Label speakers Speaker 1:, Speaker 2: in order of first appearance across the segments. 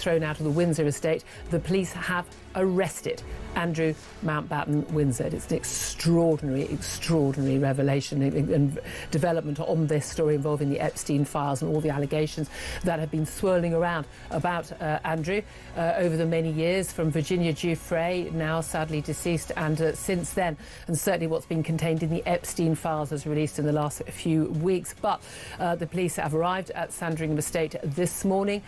Speaker 1: thrown out of the Windsor estate, the police have arrested Andrew Mountbatten Windsor. It's an extraordinary revelation and development on this story involving the Epstein files and all the allegations that have been swirling around about Andrew over the many years, from Virginia Giuffre, now sadly deceased, and since then, and certainly what's been contained in the Epstein files as released in the last few weeks. But the police have arrived at Sandringham Estate this morning,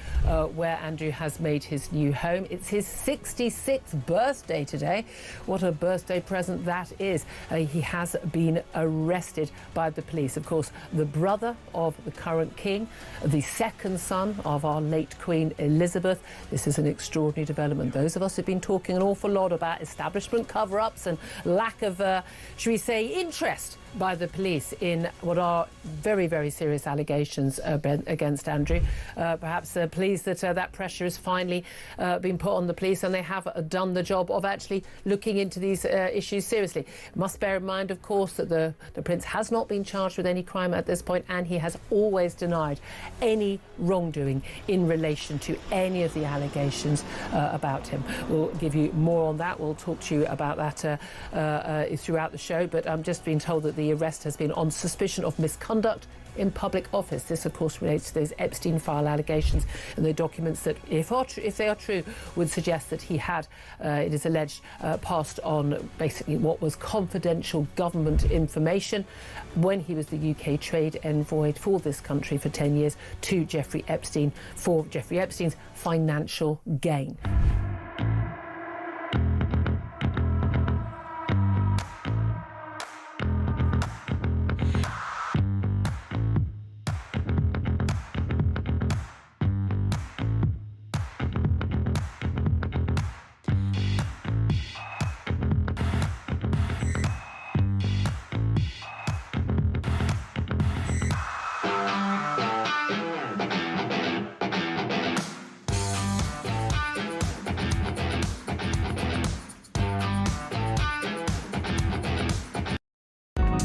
Speaker 1: where Andrew has made his new home. It's his 66th birthday today. What a birthday present that is. He has been arrested by the police. Of course, the brother of the current king, the second son of our late Queen Elizabeth. This is an extraordinary development. Those of us who've been talking an awful lot about establishment cover-ups and lack of, should we say, interest by the police in what are very, very serious allegations against Andrew. Perhaps pleased that that pressure has finally been put on the police, and they have done the job of actually looking into these issues seriously. Must bear in mind, of course, that the Prince has not been charged with any crime at this point, and he has always denied any wrongdoing in relation to any of the allegations about him. We'll give you more on that. We'll talk to you about that throughout the show, but I'm just being told that the arrest has been on suspicion of misconduct in public office. This, of course, relates to those Epstein file allegations and the documents that, if they are true, would suggest that he had, it is alleged, passed on basically what was confidential government information when he was the UK trade envoy for this country for 10 years to Jeffrey Epstein for Jeffrey Epstein's financial gain.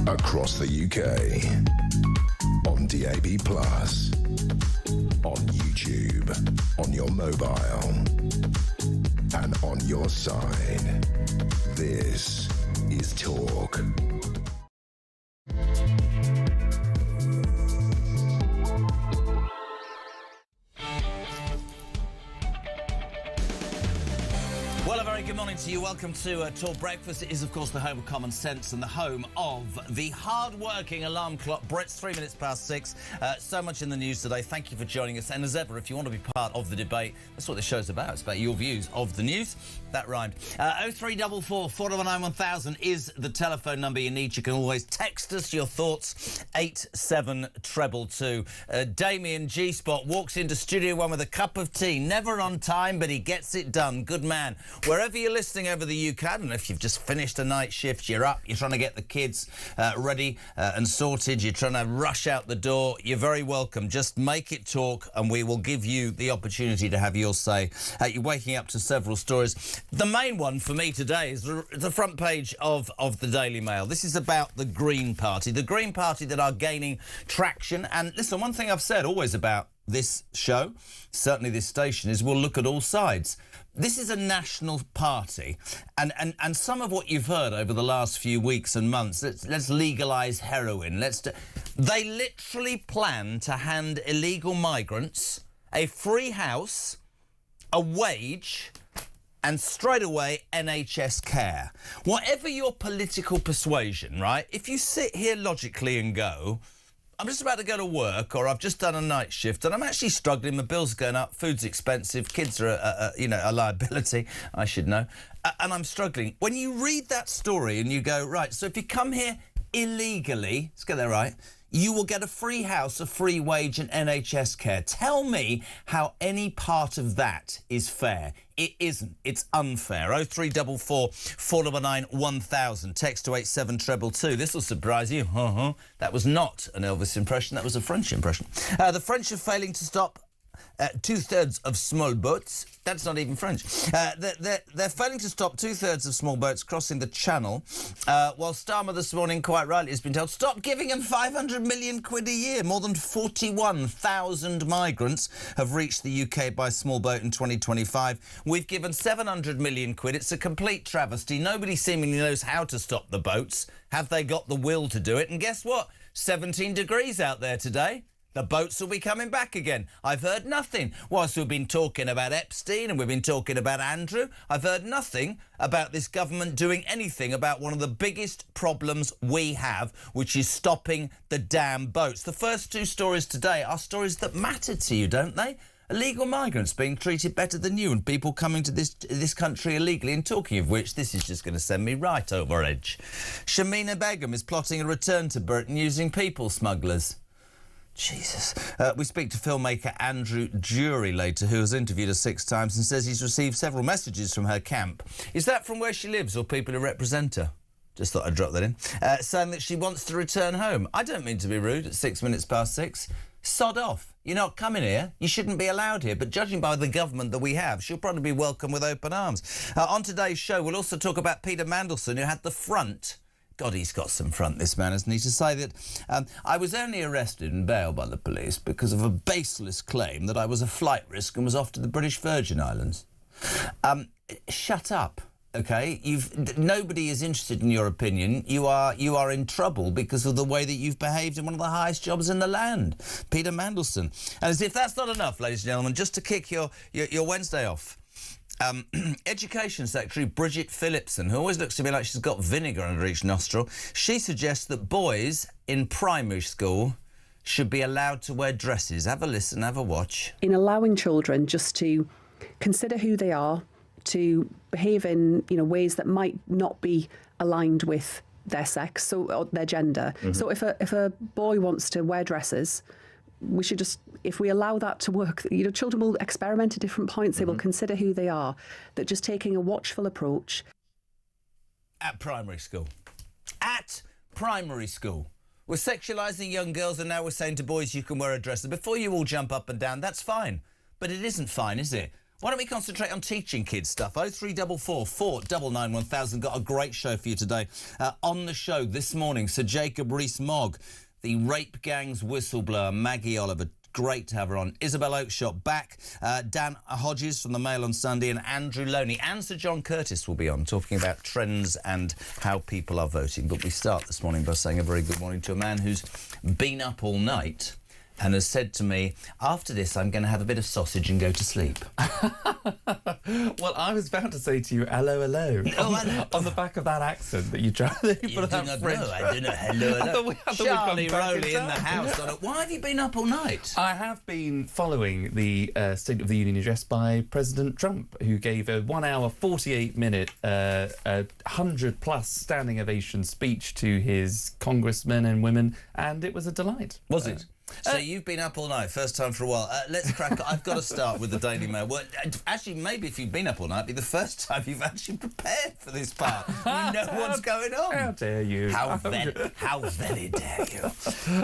Speaker 2: Across the UK, on DAB+, on YouTube, on your mobile, and on your side. This is Talk.
Speaker 3: Well, a very good morning to you. Welcome to Talk Breakfast. It is, of course, the home of common sense and the home of the hard-working alarm clock. Brett's 3 minutes past 6. So much in the news today. Thank you for joining us. And as ever, if you want to be part of the debate, that's what this show's about. It's about your views of the news. That rhymed. 0344 419 1000 is the telephone number you need. You can always text us your thoughts. 87222. Damien G-Spot walks into Studio 1 with a cup of tea. Never on time, but he gets it done. Good man. Wherever you're listening over the UK, I don't know if you've just finished a night shift, you're up, you're trying to get the kids ready and sorted, you're trying to rush out the door, you're very welcome. Just make it talk and we will give you the opportunity to have your say. You're waking up to several stories. The main one for me today is the front page of the Daily Mail. This is about the Green Party. The Green Party that are gaining traction. And listen, one thing I've said always about this show, certainly this station, is we'll look at all sides. This is a national party, and some of what you've heard over the last few weeks and months, let's legalise heroin, they literally plan to hand illegal migrants a free house, a wage, and straight away NHS care. Whatever your political persuasion, right, if you sit here logically and go, I'm just about to go to work, or I've just done a night shift, and I'm actually struggling. My bills are going up, food's expensive, kids are a liability, I should know, and I'm struggling. When you read that story and you go, right, so if you come here illegally, let's get that right, you will get a free house, a free wage and NHS care. Tell me how any part of that is fair. It isn't. It's unfair. 0344 419 1000. Text to 87222. This will surprise you. That was not an Elvis impression. That was a French impression. The French are failing to stop two-thirds of small boats. That's not even French. They're failing to stop two-thirds of small boats crossing the Channel, while Starmer this morning, quite rightly, has been told, stop giving them 500 million quid a year. More than 41,000 migrants have reached the UK by small boat in 2025. We've given 700 million quid. It's a complete travesty. Nobody seemingly knows how to stop the boats. Have they got the will to do it? And guess what? 17 degrees out there today. The boats will be coming back again. I've heard nothing. Whilst we've been talking about Epstein and we've been talking about Andrew, I've heard nothing about this government doing anything about one of the biggest problems we have, which is stopping the damn boats. The first two stories today are stories that matter to you, don't they? Illegal migrants being treated better than you and people coming to this country illegally. And talking of which, this is just going to send me right over edge. Shamina Begum is plotting a return to Britain using people smugglers. Jesus. We speak to filmmaker Andrew Jury later, who has interviewed her 6 times and says he's received several messages from her camp. Is that from where she lives or people who represent her? Just thought I'd drop that in. Saying that she wants to return home. I don't mean to be rude at 6 minutes past 6. Sod off. You're not coming here. You shouldn't be allowed here. But judging by the government that we have, she'll probably be welcome with open arms. On today's show, we'll also talk about Peter Mandelson, who had the front. God, he's got some front, this man, hasn't he? To say that I was only arrested and bailed by the police because of a baseless claim that I was a flight risk and was off to the British Virgin Islands. Shut up, OK? Nobody is interested in your opinion. You are in trouble because of the way that you've behaved in one of the highest jobs in the land, Peter Mandelson. And as if that's not enough, ladies and gentlemen, just to kick your Wednesday off. Education Secretary Bridget Phillipson, who always looks to me like she's got vinegar under each nostril, she suggests that boys in primary school should be allowed to wear dresses. Have a listen, have a watch.
Speaker 4: In allowing children just to consider who they are, to behave in ways that might not be aligned with their sex or their gender. Mm-hmm. So if a boy wants to wear dresses, we should just, if we allow that to work, children will experiment at different points. They will consider who they are. That just taking a watchful approach.
Speaker 3: At primary school. At primary school. We're sexualising young girls and now we're saying to boys you can wear a dress. And before you all jump up and down, that's fine. But it isn't fine, is it? Why don't we concentrate on teaching kids stuff? 0344 499 1000. Got a great show for you today. On the show this morning, Sir Jacob Rees-Mogg, the rape gang's whistleblower, Maggie Oliver. Great to have her on. Isabel Oakeshott back. Dan Hodges from the Mail on Sunday, and Andrew Loney and Sir John Curtis will be on, talking about trends and how people are voting. But we start this morning by saying a very good morning to a man who's been up all night and has said to me, after this, I'm going to have a bit of sausage and go to sleep.
Speaker 5: Well, I was about to say to you, hello, hello. On the back of that accent that you tried.
Speaker 3: You do not know. I do not. Hello, hello. Charlie Rowley in the house. Why have you been up all night?
Speaker 5: I have been following the State of the Union address by President Trump, who gave a 1 hour, 48-minute, 100-plus standing ovation speech to his congressmen and women, and it was a delight.
Speaker 3: Was it? So you've been up all night, first time for a while. Let's crack on. I've got to start with the Daily Mail. Well, actually, maybe if you've been up all night, it'd be the first time you've actually prepared for this part. You know what's going on.
Speaker 5: How dare you?
Speaker 3: How very dare you.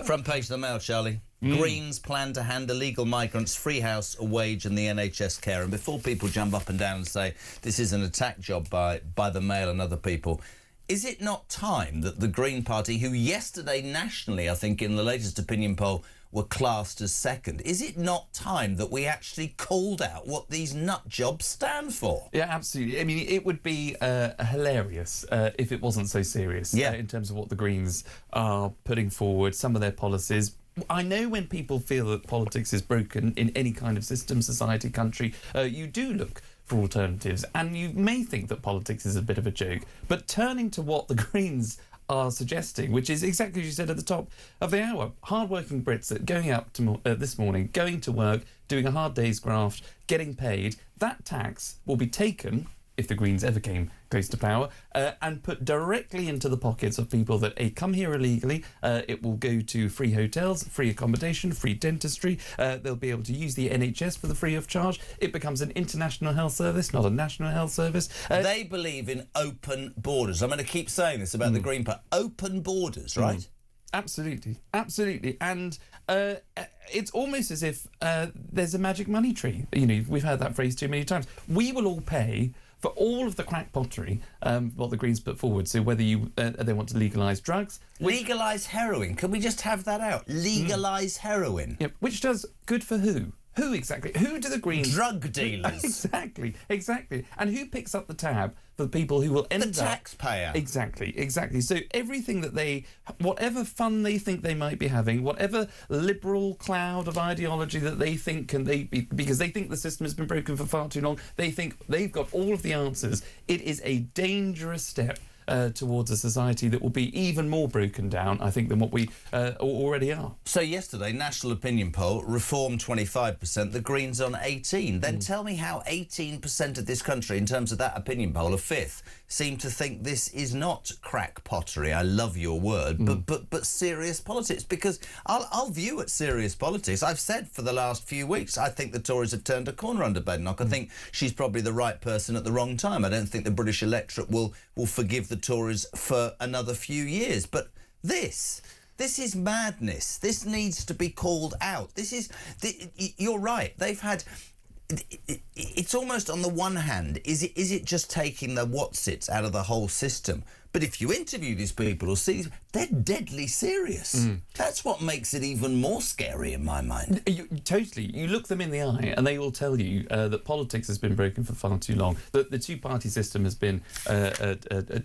Speaker 3: Front page of the Mail, Charlie. Greens plan to hand illegal migrants free house, a wage and the NHS care. And before people jump up and down and say this is an attack job by the Mail and other people, is it not time that the Green Party, who yesterday nationally, I think in the latest opinion poll, were classed as second, is it not time that we actually called out what these nut jobs stand for?
Speaker 5: Yeah, absolutely. I mean, it would be hilarious if it wasn't so serious in terms of what the Greens are putting forward, some of their policies. I know when people feel that politics is broken in any kind of system, society, country, you do look for alternatives, and you may think that politics is a bit of a joke, but turning to what the Greens are suggesting, which is exactly as you said at the top of the hour, hard-working Brits that going up to this morning, going to work, doing a hard day's graft, getting paid, that tax will be taken, if the Greens ever came close to power, and put directly into the pockets of people that come here illegally. It will go to free hotels, free accommodation, free dentistry. They'll be able to use the NHS for the free of charge. It becomes an international health service, not a national health service.
Speaker 3: They believe in open borders. I'm going to keep saying this about the Green Party. Open borders, right?
Speaker 5: Absolutely, absolutely. And it's almost as if there's a magic money tree. You know, we've heard that phrase too many times. We will all pay for all of the crackpottery what the Greens put forward. So whether they want to legalise drugs...
Speaker 3: Legalise heroin. Can we just have that out? Legalise heroin.
Speaker 5: Yep. Which does good for who? Who exactly? Who do the Greens...
Speaker 3: Drug dealers.
Speaker 5: Exactly. And who picks up the tab for the people who will end up...
Speaker 3: The taxpayer.
Speaker 5: Exactly. So everything that they... Whatever fun they think they might be having, whatever liberal cloud of ideology that they think because they think the system has been broken for far too long, they think they've got all of the answers. It is a dangerous step towards a society that will be even more broken down, I think, than what we already are.
Speaker 3: So yesterday, national opinion poll, Reform 25%, the Greens on 18. Then tell me how 18% of this country, in terms of that opinion poll, a fifth, seem to think this is not crack pottery. I love your word, but serious politics. Because I'll view it serious politics. I've said for the last few weeks, I think the Tories have turned a corner under Badenoch. I think she's probably the right person at the wrong time. I don't think the British electorate will forgive the Tories for another few years. But this is madness. This needs to be called out. You're right. They've had... It's almost, on the one hand, is it just taking the whatsits out of the whole system? But if you interview these people or see, they're deadly serious. That's what makes it even more scary in my mind.
Speaker 5: Totally. You look them in the eye and they will tell you that politics has been broken for far too long, that the two-party system has been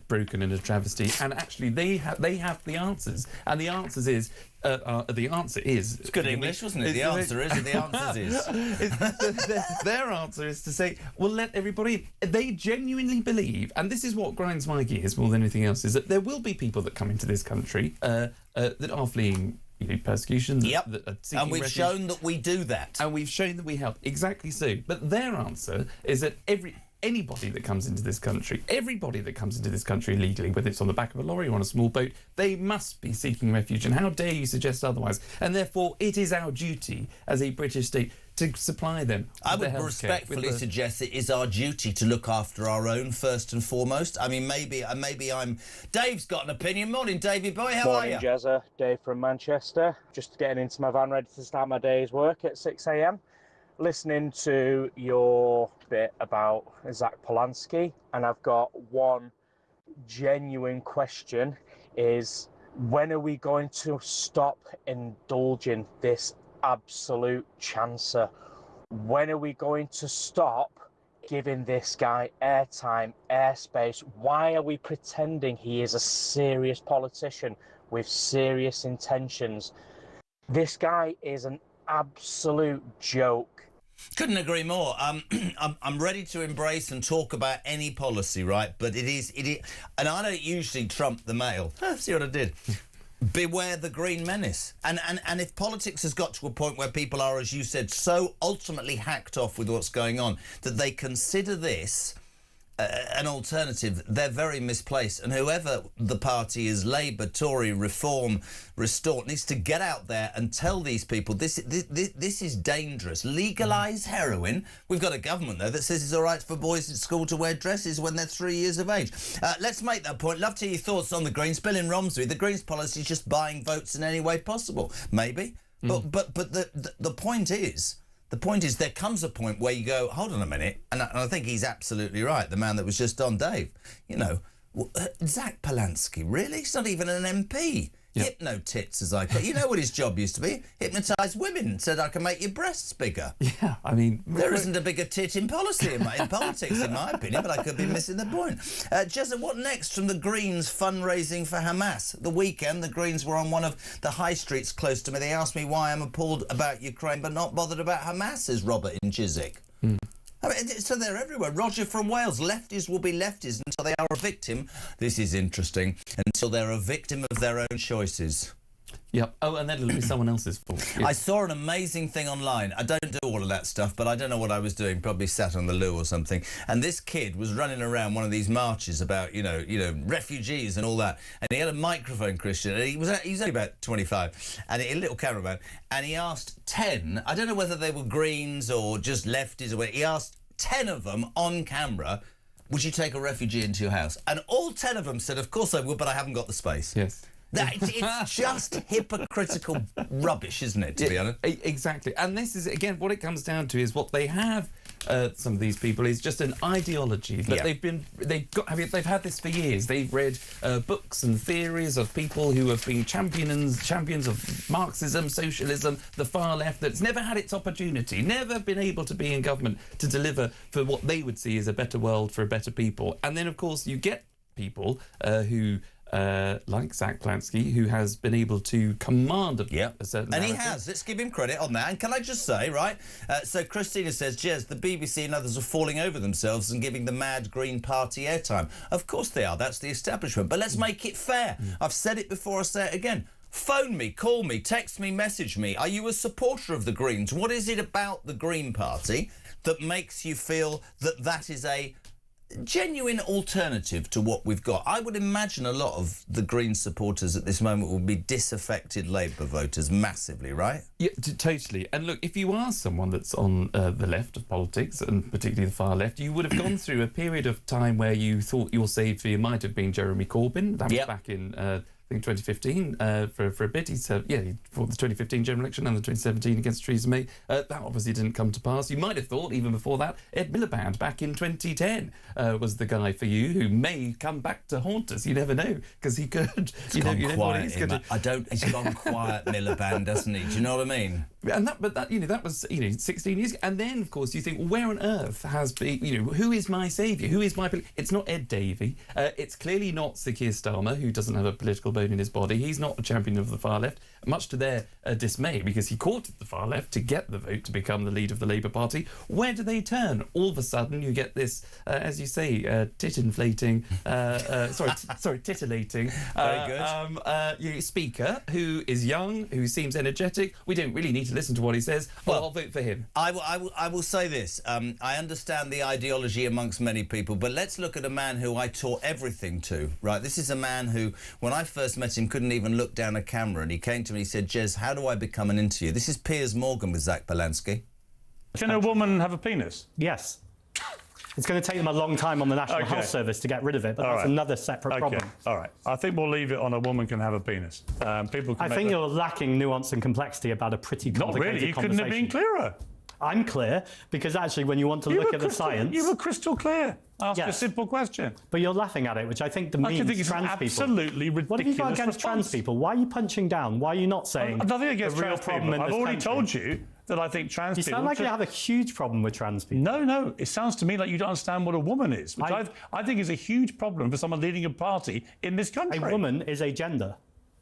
Speaker 5: broken in a travesty, and actually they have the answers. And the answer is... It's
Speaker 3: good English, wasn't it? The answer is.
Speaker 5: Their answer is to say, well, let everybody... They genuinely believe, and this is what grinds my gears more than anything else, is that there will be people that come into this country that are fleeing persecution.
Speaker 3: Yep.
Speaker 5: That are
Speaker 3: and we've
Speaker 5: refuge.
Speaker 3: shown that we do that.
Speaker 5: And we've shown that we help. Exactly so. But their answer is that everybody that comes into this country, legally, whether it's on the back of a lorry or on a small boat, they must be seeking refuge. And how dare you suggest otherwise? And therefore, it is our duty as a British state to supply them with
Speaker 3: I would respectfully suggest it is our duty to look after our own first and foremost. I mean, maybe I'm... Dave's got an opinion. Morning, Davey boy. How are you?
Speaker 6: Morning, Jezza. Dave from Manchester. Just getting into my van, ready to start my day's work at 6 a.m. Listening to your bit about Zach Polanski, and I've got one genuine question, is when are we going to stop indulging this absolute chancer? When are we going to stop giving this guy airtime, airspace? Why are we pretending he is a serious politician with serious intentions? This guy is an absolute joke.
Speaker 3: Couldn't agree more. I'm ready to embrace and talk about any policy, right? But it is, and I don't usually trump the male. See what I did? Beware the green menace. And if politics has got to a point where people are, as you said, so ultimately hacked off with what's going on that they consider this an alternative, they're very misplaced. And whoever the party is, Labour, Tory, Reform, Restore, needs to get out there and tell these people this is dangerous. Legalise heroin. We've got a government, though, that says it's all right for boys at school to wear dresses when they're 3 years of age. Let's make that point. Love to hear your thoughts on the Greens. Bill in Romsbury, the Greens policy is just buying votes in any way possible. Maybe. But the point is... The point is, there comes a point where you go, hold on a minute, and I think he's absolutely right, the man that was just on, Dave. You know, Zach Polanski, really? He's not even an MP. Yep. Hypno tits, as I call it. You know what his job used to be? Hypnotise women, said I can make your breasts bigger.
Speaker 5: Yeah, I mean...
Speaker 3: There isn't a bigger tit in policy, in politics, in my opinion, but I could be missing the point. Jezza, what next from the Greens fundraising for Hamas? The weekend, the Greens were on one of the high streets close to me. They asked me why I'm appalled about Ukraine but not bothered about Hamas, says Robert in Chiswick. I mean, so they're everywhere. Roger from Wales, lefties will be lefties until they are a victim. This is interesting. Until they're a victim of their own choices.
Speaker 5: Yep. Oh, and then it'll be someone else's fault. Yeah.
Speaker 3: I saw an amazing thing online. I don't do all of that stuff, but I don't know what I was doing. Probably sat on the loo or something. And this kid was running around one of these marches about, you know, refugees and all that. And he had a microphone, Christian. And he was only about 25, and a little cameraman. And he asked 10. I don't know whether they were Greens or just lefties or whatever. He asked 10 of them on camera, would you take a refugee into your house? And all 10 of them said, of course I would, but I haven't got the space.
Speaker 5: Yes.
Speaker 3: It's just hypocritical rubbish, isn't it, to be honest?
Speaker 5: Exactly. And this is, again, what it comes down to is what they have, some of these people, is just an ideology that they've had this for years. They've read books and theories of people who have been champions of Marxism, socialism, the far left, that's never had its opportunity, never been able to be in government to deliver for what they would see as a better world for a better people. And then, of course, you get people who... like Zach Plansky, who has been able to command a certain narrative.
Speaker 3: And he has. Let's give him credit on that. And can I just say, right, so Christina says, Jez, the BBC and others are falling over themselves and giving the Mad Green Party airtime. Of course they are. That's the establishment. But let's make it fair. I've said it before, I'll say it again. Phone me, call me, text me, message me. Are you a supporter of the Greens? What is it about the Green Party that makes you feel that that is a genuine alternative to what we've got? I would imagine a lot of the Green supporters at this moment will be disaffected Labour voters massively, right?
Speaker 5: Yeah, totally. And look, if you are someone that's on the left of politics, and particularly the far left, you would have gone through a period of time where you thought your savior might have been Jeremy Corbyn. That was back in... I think 2015 for a bit. He said, for the 2015 general election and the 2017 against Theresa May. That obviously didn't come to pass. You might have thought, even before that, Ed Miliband back in 2010 was the guy for you, who may come back to haunt us. You never know, because he could.
Speaker 3: He's gone quiet. He's gone quiet, Miliband, doesn't he? Do you know what I mean?
Speaker 5: And that was 16 years ago. And then, of course, you think, well, where on earth has been, who is my saviour? Who is my... It's not Ed Davey. It's clearly not Sir Keir Starmer, who doesn't have a political bone in his body. He's not a champion of the far left, much to their dismay, because he courted the far left to get the vote to become the leader of the Labour Party. Where do they turn? All of a sudden, you get this, as you say, titillating speaker who is young, who seems energetic. We don't really need to listen to what he says. Well, I'll vote for him.
Speaker 3: I will say this. I understand the ideology amongst many people, but let's look at a man who I taught everything to. Right, this is a man who, when I first met him, couldn't even look down a camera, and he came to me and he said, Jez, how do I become an interviewer? This is Piers Morgan with Zach Polanski.
Speaker 7: Can a woman have a penis?
Speaker 8: Yes. It's going to take them a long time on the National Health Service to get rid of it, but that's another separate problem.
Speaker 7: All right. I think we'll leave it on a woman can have a penis. People can
Speaker 8: I think you're lacking nuance and complexity about a pretty complicated
Speaker 7: Not really. You couldn't have been clearer.
Speaker 8: I'm clear, because actually when you want to look at the science...
Speaker 7: You were crystal clear. Ask a simple question.
Speaker 8: But you're laughing at it, which I think demeans trans people.
Speaker 7: Absolutely ridiculous.
Speaker 8: What have you got against trans people? Why are you punching down? Why are you not saying
Speaker 7: nothing against
Speaker 8: the real
Speaker 7: trans
Speaker 8: problem
Speaker 7: people?
Speaker 8: in this
Speaker 7: I've already
Speaker 8: country?
Speaker 7: told you that I think trans people...
Speaker 8: You sound like you have a huge problem with trans people.
Speaker 7: No. It sounds to me like you don't understand what a woman is, which I think is a huge problem for someone leading a party in this country.
Speaker 8: A woman is a gender.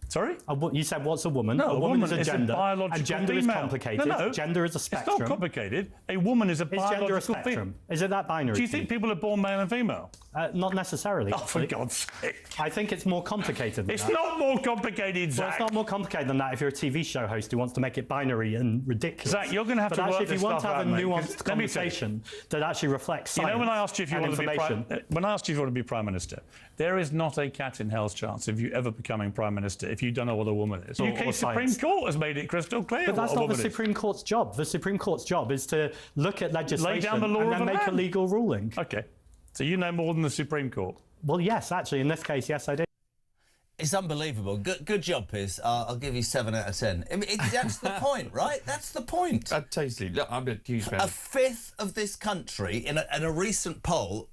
Speaker 7: Sorry?
Speaker 8: You said, what's a woman?
Speaker 7: No,
Speaker 8: a woman is a gender.
Speaker 7: Biological
Speaker 8: and gender
Speaker 7: female.
Speaker 8: is complicated.
Speaker 7: No.
Speaker 8: Gender is a spectrum.
Speaker 7: It's not complicated. A woman is a biological
Speaker 8: gender a spectrum? Is it that binary?
Speaker 7: Do you think people are born male and female?
Speaker 8: Not necessarily.
Speaker 7: Oh, for God's sake.
Speaker 8: I think it's more complicated than
Speaker 7: It's
Speaker 8: that.
Speaker 7: not more complicated, Zach.
Speaker 8: Well, it's not more complicated than that if you're a TV show host who wants to make it binary and ridiculous.
Speaker 7: Zach, you're going to have to work
Speaker 8: this
Speaker 7: this
Speaker 8: stuff out. But actually, if you want to have a nuanced
Speaker 7: let me
Speaker 8: conversation that actually reflects science,
Speaker 7: you know, when I asked you if you
Speaker 8: and
Speaker 7: want to be
Speaker 8: information...
Speaker 7: when I asked you if you want to be Prime Minister, there is not a cat in hell's chance of you ever becoming Prime Minister if you don't know what a woman is. The UK Supreme Court has made it crystal clear.
Speaker 8: But that's not the Supreme Court's job. The Supreme Court's job is to look at legislation
Speaker 7: lay down the law
Speaker 8: and then
Speaker 7: of
Speaker 8: make a legal ruling.
Speaker 7: OK. So you know more than the Supreme Court?
Speaker 8: Well, yes, actually, in this case, yes, I do.
Speaker 3: It's unbelievable. Good job, Piers. I'll give you 7 out of 10. I mean, that's the point, right? That's the point.
Speaker 5: Totally. Look, I'm a huge fan.
Speaker 3: A fifth of this country, in a recent poll,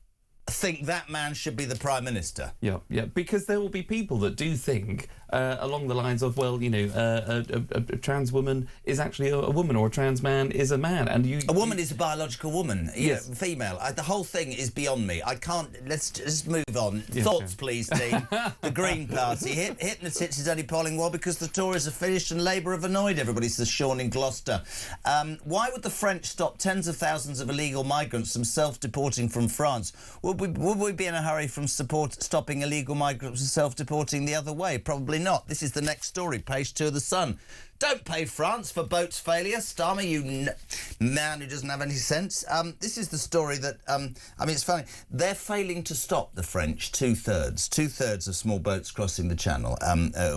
Speaker 3: think that man should be the Prime Minister.
Speaker 5: Yeah, because there will be people that do think along the lines of, well, a trans woman is actually a woman, or a trans man is a man, and a
Speaker 3: woman is a biological woman.
Speaker 5: Yes,
Speaker 3: female. The whole thing is beyond me. I can't. Let's just move on. Yes, thoughts, please, team. The Green Party. Hypnotits is only polling well because the Tories are finished and Labour have annoyed everybody, says Sean in Gloucester. Why would the French stop tens of thousands of illegal migrants from self-deporting from France? Would we be in a hurry from stopping illegal migrants from self-deporting the other way? Probably not. This is the next story, page 2 of The Sun. Don't pay France for boats' failure. Starmer, you man who doesn't have any sense. This is the story that, I mean, it's funny. They're failing to stop the French, two-thirds of small boats crossing the channel.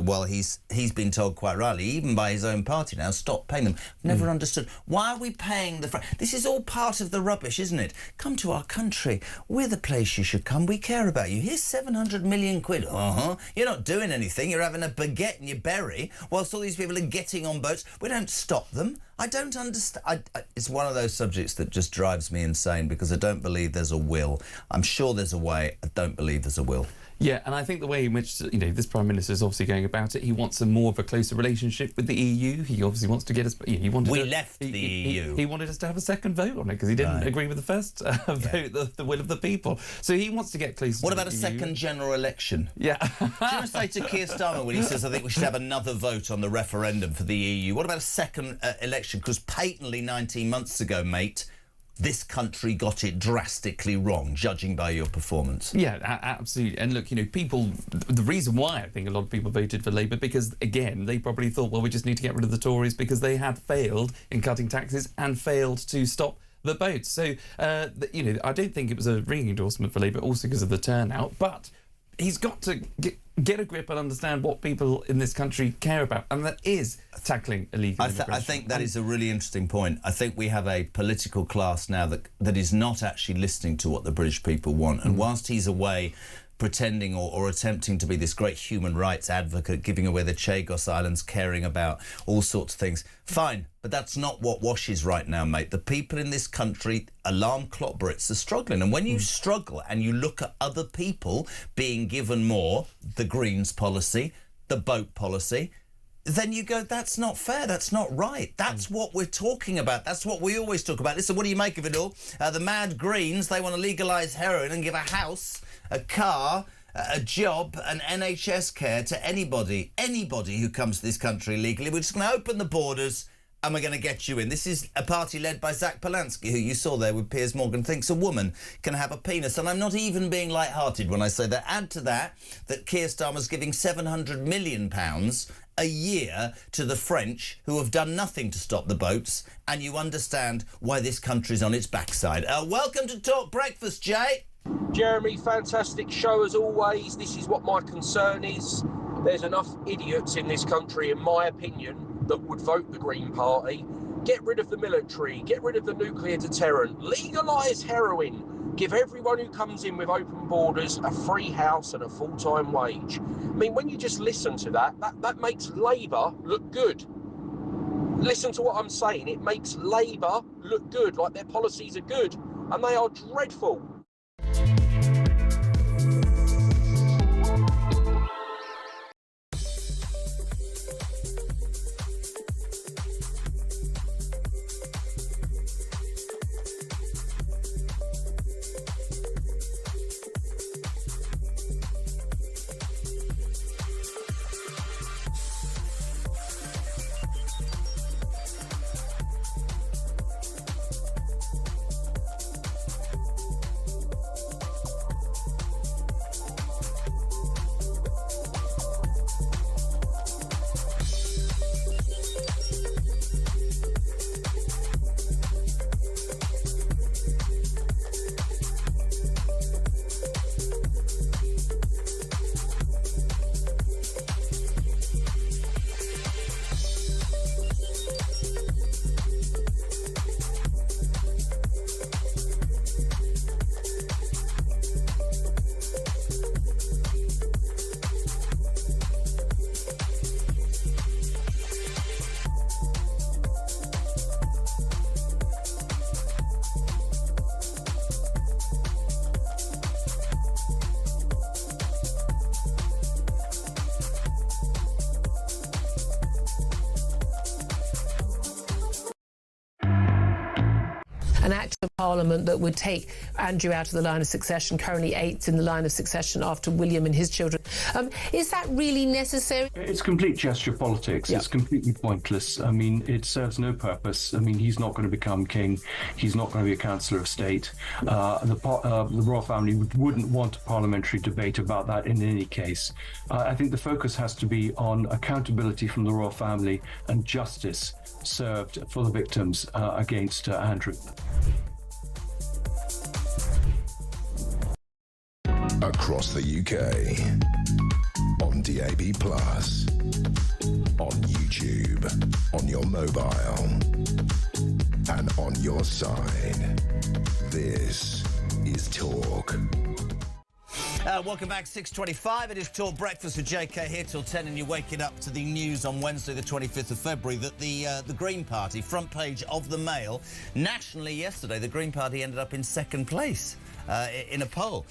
Speaker 3: Well, he's been told quite rightly, even by his own party now, stop paying them. Never understood. Why are we paying the French? This is all part of the rubbish, isn't it? Come to our country. We're the place you should come. We care about you. Here's 700 million quid. You're not doing anything. You're having a baguette in your berry whilst all these people are getting on boats. We don't stop them. I don't understand. It's one of those subjects that just drives me insane because I don't believe there's a will. I'm sure there's a way. I don't believe there's a will.
Speaker 5: Yeah, and I think the way in which, you know, this Prime Minister is obviously going about it, he wants a more of a closer relationship with the EU. He obviously wants to get us... He wanted
Speaker 3: we left the EU.
Speaker 5: He wanted us to have a second vote on it because he didn't agree with the first vote, the will of the people. So he wants to get closer
Speaker 3: What
Speaker 5: to
Speaker 3: about
Speaker 5: the
Speaker 3: a
Speaker 5: EU.
Speaker 3: second general election?
Speaker 5: Yeah.
Speaker 3: Do you want to say to Keir Starmer when he says, I think we should have another vote on the referendum for the EU? What about a second election? Because patently 19 months ago, mate, this country got it drastically wrong, judging by your performance.
Speaker 5: Yeah, absolutely. And look, you know, people, the reason why I think a lot of people voted for Labour, because, again, they probably thought, well, we just need to get rid of the Tories because they had failed in cutting taxes and failed to stop the boats. So, you know, I don't think it was a ringing endorsement for Labour, also because of the turnout, but he's got to get a grip and understand what people in this country care about, and that is tackling illegal immigration.
Speaker 3: I think that is a really interesting point. I think we have a political class now that is not actually listening to what the British people want, and whilst he's away pretending or attempting to be this great human rights advocate, giving away the Chagos Islands, caring about all sorts of things, fine, but that's not what washes right now, mate. The people in this country, alarm clock Brits, are struggling, and when you struggle and you look at other people being given more, the Greens policy, the boat policy, then you go, that's not fair, that's not right. That's what we're talking about. That's what we always talk about. Listen, what do you make of it all? The mad Greens, they want to legalise heroin and give a house, a car, a job and NHS care to anybody who comes to this country legally. We're just going to open the borders and we're going to get you in. This is a party led by Zach Polanski, who you saw there with Piers Morgan, thinks a woman can have a penis. And I'm not even being light-hearted when I say that. Add to that Keir Starmer's giving £700 million a year to the French, who have done nothing to stop the boats, and you understand why this country's on its backside. Welcome to Talk Breakfast, Jay.
Speaker 9: Jeremy, fantastic show as always. This is what my concern is. There's enough idiots in this country, in my opinion, that would vote the Green Party. Get rid of the military, get rid of the nuclear deterrent, legalise heroin, give everyone who comes in with open borders a free house and a full-time wage. I mean, when you just listen to that makes Labour look good. Listen to what I'm saying. It makes Labour look good, like their policies are good, and they are dreadful.
Speaker 1: Act of Parliament that would take Andrew out of the line of succession, currently 8th in the line of succession after William and his children. Is that really necessary?
Speaker 10: It's complete gesture politics. It's completely pointless. I mean, it serves no purpose. I mean, he's not going to become king. He's not going to be a Councillor of State. The royal family wouldn't want a parliamentary debate about that in any case. I think the focus has to be on accountability from the royal family and justice served for the victims against Andrew.
Speaker 2: Across the UK, on DAB+, on YouTube, on your mobile, and on your side. This is Talk.
Speaker 3: Welcome back, 6:25. It is Talk Breakfast with JK here till 10, and you're waking up to the news on Wednesday, the 25th of February, that the Green Party, front page of the Mail, nationally yesterday, the Green Party ended up in second place in a poll.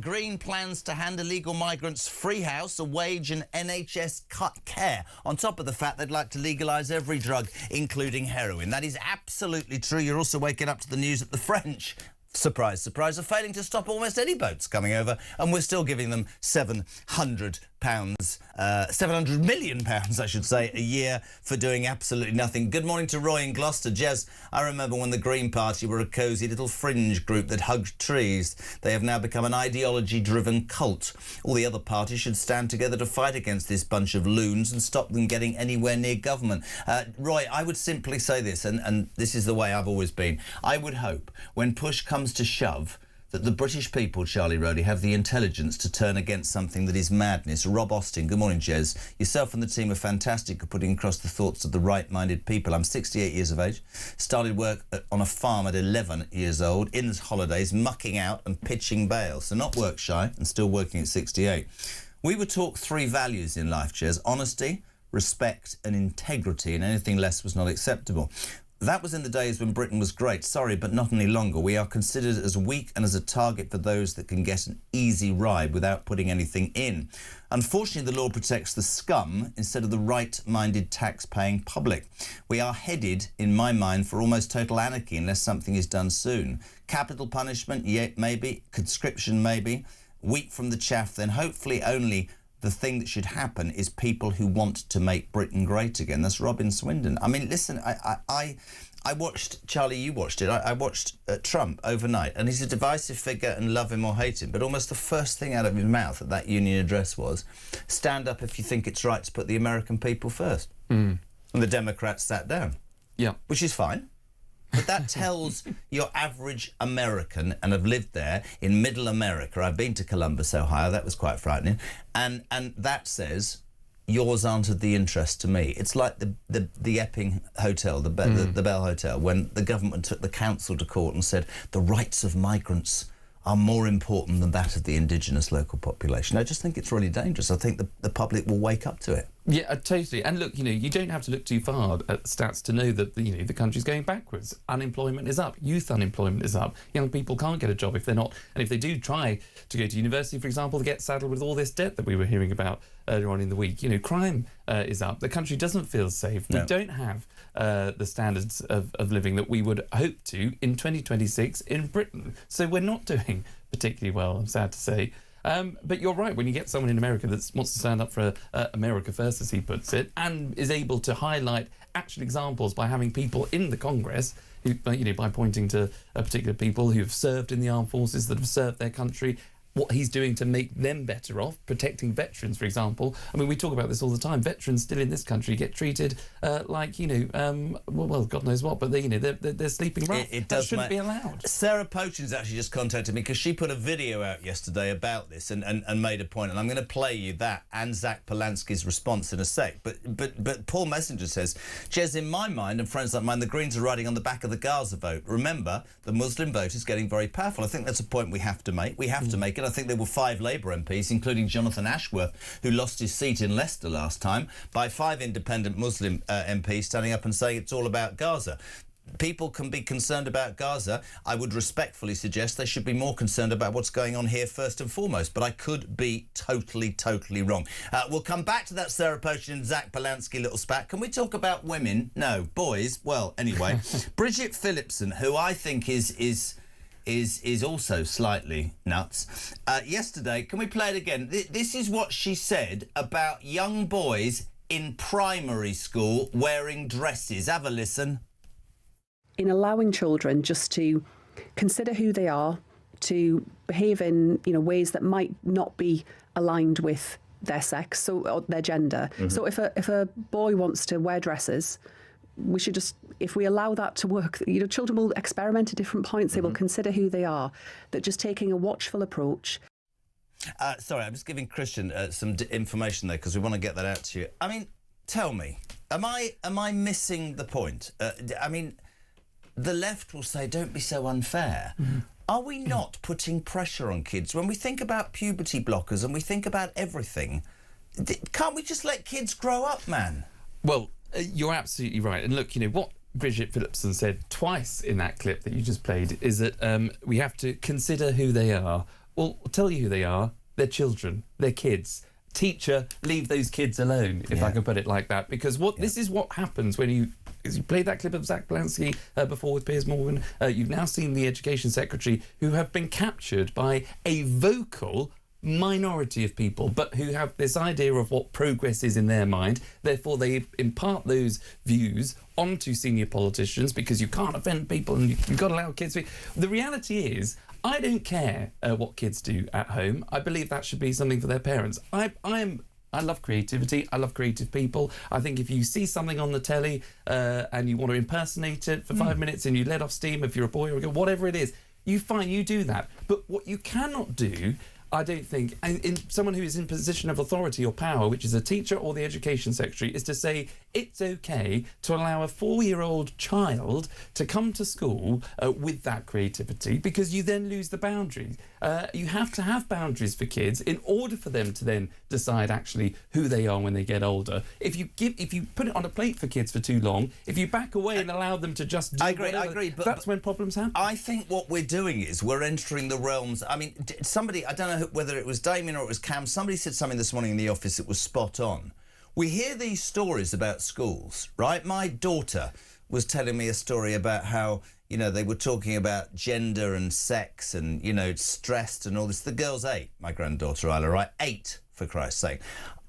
Speaker 3: Green plans to hand illegal migrants free house, a wage and NHS care, on top of the fact they'd like to legalise every drug, including heroin. That is absolutely true. You're also waking up to the news that the French, surprise, surprise, are failing to stop almost any boats coming over, and we're still giving them £700 million, I should say, a year for doing absolutely nothing. Good morning to Roy in Gloucester. Jez, I remember when the Green Party were a cosy little fringe group that hugged trees. They have now become an ideology-driven cult. All the other parties should stand together to fight against this bunch of loons and stop them getting anywhere near government. Roy, I would simply say this, and this is the way I've always been. I would hope, when push comes to shove, that the British people, Charlie Rowley, have the intelligence to turn against something that is madness. Rob Austin, good morning, Jez. Yourself and the team are fantastic at putting across the thoughts of the right-minded people. I'm 68 years of age, started work on a farm at 11 years old, in the holidays, mucking out and pitching bales. So not work shy and still working at 68. We were taught 3 values in life, Jez: honesty, respect and integrity, and anything less was not acceptable. That was in the days when Britain was great. Sorry, but not any longer. We are considered as weak and as a target for those that can get an easy ride without putting anything in. Unfortunately, the law protects the scum instead of the right-minded tax-paying public. We are headed, in my mind, for almost total anarchy unless something is done soon. Capital punishment, yeah, maybe. Conscription, maybe. Wheat from the chaff, then hopefully only the thing that should happen is people who want to make Britain great again. That's Robin Swindon. I mean, listen, I watched, Charlie, you watched it, I watched Trump overnight, and he's a divisive figure and love him or hate him, but almost the first thing out of his mouth at that union address was, stand up if you think it's right to put the American people first. And the Democrats sat down. Yeah. Which is fine. But that tells your average American, and I've lived there in middle America, I've been to Columbus, Ohio, that was quite frightening, and that says yours aren't of the interest to me. It's like the Epping Hotel, the Bell Hotel, when the government took the council to court and said the rights of migrants are more important than that of the indigenous local population. I just think it's really dangerous. I think the public will wake up to it.
Speaker 5: Yeah, totally. And look, you know, you don't have to look too far at stats to know that, you know, the country's going backwards. Unemployment is up. Youth unemployment is up. Young people can't get a job if they're not. And if they do try to go to university, for example, they get saddled with all this debt that we were hearing about earlier on in the week. You know, crime is up. The country doesn't feel safe. No. We don't have the standards of living that we would hope to in 2026 in Britain. So we're not doing particularly well, I'm sad to say. But you're right, when you get someone in America that wants to stand up for America first, as he puts it, and is able to highlight actual examples by having people in the Congress, who, you know, by pointing to particular people who have served in the armed forces, that have served their country, what he's doing to make them better off, protecting veterans, for example. I mean, we talk about this all the time. Veterans still in this country get treated like, you know, well, God knows what, but they, you know, they're sleeping rough. That shouldn't be allowed.
Speaker 3: Sarah Pochin's actually just contacted me because she put a video out yesterday about this and made a point, and I'm going to play you that and Zach Polanski's response in a sec. But Paul Messenger says, Jez, in my mind and friends like mine, the Greens are riding on the back of the Gaza vote. Remember, the Muslim vote is getting very powerful. I think that's a point we have to make. We have to make it. I think there were 5 Labour MPs, including Jonathan Ashworth, who lost his seat in Leicester last time, by 5 independent Muslim MPs standing up and saying it's all about Gaza. people can be concerned about Gaza. I would respectfully suggest they should be more concerned about what's going on here first and foremost, but I could be totally wrong. We'll come back to that Sarah Potion and Zach Polanski little spat. Can we talk about women? No. Boys? Well, anyway. Bridget Phillipson, who I think is also slightly nuts. Yesterday, can we play it again? This is what she said about young boys in primary school wearing dresses. Have a listen.
Speaker 4: In allowing children just to consider who they are, to behave in ways that might not be aligned with their sex or their gender. Mm-hmm. So if a boy wants to wear dresses, we should just, if we allow that to work, children will experiment at different points. They will consider who they are. That just taking a watchful approach.
Speaker 3: Sorry, I'm just giving Christian some information there because we want to get that out to you. I mean, tell me, am I missing the point? I mean, the left will say, don't be so unfair. Mm-hmm. Are we not putting pressure on kids when we think about puberty blockers and we think about everything? Can't we just let kids grow up, man?
Speaker 5: Well, you're absolutely right. And look, what Bridget Phillipson said twice in that clip that you just played is that we have to consider who they are. Well, I'll tell you who they are. They're children. They're kids. Teacher, leave those kids alone, if I can put it like that. Because this is what happens when you played that clip of Zach Polanski before with Piers Morgan. You've now seen the Education Secretary who have been captured by a vocal minority of people, but who have this idea of what progress is in their mind. Therefore, they impart those views onto senior politicians because you can't offend people and you've got to allow kids to be. The reality is, I don't care what kids do at home. I believe that should be something for their parents. I love creativity. I love creative people. I think if you see something on the telly and you want to impersonate it for 5 minutes and you let off steam, if you're a boy or a girl, whatever it is, you do that. But what you cannot do, I don't think, in someone who is in position of authority or power, which is a teacher or the Education Secretary, is to say it's okay to allow a 4-year-old child to come to school with that creativity, because you then lose the boundaries. You have to have boundaries for kids in order for them to then decide actually who they are when they get older. If you put it on a plate for kids for too long, if you back away and allow them to just do whatever, I agree, but that's when problems happen.
Speaker 3: I think what we're doing is we're entering the realms. I mean, somebody, I don't know whether it was Damien or it was Cam, somebody said something this morning in the office that was spot on. We hear these stories about schools, right? My daughter was telling me a story about how, they were talking about gender and sex and, stressed and all this. The girl's 8, my granddaughter Isla, right? 8, for Christ's sake.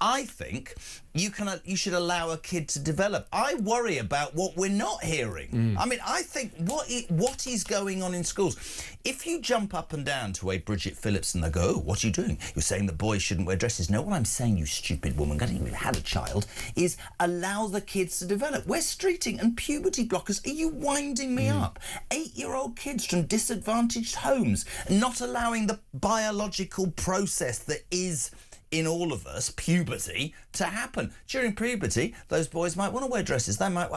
Speaker 3: I think you should allow a kid to develop. I worry about what we're not hearing. I mean, I think what is going on in schools. If you jump up and down to a Bridget Phillipson, they go, oh, what are you doing? You're saying that boys shouldn't wear dresses. No, what I'm saying, you stupid woman, I haven't even had a child, is allow the kids to develop. We're streeting and puberty blockers. Are you winding me up? 8-year-old kids from disadvantaged homes, not allowing the biological process that is in all of us, puberty, to happen. During puberty, those boys might want to wear dresses. They might.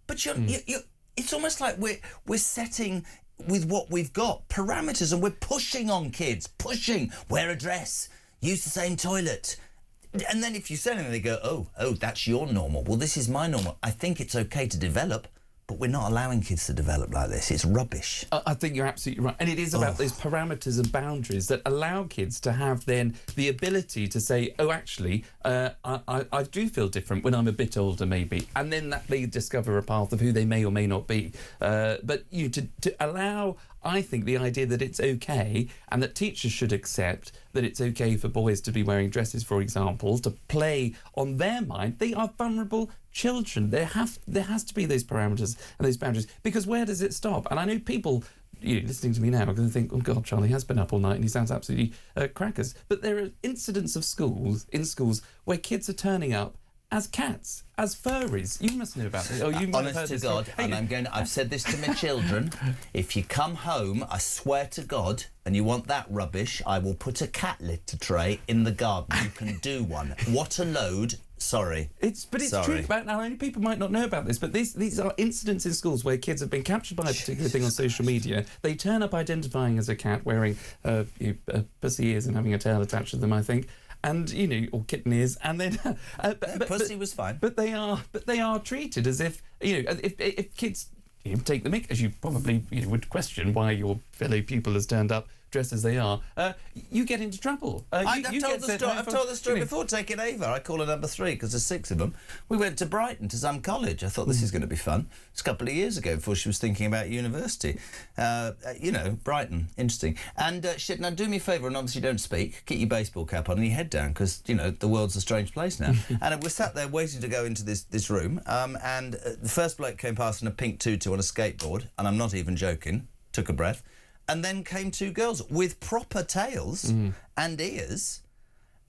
Speaker 3: But it's almost like we're setting with what we've got parameters, and we're pushing on kids. Wear a dress. Use the same toilet. And then if you say anything, they go, oh, that's your normal. Well, this is my normal. I think it's okay to develop. But we're not allowing kids to develop like this. It's rubbish.
Speaker 5: I think you're absolutely right. And it is about those parameters and boundaries that allow kids to have then the ability to say, oh, actually, I do feel different when I'm a bit older, maybe. And then that they discover a path of who they may or may not be. But to allow, I think, the idea that it's okay and that teachers should accept that it's okay for boys to be wearing dresses, for example, to play on their mind. They are vulnerable children. There has to be those parameters and those boundaries, because where does it stop? And I know people listening to me now are going to think, oh God, Charlie has been up all night and he sounds absolutely crackers. But there are incidents of schools where kids are turning up as cats, as furries. You must know about this. Oh, you might have heard
Speaker 3: honest to
Speaker 5: this
Speaker 3: God, and I've said this to my children, if you come home, I swear to God, and you want that rubbish, I will put a cat litter tray in the garden. You can do one. What a load. Sorry.
Speaker 5: It's true. Now, only people might not know about this, but these are incidents in schools where kids have been captured by a particular thing on social media. They turn up identifying as a cat, wearing pussy ears and having a tail attached to them, I think. And or kitten ears, and then
Speaker 3: pussy was fine.
Speaker 5: But they are treated as if if kids take the mick, as you probably would question why your fellow pupil has turned up dressed as they are, you get into trouble.
Speaker 3: I've told the story before. Take it over. I call her number 3 because there's 6 of them. We went to Brighton to some college. I thought this is going to be fun. It's a couple of years ago before she was thinking about university. Brighton, interesting. And she said, now do me a favour and obviously don't speak. Keep your baseball cap on and your head down because, the world's a strange place now. And we're sat there waiting to go into this room and the first bloke came past in a pink tutu on a skateboard, and I'm not even joking, took a breath. And then came 2 girls with proper tails and ears.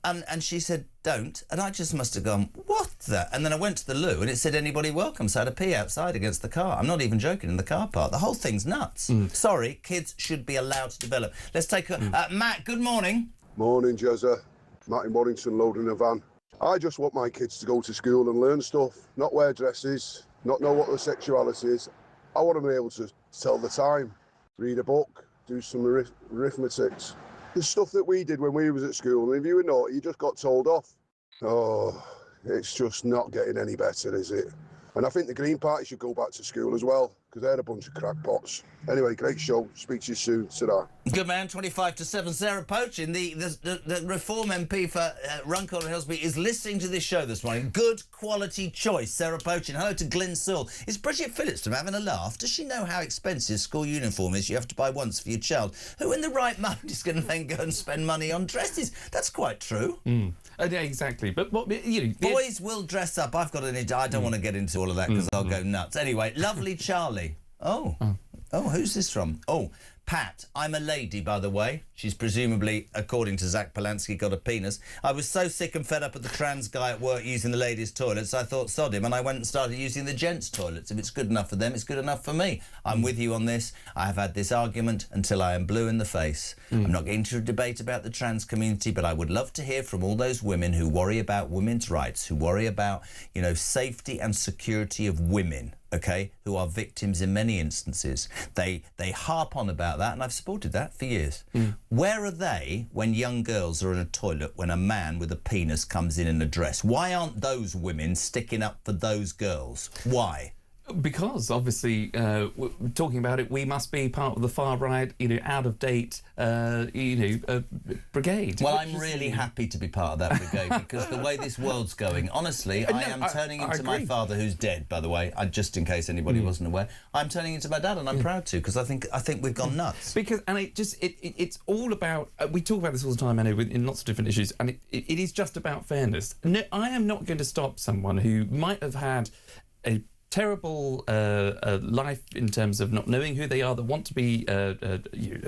Speaker 3: And she said, don't. And I just must have gone, what the? And then I went to the loo and it said, anybody welcome. So I had to pee outside against the car. I'm not even joking, in the car park. The whole thing's nuts. Sorry, kids should be allowed to develop. Let's take Matt, good morning.
Speaker 11: Morning, Jezza. Matt in Warrington, loading a van. I just want my kids to go to school and learn stuff, not wear dresses, not know what their sexuality is. I want to be able to tell the time, read a book, do some arithmetics. The stuff that we did when we was at school, and if you were naughty, you just got told off. Oh, it's just not getting any better, is it? And I think the Green Party should go back to school as well, because they're a bunch of crackpots. Anyway, great show. Speak to you soon. Ta-ra.
Speaker 3: Good man, 25 to 7. Sarah Pochin, the Reform MP for Runcorn and Hillsborough, is listening to this show this morning. Good quality choice, Sarah Pochin. Hello to Glyn Sewell. Is Bridget Phillipston having a laugh? Does she know how expensive school uniform is you have to buy once for your child? Who in the right mind is going to then go and spend money on dresses? That's quite true.
Speaker 5: Yeah, exactly. But
Speaker 3: boys will dress up. I've got I don't want to get into all of that because I'll go nuts. Anyway, lovely Charlie. Oh, who's this from? Oh, Pat. I'm a lady, by the way. She's presumably, according to Zach Polanski, got a penis. I was so sick and fed up of the trans guy at work using the ladies' toilets, I thought, sod him, and I went and started using the gents' toilets. If it's good enough for them, it's good enough for me. I'm with you on this. I have had this argument until I am blue in the face. I'm not getting into a debate about the trans community, but I would love to hear from all those women who worry about women's rights, who worry about, safety and security of women. Okay, who are victims in many instances. They harp on about that, and I've supported that for years. Where are they when young girls are in a toilet when a man with a penis comes in a dress? Why aren't those women sticking up for those girls? Why?
Speaker 5: Because obviously, talking about it, we must be part of the far right, out of date, brigade.
Speaker 3: Well, I'm really happy to be part of that brigade because the way this world's going, honestly, I am turning into my father, who's dead, by the way. Just in case anybody wasn't aware, I'm turning into my dad, and I'm proud to because I think we've gone nuts.
Speaker 5: It's all about. We talk about this all the time, I know, in lots of different issues, and it is just about fairness. No, I am not going to stop someone who might have had a terrible life in terms of not knowing who they are, that want to be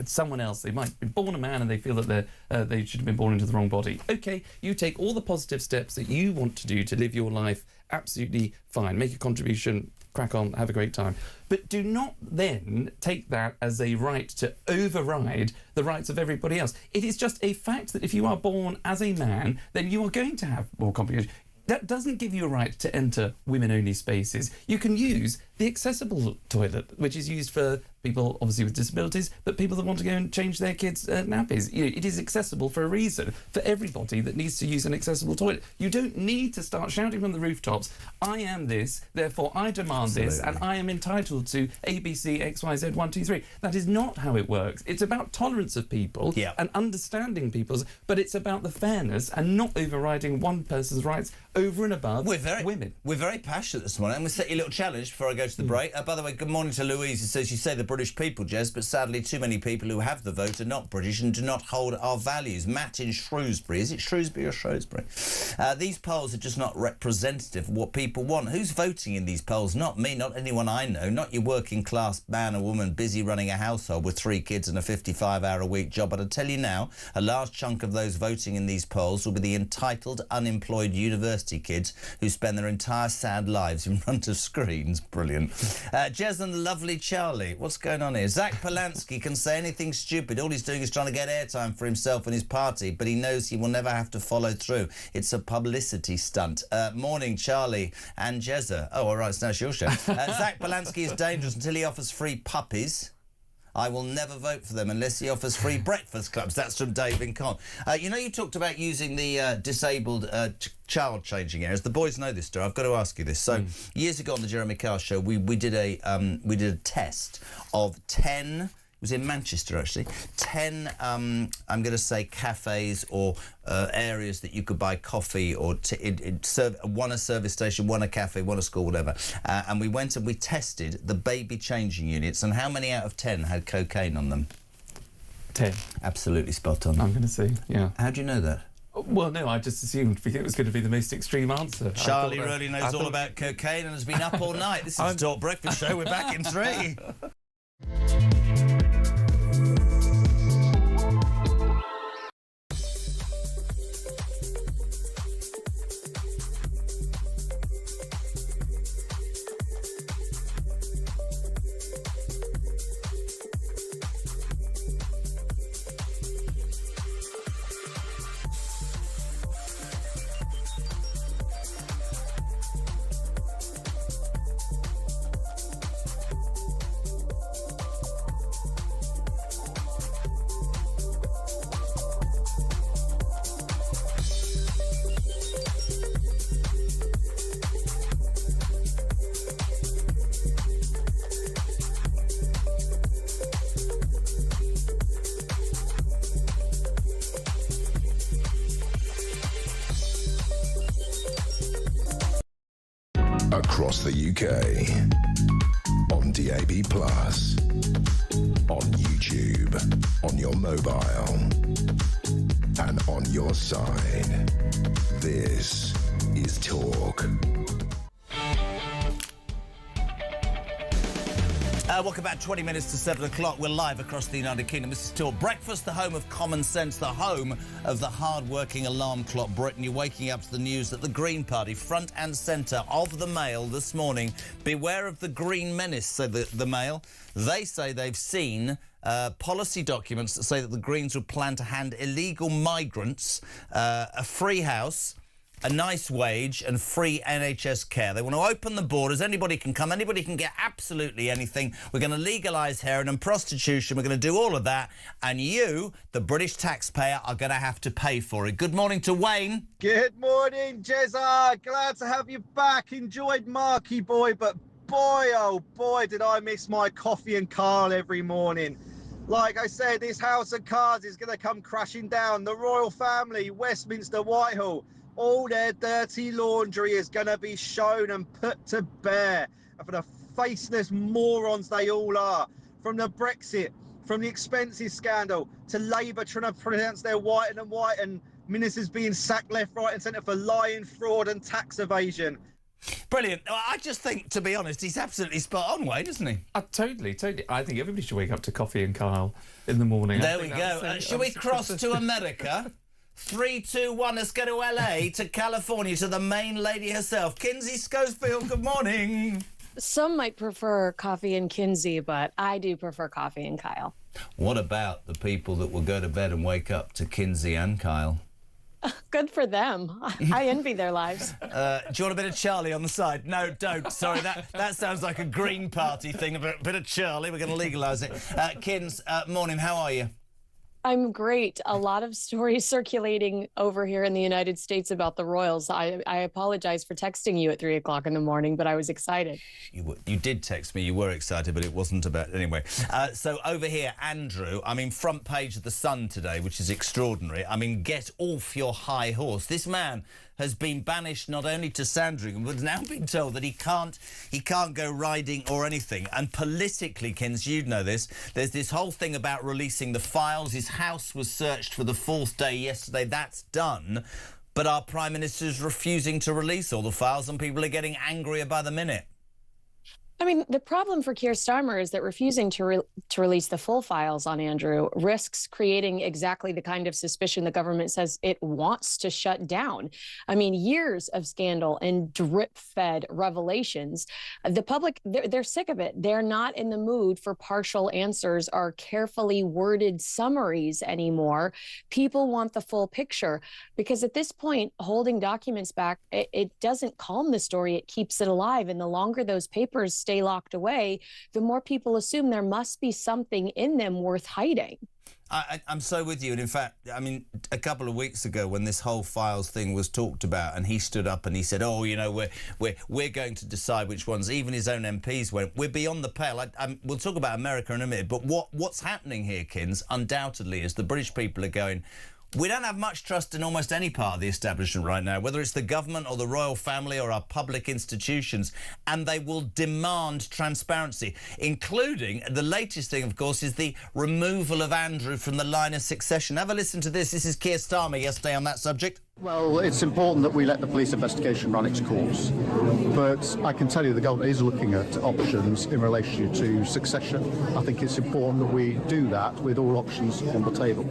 Speaker 5: someone else. They might be born a man and they feel that they should have been born into the wrong body. Okay, you take all the positive steps that you want to do to live your life absolutely fine. Make a contribution, crack on, have a great time. But do not then take that as a right to override the rights of everybody else. It is just a fact that if you are born as a man, then you are going to have more complications. That doesn't give you a right to enter women-only spaces. You can use the accessible toilet, which is used for people, obviously, with disabilities, but people that want to go and change their kids' nappies. It is accessible for a reason, for everybody that needs to use an accessible toilet. You don't need to start shouting from the rooftops, I am this, therefore I demand this, and I am entitled to ABC, XYZ, 1, 2, 3. That is not how it works. It's about tolerance of people and understanding people's, but it's about the fairness and not overriding one person's rights over and above women.
Speaker 3: We're very passionate this morning. I'm going to set you a little challenge before I go to the break. By the way, good morning to Louise, who says, you say the British people, Jez, but sadly too many people who have the vote are not British and do not hold our values. Matt in Shrewsbury. Is it Shrewsbury or Shrewsbury? These polls are just not representative of what people want. Who's voting in these polls? Not me, not anyone I know, not your working class man or woman busy running a household with 3 kids and a 55-hour-a-week job. But I tell you now, a large chunk of those voting in these polls will be the entitled, unemployed university kids who spend their entire sad lives in front of screens. Brilliant. Jez and the lovely Charlie. What's going on here? Zach Polanski can say anything stupid. All he's doing is trying to get airtime for himself and his party, but he knows he will never have to follow through. It's a publicity stunt. Morning, Charlie and Jezza. Oh, all right, so now it's your show. Zach Polanski is dangerous until he offers free puppies. I will never vote for them unless he offers free breakfast clubs. That's from Dave in Con. You know, you talked about using the disabled child changing areas. The boys know this story. I've got to ask you this. So years ago on the Jeremy Carr show, we did a test of 10. It was in Manchester, actually. 10, I'm going to say, cafes or areas that you could buy coffee or one a service station, one a cafe, one a school, whatever. And we went and we tested the baby changing units, and how many out of 10 had cocaine on them?
Speaker 5: 10.
Speaker 3: Absolutely spot on.
Speaker 5: I'm going to say, yeah.
Speaker 3: How do you know that?
Speaker 5: Well, no, I just assumed it was going to be the most extreme answer.
Speaker 3: Charlie really knows all about cocaine and has been up all night. This is the Talk Breakfast Show. We're back in 3.
Speaker 2: Across the UK, on DAB+, on YouTube, on your mobile, and on your side. This is Talk.
Speaker 3: Welcome back. 20 minutes to 7 o'clock. We're live across the United Kingdom. This is Talk Breakfast, the home of common sense, the home of the hard-working alarm clock Britain. You're waking up to the news that the Green Party, front and centre of the Mail this morning, beware of the Green Menace, said the Mail. They say they've seen policy documents that say that the Greens would plan to hand illegal migrants a free house, a nice wage and free NHS care. They want to open the borders. Anybody can come. Anybody can get absolutely anything. We're going to legalise heroin and prostitution. We're going to do all of that. And you, the British taxpayer, are going to have to pay for it. Good morning to Wayne.
Speaker 12: Good morning, Jezza. Glad to have you back. Enjoyed Marky Boy, but boy, oh boy, did I miss my coffee and Carl every morning. Like I said, this house of cards is going to come crashing down. The royal family, Westminster, Whitehall, all their dirty laundry is going to be shown and put to bear for the faceless morons they all are. From the Brexit, from the expenses scandal, to Labour trying to pronounce their white and ministers being sacked left, right and centre for lying, fraud and tax evasion.
Speaker 3: Brilliant. I just think, to be honest, he's absolutely spot on, Wayne, isn't he?
Speaker 5: Totally. I think everybody should wake up to coffee and Kyle in the morning.
Speaker 3: There we go. Shall we cross to America? 3, 2, 1, let's go to LA, to California, to the main lady herself. Kinsey Schofield, good morning.
Speaker 13: Some might prefer coffee and Kinsey, but I do prefer coffee and Kyle.
Speaker 3: What about the people that will go to bed and wake up to Kinsey and Kyle?
Speaker 13: Good for them. I envy their lives.
Speaker 3: Do you want a bit of Charlie on the side? No, don't. Sorry, that sounds like a Green Party thing. A bit of Charlie. We're going to legalise it. Kins, morning. How are you?
Speaker 13: I'm great. A lot of stories circulating over here in the United States about the Royals. I apologize for texting you at 3 o'clock in the morning, but I was excited.
Speaker 3: You did text me. You were excited, but it wasn't about... Anyway, so over here, Andrew, I mean, front page of The Sun today, which is extraordinary. I mean, get off your high horse. This man has been banished not only to Sandringham, but has now been told that he can't go riding or anything. And politically, Kins, you'd know this, there's this whole thing about releasing the files. His house was searched for the 4th day yesterday. That's done. But our Prime Minister is refusing to release all the files, and people are getting angrier by the minute.
Speaker 13: I mean, the problem for Keir Starmer is that refusing to release the full files on Andrew risks creating exactly the kind of suspicion the government says it wants to shut down. I mean, years of scandal and drip-fed revelations. The public, they're sick of it. They're not in the mood for partial answers or carefully worded summaries anymore. People want the full picture, because at this point, holding documents back, it doesn't calm the story. It keeps it alive. And the longer those papers stay stay locked away, the more people assume there must be something in them worth hiding.
Speaker 3: I'm so with you. And in fact, I mean, a couple of weeks ago when this whole files thing was talked about and he stood up and he said, oh, you know, we're going to decide which ones, even his own MPs went, we're beyond the pale. We'll talk about America in a minute, but what's happening here, Kins, undoubtedly, is the British people are going, we don't have much trust in almost any part of the establishment right now, whether it's the government or the royal family or our public institutions, and they will demand transparency, including the latest thing, of course, is the removal of Andrew from the line of succession. Have a listen to this. This is Keir Starmer yesterday on that subject.
Speaker 14: Well, it's important that we let the police investigation run its course, but I can tell you the government is looking at options in relation to succession. I think it's important that we do that with all options on the table.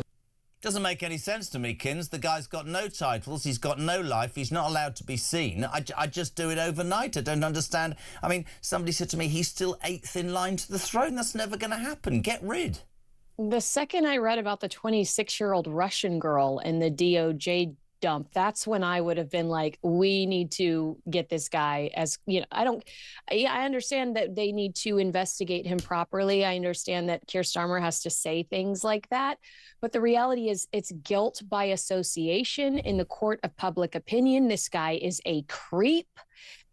Speaker 3: Doesn't make any sense to me, Kins. The guy's got no titles, he's got no life, he's not allowed to be seen. I just do it overnight. I don't understand. I mean, somebody said to me, he's still 8th in line to the throne. That's never going to happen. Get rid.
Speaker 13: The second I read about the 26-year-old Russian girl in the DOJ dump, that's when I would have been like, we need to get this guy, as you know, I understand that they need to investigate him properly. I understand that Keir Starmer has to say things like that, but the reality is it's guilt by association in the court of public opinion. This guy is a creep,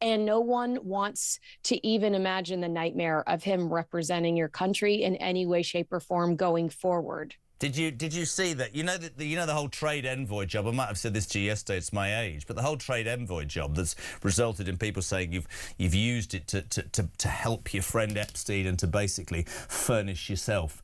Speaker 13: and no one wants to even imagine the nightmare of him representing your country in any way, shape, or form going forward.
Speaker 3: Did you see that? You know the whole trade envoy job. I might have said this to you yesterday. It's my age, but the whole trade envoy job that's resulted in people saying you've used it to help your friend Epstein and to basically furnish yourself.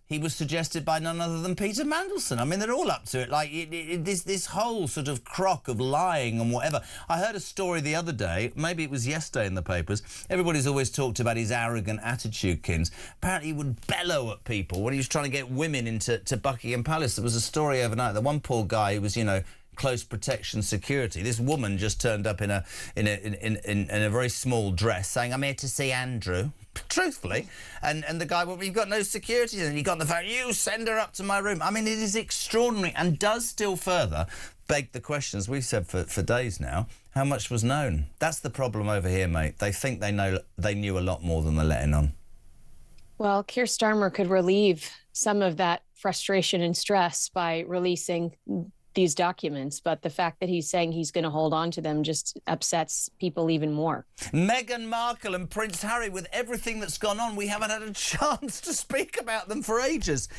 Speaker 3: He was suggested by none other than Peter Mandelson. I mean, they're all up to it. Like this whole sort of crock of lying and whatever. I heard a story the other day. Maybe it was yesterday in the papers. Everybody's always talked about his arrogant attitude, Kins. Apparently, he would bellow at people when he was trying to get women into Buckingham Palace. There was a story overnight that one poor guy who was, you know, close protection security. This woman just turned up in a very small dress, saying, "I'm here to see Andrew." Truthfully, and the guy, well, you've got no security, and he got on the phone. You send her up to my room. I mean, it is extraordinary, and does still further beg the questions we've said for days now. How much was known? That's the problem over here, mate. They think they knew a lot more than they're letting on.
Speaker 13: Well, Keir Starmer could relieve some of that frustration and stress by releasing these documents, but the fact that he's saying he's going to hold on to them just upsets people even more.
Speaker 3: Meghan Markle and Prince Harry, with everything that's gone on, we haven't had a chance to speak about them for ages.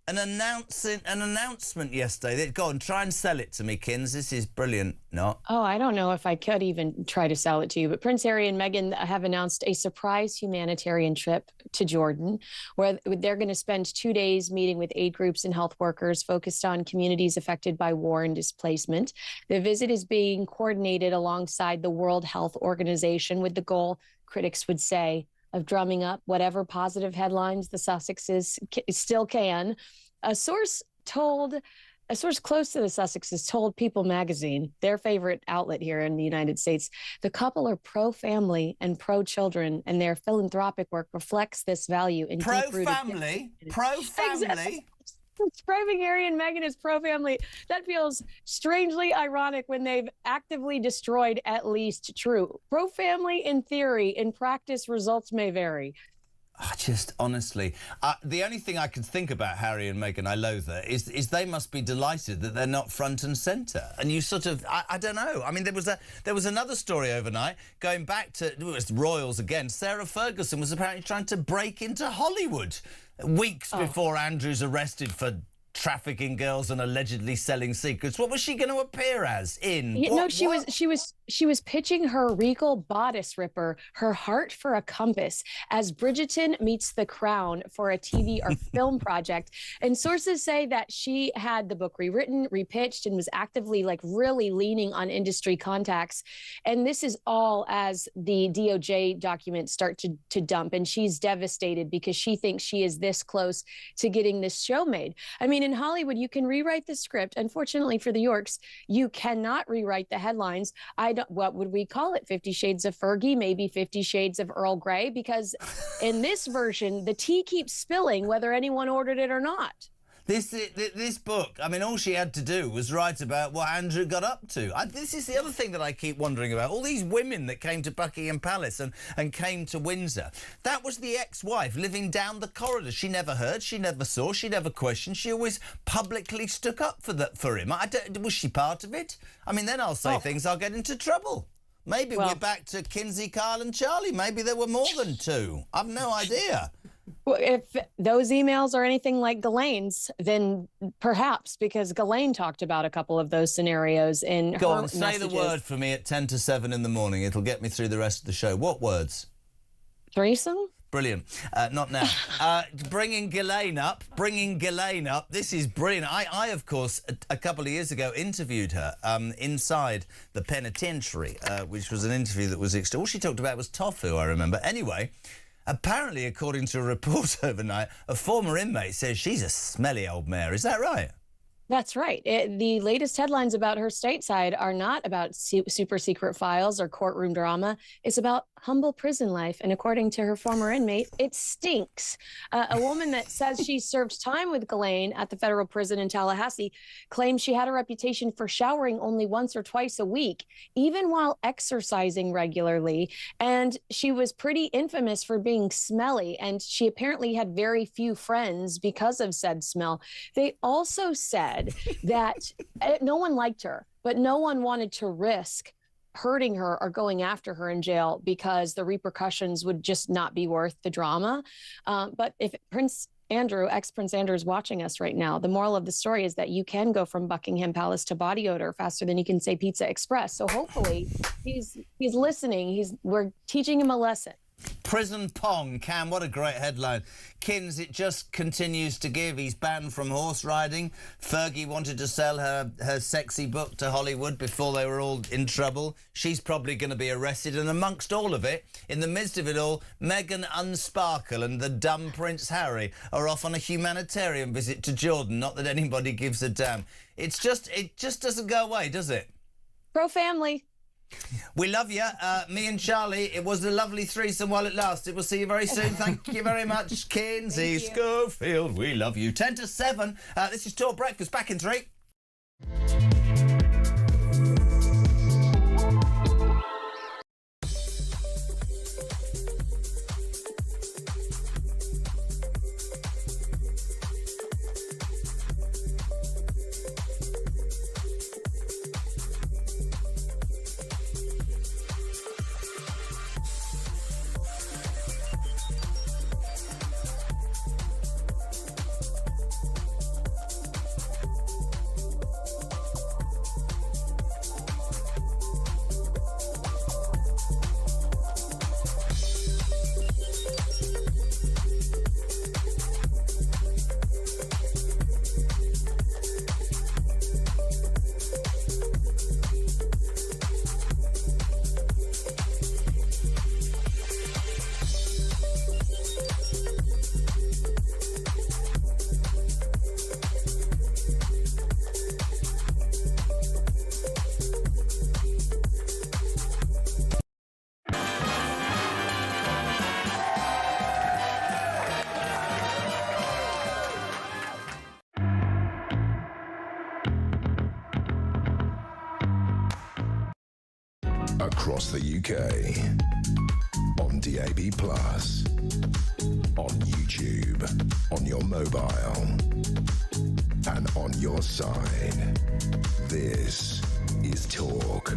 Speaker 3: An announcement yesterday. Go on, try and sell it to me, Kins. This is brilliant. Not.
Speaker 13: Oh, I don't know if I could even try to sell it to you, but Prince Harry and Meghan have announced a surprise humanitarian trip to Jordan, where they're going to spend 2 days meeting with aid groups and health workers focused on communities affected by war and displacement. The visit is being coordinated alongside the World Health Organization with the goal, critics would say, of drumming up whatever positive headlines the Sussexes still can. A source close to the Sussexes told People magazine, their favorite outlet here in the United States, the couple are pro-family and pro-children, and their philanthropic work reflects this value. In
Speaker 3: Pro-family? Pro-family?
Speaker 13: Exactly. Describing Harry and Meghan as pro-family, that feels strangely ironic when they've actively destroyed at least true. Pro-family in theory, in practice, results may vary.
Speaker 3: Just honestly, the only thing I could think about Harry and Meghan, I loathe her, is they must be delighted that they're not front and centre. And you sort of, I don't know. I mean, there was another story overnight going back to it was royals again. Sarah Ferguson was apparently trying to break into Hollywood weeks before Andrew's arrested for trafficking girls and allegedly selling secrets. What was she going to appear as in?
Speaker 13: She was pitching her regal bodice ripper, her heart for a compass, as Bridgerton meets The Crown for a TV or film project. And sources say that she had the book rewritten, repitched, and was actively really leaning on industry contacts. And this is all as the DOJ documents start to dump. And she's devastated because she thinks she is this close to getting this show made. I mean, in Hollywood, you can rewrite the script. Unfortunately for the Yorks, you cannot rewrite the headlines. What would we call it? 50 Shades of Fergie, maybe 50 Shades of Earl Grey, because in this version, the tea keeps spilling whether anyone ordered it or not.
Speaker 3: This book, I mean, all she had to do was write about what Andrew got up to. This is the other thing that I keep wondering about. All these women that came to Buckingham Palace and came to Windsor. That was the ex-wife living down the corridor. She never heard, she never saw, she never questioned. She always publicly stuck up for him. Was she part of it? I mean, then I'll say things, I'll get into trouble. Maybe we're back to Kinsey, Kyle and Charlie. Maybe there were more than two. I've no idea.
Speaker 13: Well, if those emails are anything like Ghislaine's, then perhaps, because Ghislaine talked about a couple of those scenarios in
Speaker 3: Go
Speaker 13: her
Speaker 3: on, say
Speaker 13: messages.
Speaker 3: the word for me at 10 to 7 in the morning. It'll get me through the rest of the show. What words?
Speaker 13: Threesome?
Speaker 3: Brilliant. Not now. Bringing Ghislaine up. This is brilliant. I of course, a couple of years ago, interviewed her inside the penitentiary, which was an interview that was... All she talked about was tofu, I remember. Anyway... Apparently, according to a report overnight, a former inmate says she's a smelly old mare. Is that right?
Speaker 13: That's right. The latest headlines about her stateside are not about super secret files or courtroom drama. It's about humble prison life. And according to her former inmate, it stinks. A woman that says she served time with Ghislaine at the federal prison in Tallahassee claims she had a reputation for showering only once or twice a week, even while exercising regularly. And she was pretty infamous for being smelly. And she apparently had very few friends because of said smell. They also said that no one liked her, but no one wanted to risk hurting her or going after her in jail because the repercussions would just not be worth the drama. But if Prince Andrew, ex-Prince Andrew, is watching us right now, the moral of the story is that you can go from Buckingham Palace to body odor faster than you can say Pizza Express. So hopefully he's listening. We're teaching him a lesson.
Speaker 3: Prison Pong. Cam, what a great headline. Kins, it just continues to give. He's banned from horse riding. Fergie wanted to sell her sexy book to Hollywood before they were all in trouble. She's probably going to be arrested. And amongst all of it, in the midst of it all, Meghan Unsparkle and the dumb Prince Harry are off on a humanitarian visit to Jordan. Not that anybody gives a damn. It just doesn't go away, does it?
Speaker 13: Pro-family.
Speaker 3: We love you. Me and Charlie, it was a lovely threesome while it lasted. We'll see you very soon. Thank you very much, Kinsey Schofield. We love you. 10 to 7. This is Talk Breakfast. Back in 3.
Speaker 2: Across the UK, on DAB+, on YouTube, on your mobile, and on your side. This is Talk.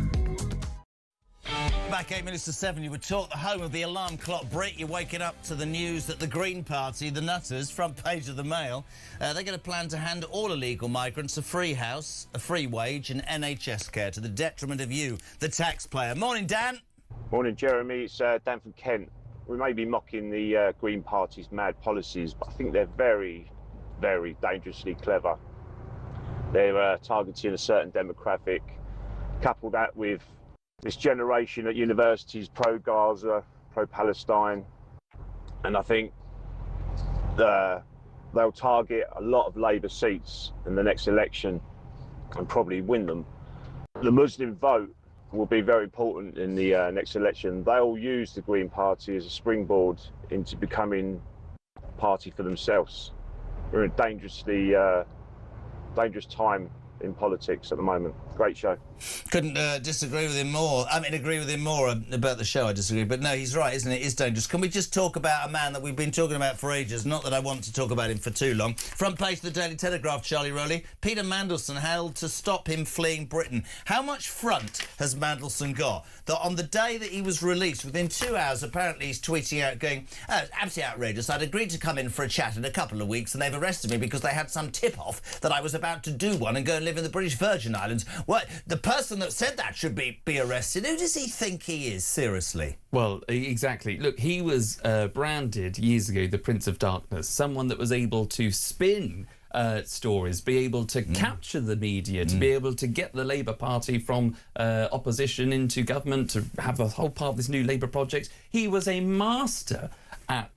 Speaker 3: Back 8 minutes to 7, you were taught the home of the alarm clock Brit. You're waking up to the news that the Green Party, the Nutters, front page of the Mail, they're going to plan to hand all illegal migrants a free house, a free wage and NHS care to the detriment of you, the taxpayer. Morning, Dan.
Speaker 15: Morning, Jeremy. It's Dan from Kent. We may be mocking the Green Party's mad policies, but I think they're very, very dangerously clever. They're targeting a certain demographic. Couple that with this generation at universities pro-Gaza, pro-Palestine, and I think they'll target a lot of Labour seats in the next election and probably win them. The Muslim vote will be very important in the next election. They'll use the Green Party as a springboard into becoming a party for themselves. we're in a dangerous time in politics at the moment. Great show.
Speaker 3: Couldn't disagree with him more. I mean, agree with him more about the show, I disagree. But no, he's right, isn't it? It's dangerous. Can we just talk about a man that we've been talking about for ages? Not that I want to talk about him for too long. Front page of the Daily Telegraph, Charlie Rowley. Peter Mandelson held to stop him fleeing Britain. How much front has Mandelson got? That on the day that he was released, within 2 hours, apparently he's tweeting out going, oh, it's absolutely outrageous. I'd agreed to come in for a chat in a couple of weeks and they've arrested me because they had some tip-off that I was about to do one and go and live in the British Virgin Islands. What? The person that said that should be arrested. Who does he think he is, seriously?
Speaker 5: Well, exactly. Look, he was branded years ago the Prince of Darkness, someone that was able to spin stories, be able to capture the media, to be able to get the Labour Party from opposition into government, to have a whole part of this new Labour project. He was a master at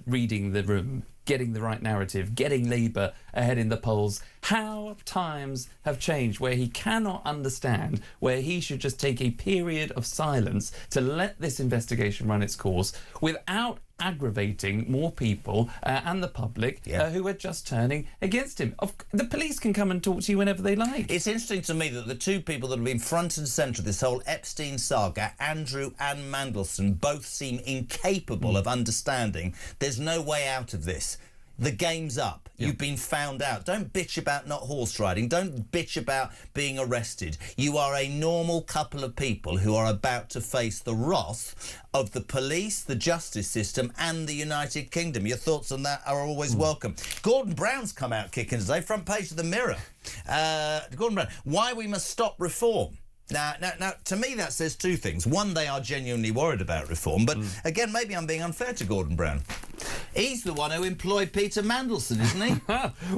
Speaker 5: reading the room, getting the right narrative, getting Labour ahead in the polls. How times have changed where he cannot understand, where he should just take a period of silence to let this investigation run its course without aggravating more people and the public who are just turning against him. The police can come and talk to you whenever they like.
Speaker 3: It's interesting to me that the two people that have been front and centre of this whole Epstein saga, Andrew and Mandelson, both seem incapable of understanding there's no way out of this. The game's up. You've been found out. Don't bitch about not horse riding. Don't bitch about being arrested. You are a normal couple of people who are about to face the wrath of the police, the justice system and the United Kingdom. Your thoughts on that are always welcome. Gordon Brown's come out kicking today, front page of the Mirror. Gordon Brown, why we must stop reform. Now, to me, that says two things. One, they are genuinely worried about reform, but again, maybe I'm being unfair to Gordon Brown. He's the one who employed Peter Mandelson, isn't he?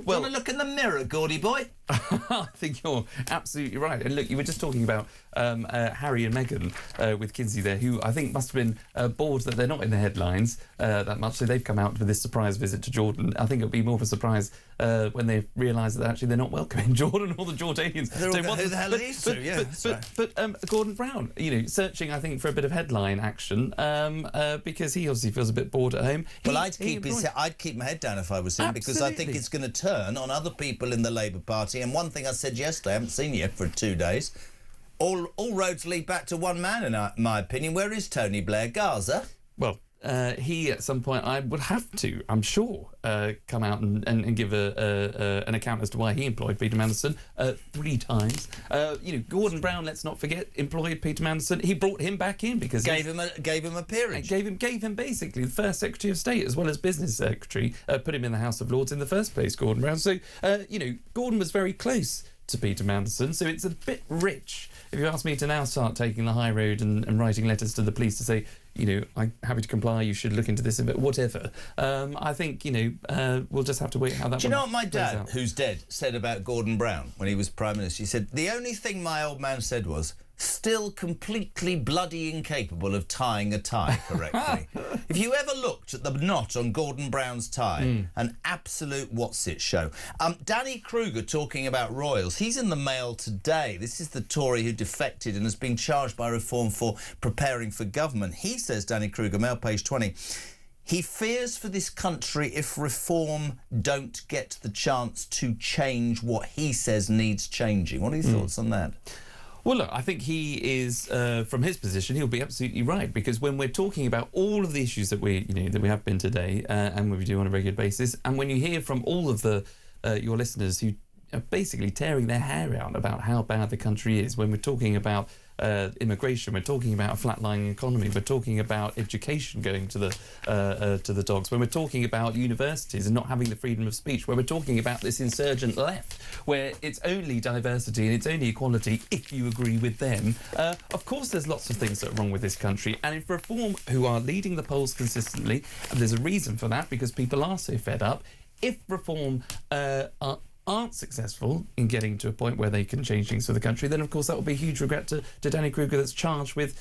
Speaker 3: Well, want to look in the mirror, Gordy boy?
Speaker 5: I think you're absolutely right. And look, you were just talking about Harry and Meghan with Kinsey there, who I think must have been bored that they're not in the headlines that much, so they've come out for this surprise visit to Jordan. I think it'll be more of a surprise when they realise that actually they're not welcoming Jordan or the Jordanians.
Speaker 3: Who the hell are these two? Yeah,
Speaker 5: but Gordon Brown, you know, searching, I think, for a bit of headline action because he obviously feels a bit bored at home.
Speaker 3: Well, I'd keep my head down if I was him, because I think it's going to turn on other people in the Labour Party. And one thing I said yesterday, I haven't seen you for 2 days, all roads lead back to one man, in my opinion. Where is Tony Blair? Gaza?
Speaker 5: Well, he, at some point, I would have to, I'm sure, come out and give an account as to why he employed Peter Mandelson 3 times. You know, Gordon Brown, let's not forget, employed Peter Mandelson. He brought him back in because
Speaker 3: gave him a peerage.
Speaker 5: Gave him basically the first Secretary of State as well as Business Secretary. Put him in the House of Lords in the first place, Gordon Brown. So, you know, Gordon was very close to Peter Mandelson, so it's a bit rich if you ask me to now start taking the high road and writing letters to the police to say, you know, I'm happy to comply, you should look into this a bit, whatever. I think, you know, we'll just have to wait how that.
Speaker 3: Do you know what my dad, who's dead, said about Gordon Brown when he was Prime Minister? He said, the only thing my old man said was, still completely bloody incapable of tying a tie correctly. If you ever looked at the knot on Gordon Brown's tie, an absolute what's-it show. Danny Kruger talking about royals. He's in the Mail today. This is the Tory who defected and has been charged by Reform for preparing for government. He says, Danny Kruger, Mail page 20, he fears for this country if Reform don't get the chance to change what he says needs changing. What are your thoughts on that?
Speaker 5: Well, look, I think he is, from his position, he'll be absolutely right, because when we're talking about all of the issues that we have been today, and we do on a regular basis, and when you hear from all of your listeners who are basically tearing their hair out about how bad the country is, when we're talking about immigration, we're talking about a flatlining economy, we're talking about education going to the dogs, when we're talking about universities and not having the freedom of speech, where we're talking about this insurgent left, where it's only diversity and it's only equality if you agree with them. Of course there's lots of things that are wrong with this country, and if Reform, who are leading the polls consistently, and there's a reason for that because people are so fed up, if Reform aren't successful in getting to a point where they can change things for the country, then of course that will be a huge regret to Danny Kruger, that's charged with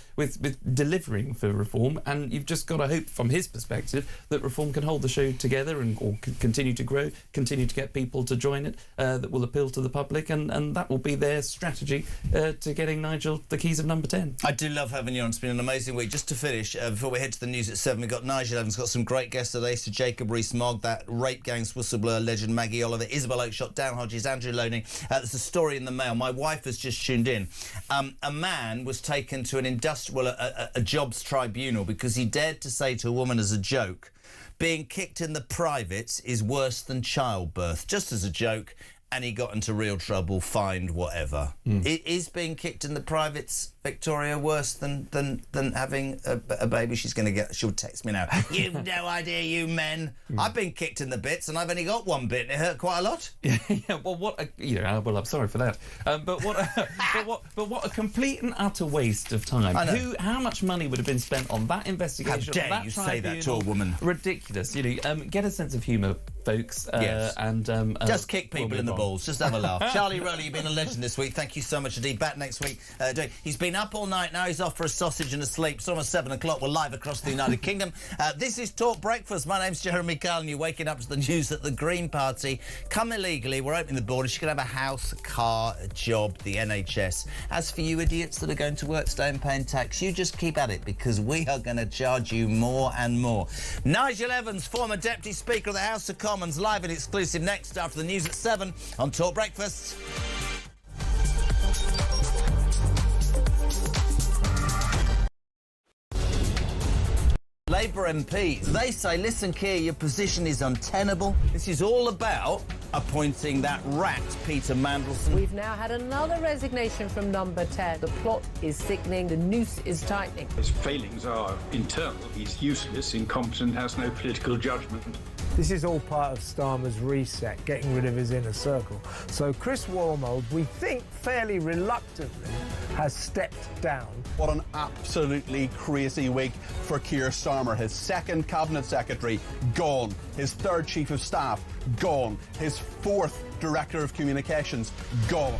Speaker 5: delivering for reform. And you've just got to hope, from his perspective, that reform can hold the show together or continue to grow, continue to get people to join it, that will appeal to the public, and that will be their strategy to getting Nigel the keys of number 10.
Speaker 3: I do love having you on. It's been an amazing week. Just to finish, before we head to the news at 7, we've got Nigel Evans, got some great guests today. So Jacob Rees-Mogg, that rape gangs whistleblower legend, Maggie Oliver, Isabel Oakeshott, Dan Hodges, Andrew Loney. There's a story in the Mail. My wife has just tuned in. A man was taken to a jobs tribunal because he dared to say to a woman as a joke, being kicked in the privates is worse than childbirth, just as a joke, and he got into real trouble, fined, whatever. Is being kicked in the privates, Victoria, worse than having a baby? She'll text me now. You've no idea, you men. I've been kicked in the bits and I've only got one bit and it hurt quite a lot.
Speaker 5: Well, I'm sorry for that. But what a complete and utter waste of time. How much money would have been spent on that investigation?
Speaker 3: How dare you say that to a woman?
Speaker 5: Ridiculous. Get a sense of humour, folks.
Speaker 3: Yes.
Speaker 5: And
Speaker 3: just kick people in the balls. Just have a laugh. Charlie Rowley, you've been a legend this week. Thank you so much indeed. Back next week. He's been up all night. Now he's off for a sausage and a sleep. It's almost 7 o'clock. We're live across the United Kingdom. This is Talk Breakfast. My name's Jeremy Kyle, and you're waking up to the news that the Green Party come illegally. We're opening the borders. You can have a house, a car, a job, the NHS. As for you idiots that are going to work today and paying tax, you just keep at it, because we are going to charge you more and more. Nigel Evans, former Deputy Speaker of the House of Commons, live and exclusive next after the news at 7 on Talk Breakfast. Labour MPs, they say, listen, Keir, your position is untenable. This is all about appointing that rat, Peter Mandelson.
Speaker 1: We've now had another resignation from number 10. The plot is sickening, the noose is tightening.
Speaker 16: His failings are internal. He's useless, incompetent, has no political judgment.
Speaker 17: This is all part of Starmer's reset, getting rid of his inner circle. So Chris Wormold, we think fairly reluctantly, has stepped down.
Speaker 18: What an absolutely crazy week for Keir Starmer. His second cabinet secretary, gone. His third chief of staff, gone. His fourth director of communications, gone.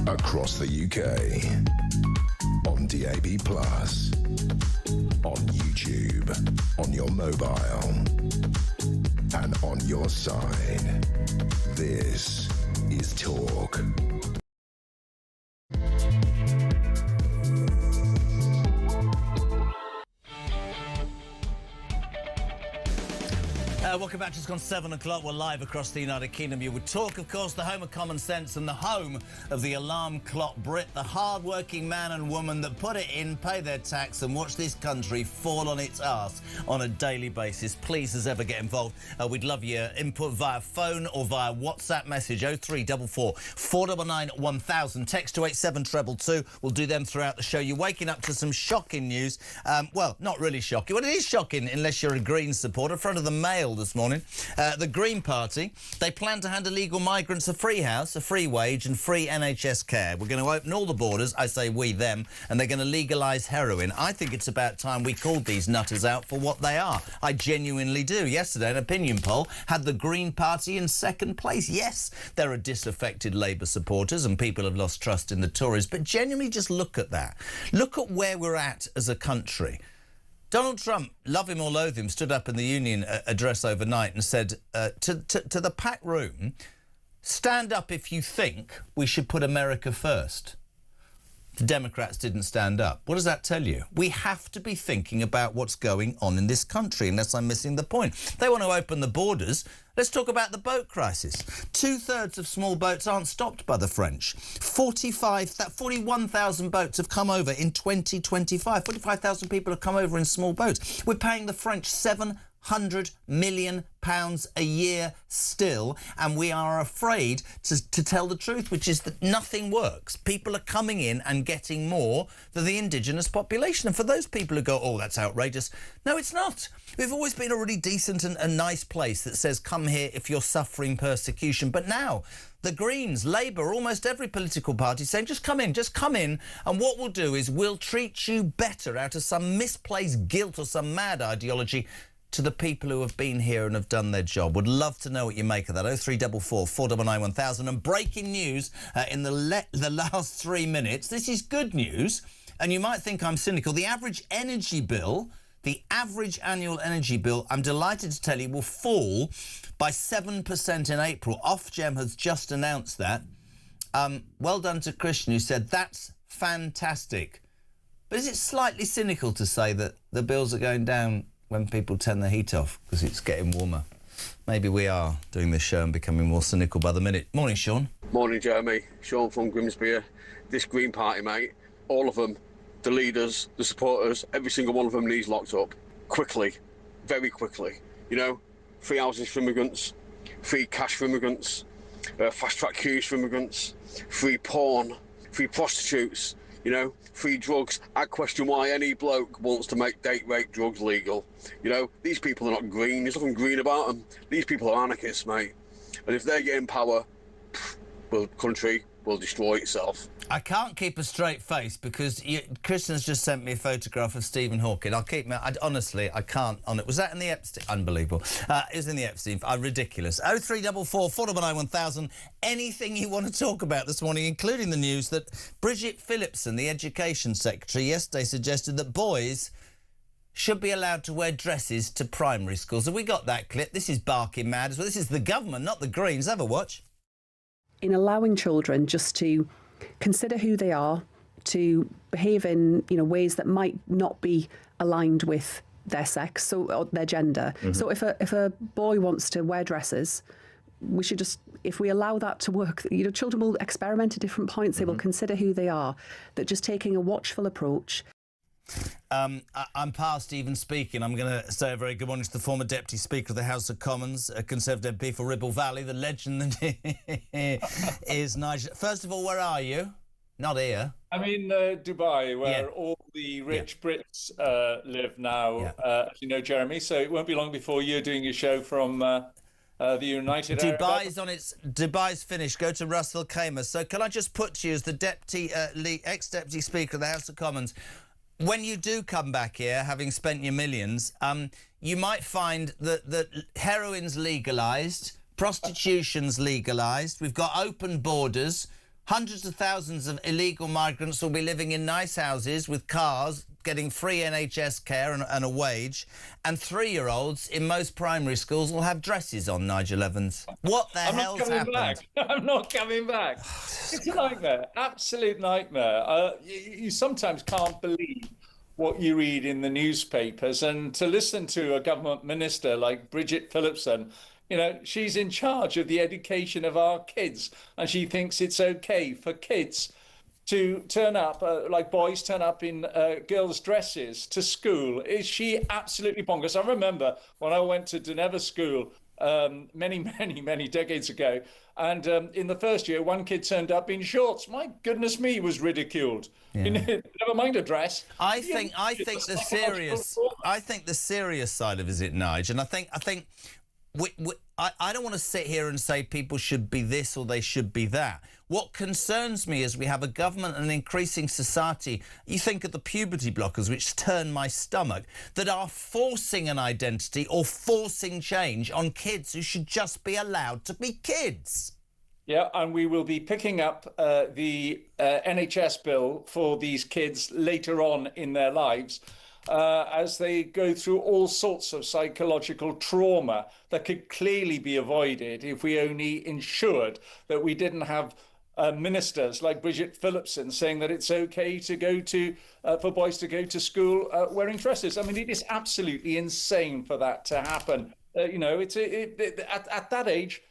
Speaker 2: Across the UK, on DAB+, on YouTube, on your mobile, and on your side. This is Talk.
Speaker 3: Welcome back. Just gone 7 o'clock. We're live across the United Kingdom. You would talk, of course, the home of common sense and the home of the alarm clock Brit, the hard-working man and woman that put it in, pay their tax and watch this country fall on its arse on a daily basis. Please, as ever, get involved. We'd love your input via phone or via WhatsApp message 0344 499 1000. Text to 87222. We'll do them throughout the show. You're waking up to some shocking news. Well, not really shocking. Well, it is shocking unless you're a Green supporter. In front of the Mail this morning, the Green Party, they plan to hand illegal migrants a free house, a free wage and free NHS care. We're going to open all the borders, I say we, them, and they're going to legalise heroin. I think it's about time we called these nutters out for what they are. I genuinely do. Yesterday, an opinion poll had the Green Party in second place. Yes, there are disaffected Labour supporters and people have lost trust in the Tories, but genuinely just look at that. Look at where we're at as a country. Donald Trump, love him or loathe him, stood up in the Union address overnight and said to the packed room, stand up if you think we should put America first. The Democrats didn't stand up. What does that tell you? We have to be thinking about what's going on in this country, unless I'm missing the point. They want to open the borders. Let's talk about the boat crisis. 2/3 of small boats aren't stopped by the French. 41,000 boats have come over in 2025. 45,000 people have come over in small boats. We're paying the French £700 million a year still, and we are afraid to tell the truth, which is that nothing works. People are coming in and getting more than the indigenous population. And for those people who go, oh, that's outrageous, no, it's not. We've always been a really decent and nice place that says, come here if you're suffering persecution. But now, the Greens, Labour, almost every political party saying, just come in, and what we'll do is we'll treat you better out of some misplaced guilt or some mad ideology to the people who have been here and have done their job. Would love to know what you make of that. 0344 499 1000. And breaking news in the last 3 minutes. This is good news, and you might think I'm cynical. The average energy bill, the average annual energy bill, I'm delighted to tell you, will fall by 7% in April. Ofgem has just announced that. Well done to Christian, who said that's fantastic. But is it slightly cynical to say that the bills are going down when people turn the heat off because it's getting warmer? Maybe we are doing this show and becoming more cynical by the minute. Morning, Sean.
Speaker 19: Morning, Jeremy. Sean from Grimsby. This Green Party, mate, all of them, the leaders, the supporters, every single one of them needs locked up. Quickly. Very quickly. You know, free houses for immigrants, free cash for immigrants, fast-track queues for immigrants, free porn, free prostitutes, you know, free drugs. I question why any bloke wants to make date rape drugs legal. You know, these people are not green. There's nothing green about them. These people are anarchists, mate. And if they get in power, the country will destroy itself.
Speaker 3: I can't keep a straight face because Christian's just sent me a photograph of Stephen Hawking. I'll keep honestly, I can't on it. Was that in the Epstein? Unbelievable. It was in the Epstein. Ridiculous. 0344 499 1000. Anything you want to talk about this morning, including the news that Bridget Phillipson, the Education Secretary, yesterday suggested that boys should be allowed to wear dresses to primary schools. Have we got that clip? This is barking mad as well. This is the government, not the Greens. Have a watch.
Speaker 4: In allowing children just to consider who they are, to behave in ways that might not be aligned with their sex or their gender. Mm-hmm. So if a boy wants to wear dresses, we should just, if we allow that to work, children will experiment at different points. They will consider who they are. That just taking a watchful approach.
Speaker 3: I'm past even speaking. I'm going to say a very good morning to the former Deputy Speaker of the House of Commons, a Conservative MP for Ribble Valley, the legend that is Nigel. First of all, where are you? Not here.
Speaker 20: I'm in Dubai, where all the rich Brits live now, as you know, Jeremy. So it won't be long before you're doing your show from the United Arab Emirates.
Speaker 3: Dubai's finished. Go to Russell Kamer. So can I just put to you, as the ex-Deputy Speaker of the House of Commons, when you do come back here, having spent your millions, you might find that heroin's legalised, prostitution's legalised, we've got open borders, hundreds of thousands of illegal migrants will be living in nice houses with cars, getting free NHS care and a wage, and 3-year-olds in most primary schools will have dresses on, Nigel Evans. What the hell's happened?
Speaker 20: I'm not coming back. It's a nightmare, absolute nightmare. You sometimes can't believe what you read in the newspapers, and to listen to a government minister like Bridget Phillipson. You know, she's in charge of the education of our kids, and she thinks it's okay for kids to turn up, like boys turn up in girls' dresses to school. Is she absolutely bonkers? I remember when I went to Geneva School many decades ago, and in the first year, one kid turned up in shorts. My goodness me, was ridiculed.
Speaker 3: Yeah.
Speaker 20: You know, never mind a dress.
Speaker 3: I think the serious side of it, Nigel, and I think I don't want to sit here and say people should be this or they should be that. What concerns me is we have a government and an increasing society, you think of the puberty blockers, which turn my stomach, that are forcing an identity or forcing change on kids who should just be allowed to be kids.
Speaker 20: Yeah, and we will be picking up the NHS bill for these kids later on in their lives. As they go through all sorts of psychological trauma that could clearly be avoided if we only ensured that we didn't have ministers like Bridget Phillipson saying that it's okay to go to for boys to go to school wearing dresses. I mean, it is absolutely insane for that to happen. You know, at that age,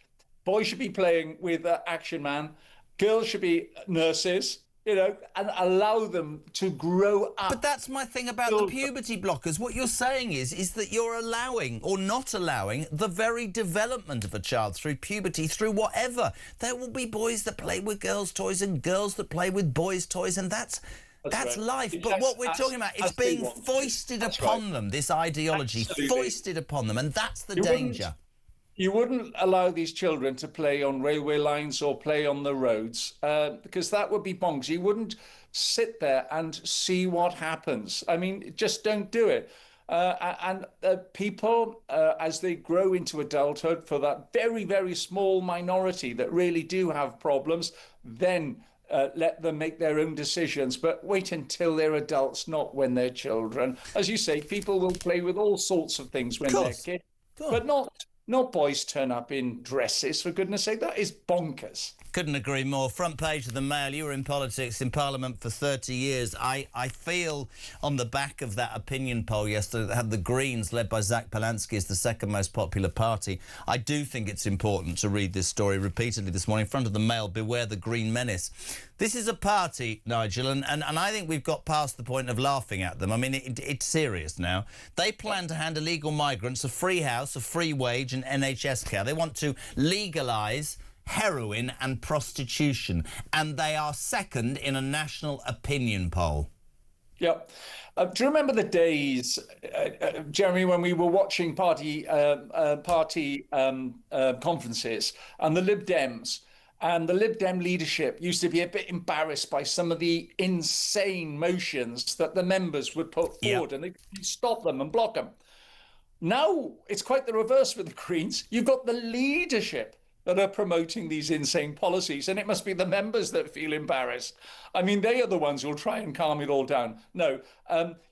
Speaker 20: boys should be playing with Action Man, girls should be nurses. You know, and allow them to grow up.
Speaker 3: But that's my thing about the puberty blockers. What you're saying is that you're allowing or not allowing the very development of a child through puberty, through whatever. There will be boys that play with girls' toys and girls that play with boys' toys, and that's right. Life. But what we're talking about is being foisted upon them, this ideology, foisted upon them, and that's the danger.
Speaker 20: You wouldn't allow these children to play on railway lines or play on the roads because that would be bonkers. You wouldn't sit there and see what happens. I mean, just don't do it. People, as they grow into adulthood, for that very, very small minority that really do have problems, then let them make their own decisions. But wait until they're adults, not when they're children. As you say, people will play with all sorts of things when they're kids, but not boys turn up in dresses, for goodness sake. That is bonkers.
Speaker 3: Couldn't agree more. Front page of the Mail. You were in politics, in Parliament for 30 years. I feel on the back of that opinion poll yesterday that had the Greens, led by Zach Polansky, as the second most popular party. I do think it's important to read this story repeatedly this morning. In front of the Mail, beware the Green menace. This is a party, Nigel, and I think we've got past the point of laughing at them. I mean, it's serious now. They plan to hand illegal migrants a free house, a free wage and NHS care. They want to legalise heroin and prostitution, and they are second in a national opinion poll.
Speaker 20: Yeah. Do you remember the days, Jeremy, when we were watching party conferences and the Lib Dems? And the Lib Dem leadership used to be a bit embarrassed by some of the insane motions that the members would put forward, and they could stop them and block them. Now it's quite the reverse with the Greens. You've got the leadership that are promoting these insane policies, and it must be the members that feel embarrassed. I mean, they are the ones who'll try and calm it all down. No,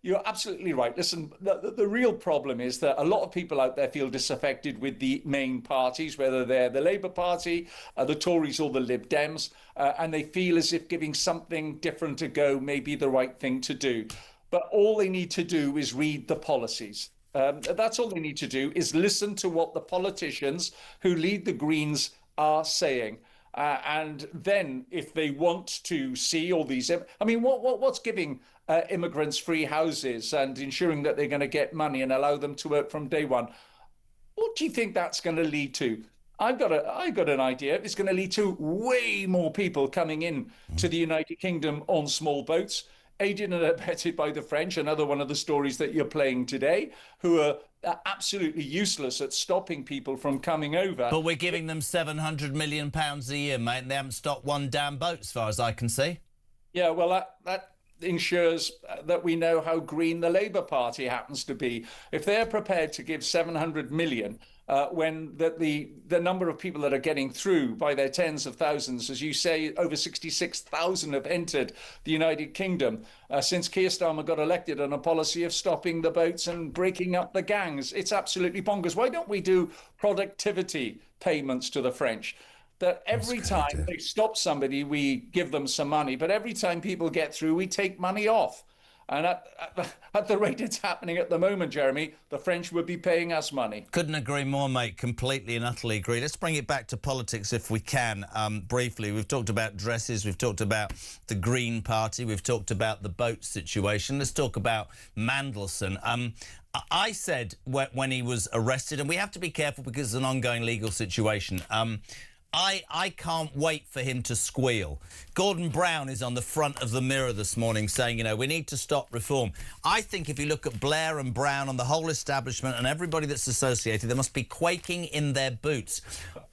Speaker 20: you're absolutely right. Listen, the real problem is that a lot of people out there feel disaffected with the main parties, whether they're the Labour Party, the Tories or the Lib Dems, and they feel as if giving something different a go may be the right thing to do. But all they need to do is read the policies. That's all they need to do, is listen to what the politicians who lead the Greens are saying. And then if they want to see all these... I mean, what's giving immigrants free houses and ensuring that they're going to get money and allow them to work from day one? What do you think that's going to lead to? I've got an idea. It's going to lead to way more people coming in to the United Kingdom on small boats, aided and abetted by the French, another one of the stories that you're playing today, who are absolutely useless at stopping people from coming over.
Speaker 3: But we're giving them £700 million a year, mate, and they haven't stopped one damn boat, as far as I can see.
Speaker 20: Yeah, well, that ensures that we know how green the Labour Party happens to be. If they're prepared to give £700 million, when the number of people that are getting through by their tens of thousands, as you say, over 66,000 have entered the United Kingdom since Keir Starmer got elected on a policy of stopping the boats and breaking up the gangs. It's absolutely bonkers. Why don't we do productivity payments to the French? That every time they stop somebody, we give them some money, but every time people get through, we take money off. And at the rate it's happening at the moment, Jeremy, the French would be paying us money.
Speaker 3: Couldn't agree more, mate. Completely and utterly agree. Let's bring it back to politics if we can, briefly. We've talked about dresses. We've talked about the Green Party. We've talked about the boat situation. Let's talk about Mandelson. I said when he was arrested, and we have to be careful because it's an ongoing legal situation, I can't wait for him to squeal. Gordon Brown is on the front of the Mirror this morning saying, you know, we need to stop reform. I think if you look at Blair and Brown and the whole establishment and everybody that's associated, they must be quaking in their boots.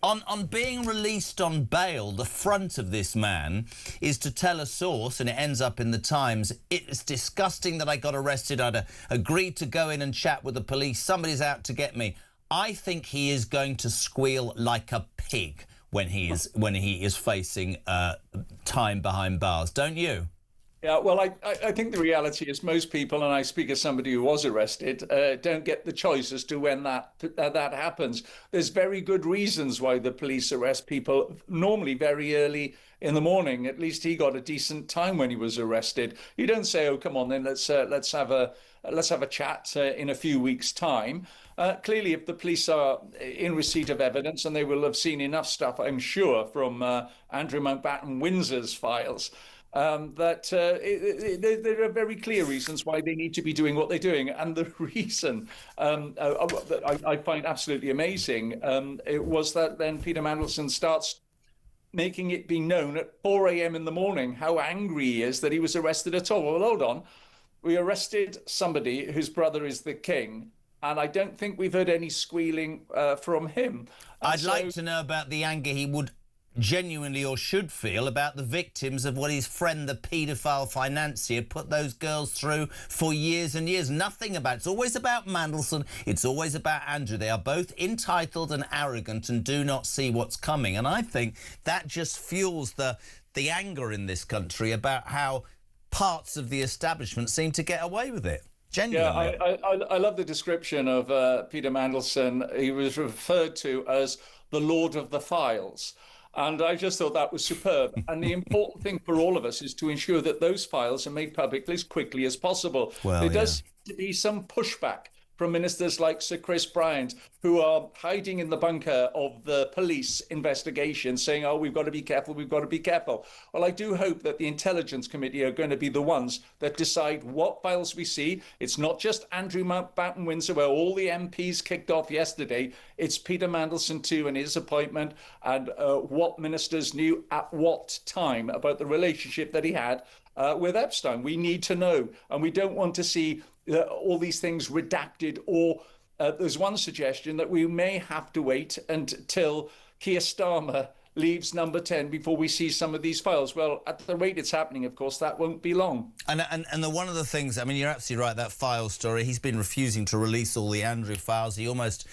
Speaker 3: On being released on bail, the front of this man is to tell a source, and it ends up in the Times, it's disgusting that I got arrested. I'd agreed to go in and chat with the police. Somebody's out to get me. I think he is going to squeal like a pig when he is facing time behind bars, don't you?
Speaker 20: Yeah, well, I think the reality is most people, and I speak as somebody who was arrested, don't get the choice as to when that happens. There's very good reasons why the police arrest people, normally very early in the morning. At least he got a decent time when he was arrested. You don't say, oh, come on, then let's have a chat in a few weeks' time. Clearly, if the police are in receipt of evidence, and they will have seen enough stuff, I'm sure, from Andrew Mountbatten Windsor's files, that there are very clear reasons why they need to be doing what they're doing. And the reason I find absolutely amazing it was that then Peter Mandelson starts making it be known at 4 a.m. in the morning how angry he is that he was arrested at all. Well, hold on. We arrested somebody whose brother is the king, and I don't think we've heard any squealing from him.
Speaker 3: I'd like to know about the anger he would genuinely or should feel about the victims of what his friend, the paedophile financier, put those girls through for years and years. Nothing about it. It's always about Mandelson. It's always about Andrew. They are both entitled and arrogant and do not see what's coming. And I think that just fuels the anger in this country about how parts of the establishment seem to get away with it. Genuinely.
Speaker 20: Yeah, I love the description of Peter Mandelson. He was referred to as the Lord of the Files. And I just thought that was superb. And the important thing for all of us is to ensure that those files are made public as quickly as possible.
Speaker 3: Well,
Speaker 20: there does seem to be some pushback from ministers like Sir Chris Bryant, who are hiding in the bunker of the police investigation, saying, oh, we've got to be careful, we've got to be careful. Well, I do hope that the Intelligence Committee are going to be the ones that decide what files we see. It's not just Andrew Mountbatten Windsor, where all the MPs kicked off yesterday. It's Peter Mandelson too, and his appointment, and what ministers knew at what time about the relationship that he had with Epstein. We need to know, and we don't want to see all these things redacted, or there's one suggestion that we may have to wait until Keir Starmer leaves Number 10 before we see some of these files. Well, at the rate it's happening, of course, that won't be long.
Speaker 3: And one of the things, I mean, you're absolutely right, that file story, he's been refusing to release all the Andrew files. He almost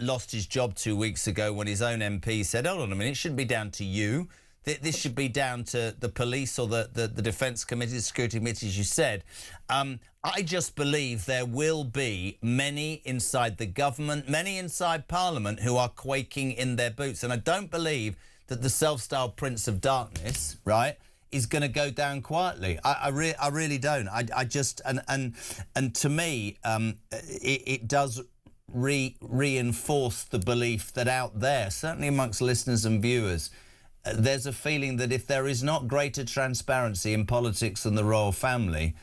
Speaker 3: lost his job 2 weeks ago when his own MP said, hold on a minute, it shouldn't be down to you. This should be down to the police or the Defence Committee, the Security Committee, as you said. I just believe there will be many inside the government, many inside Parliament who are quaking in their boots. And I don't believe that the self-styled Prince of Darkness, right, is going to go down quietly. I really don't. I just and to me, it does reinforce the belief that out there, certainly amongst listeners and viewers, there's a feeling that if there is not greater transparency in politics and the royal family,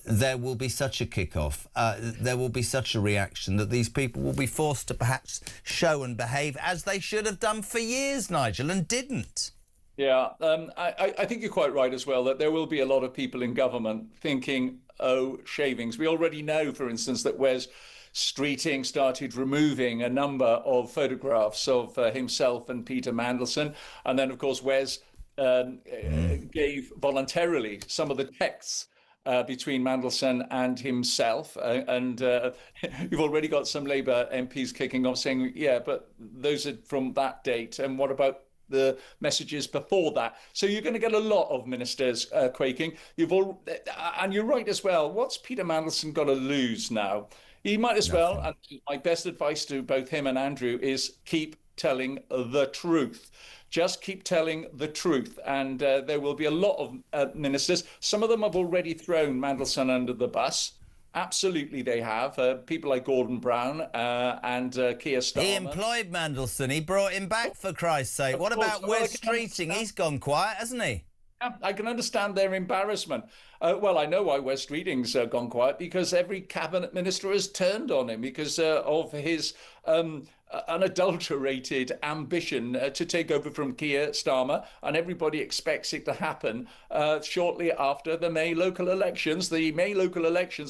Speaker 3: there will be such a kick-off, there will be such a reaction that these people will be forced to perhaps show and behave as they should have done for years, Nigel, and didn't.
Speaker 20: Yeah, I think you're quite right as well, that there will be a lot of people in government thinking, oh, shavings. We already know, for instance, that Wes Streeting started removing a number of photographs of himself and Peter Mandelson. And then, of course, Wes gave voluntarily some of the texts between Mandelson and himself. And you've already got some Labour MPs kicking off saying, yeah, but those are from that date. And what about the messages before that? So you're going to get a lot of ministers quaking. And you're right as well. What's Peter Mandelson got to lose now? He might as well, and my best advice to both him and Andrew is keep telling the truth. Just keep telling the truth. And there will be a lot of ministers. Some of them have already thrown Mandelson under the bus. Absolutely, they have. People like Gordon Brown and Keir Starmer.
Speaker 3: He employed Mandelson. He brought him back, for Christ's sake. What about West Streeting? He's gone quiet, hasn't he?
Speaker 20: Yeah, I can understand their embarrassment. Well, I know why West Reading's gone quiet, because every cabinet minister has turned on him because of his unadulterated ambition to take over from Keir Starmer, and everybody expects it to happen shortly after the May local elections,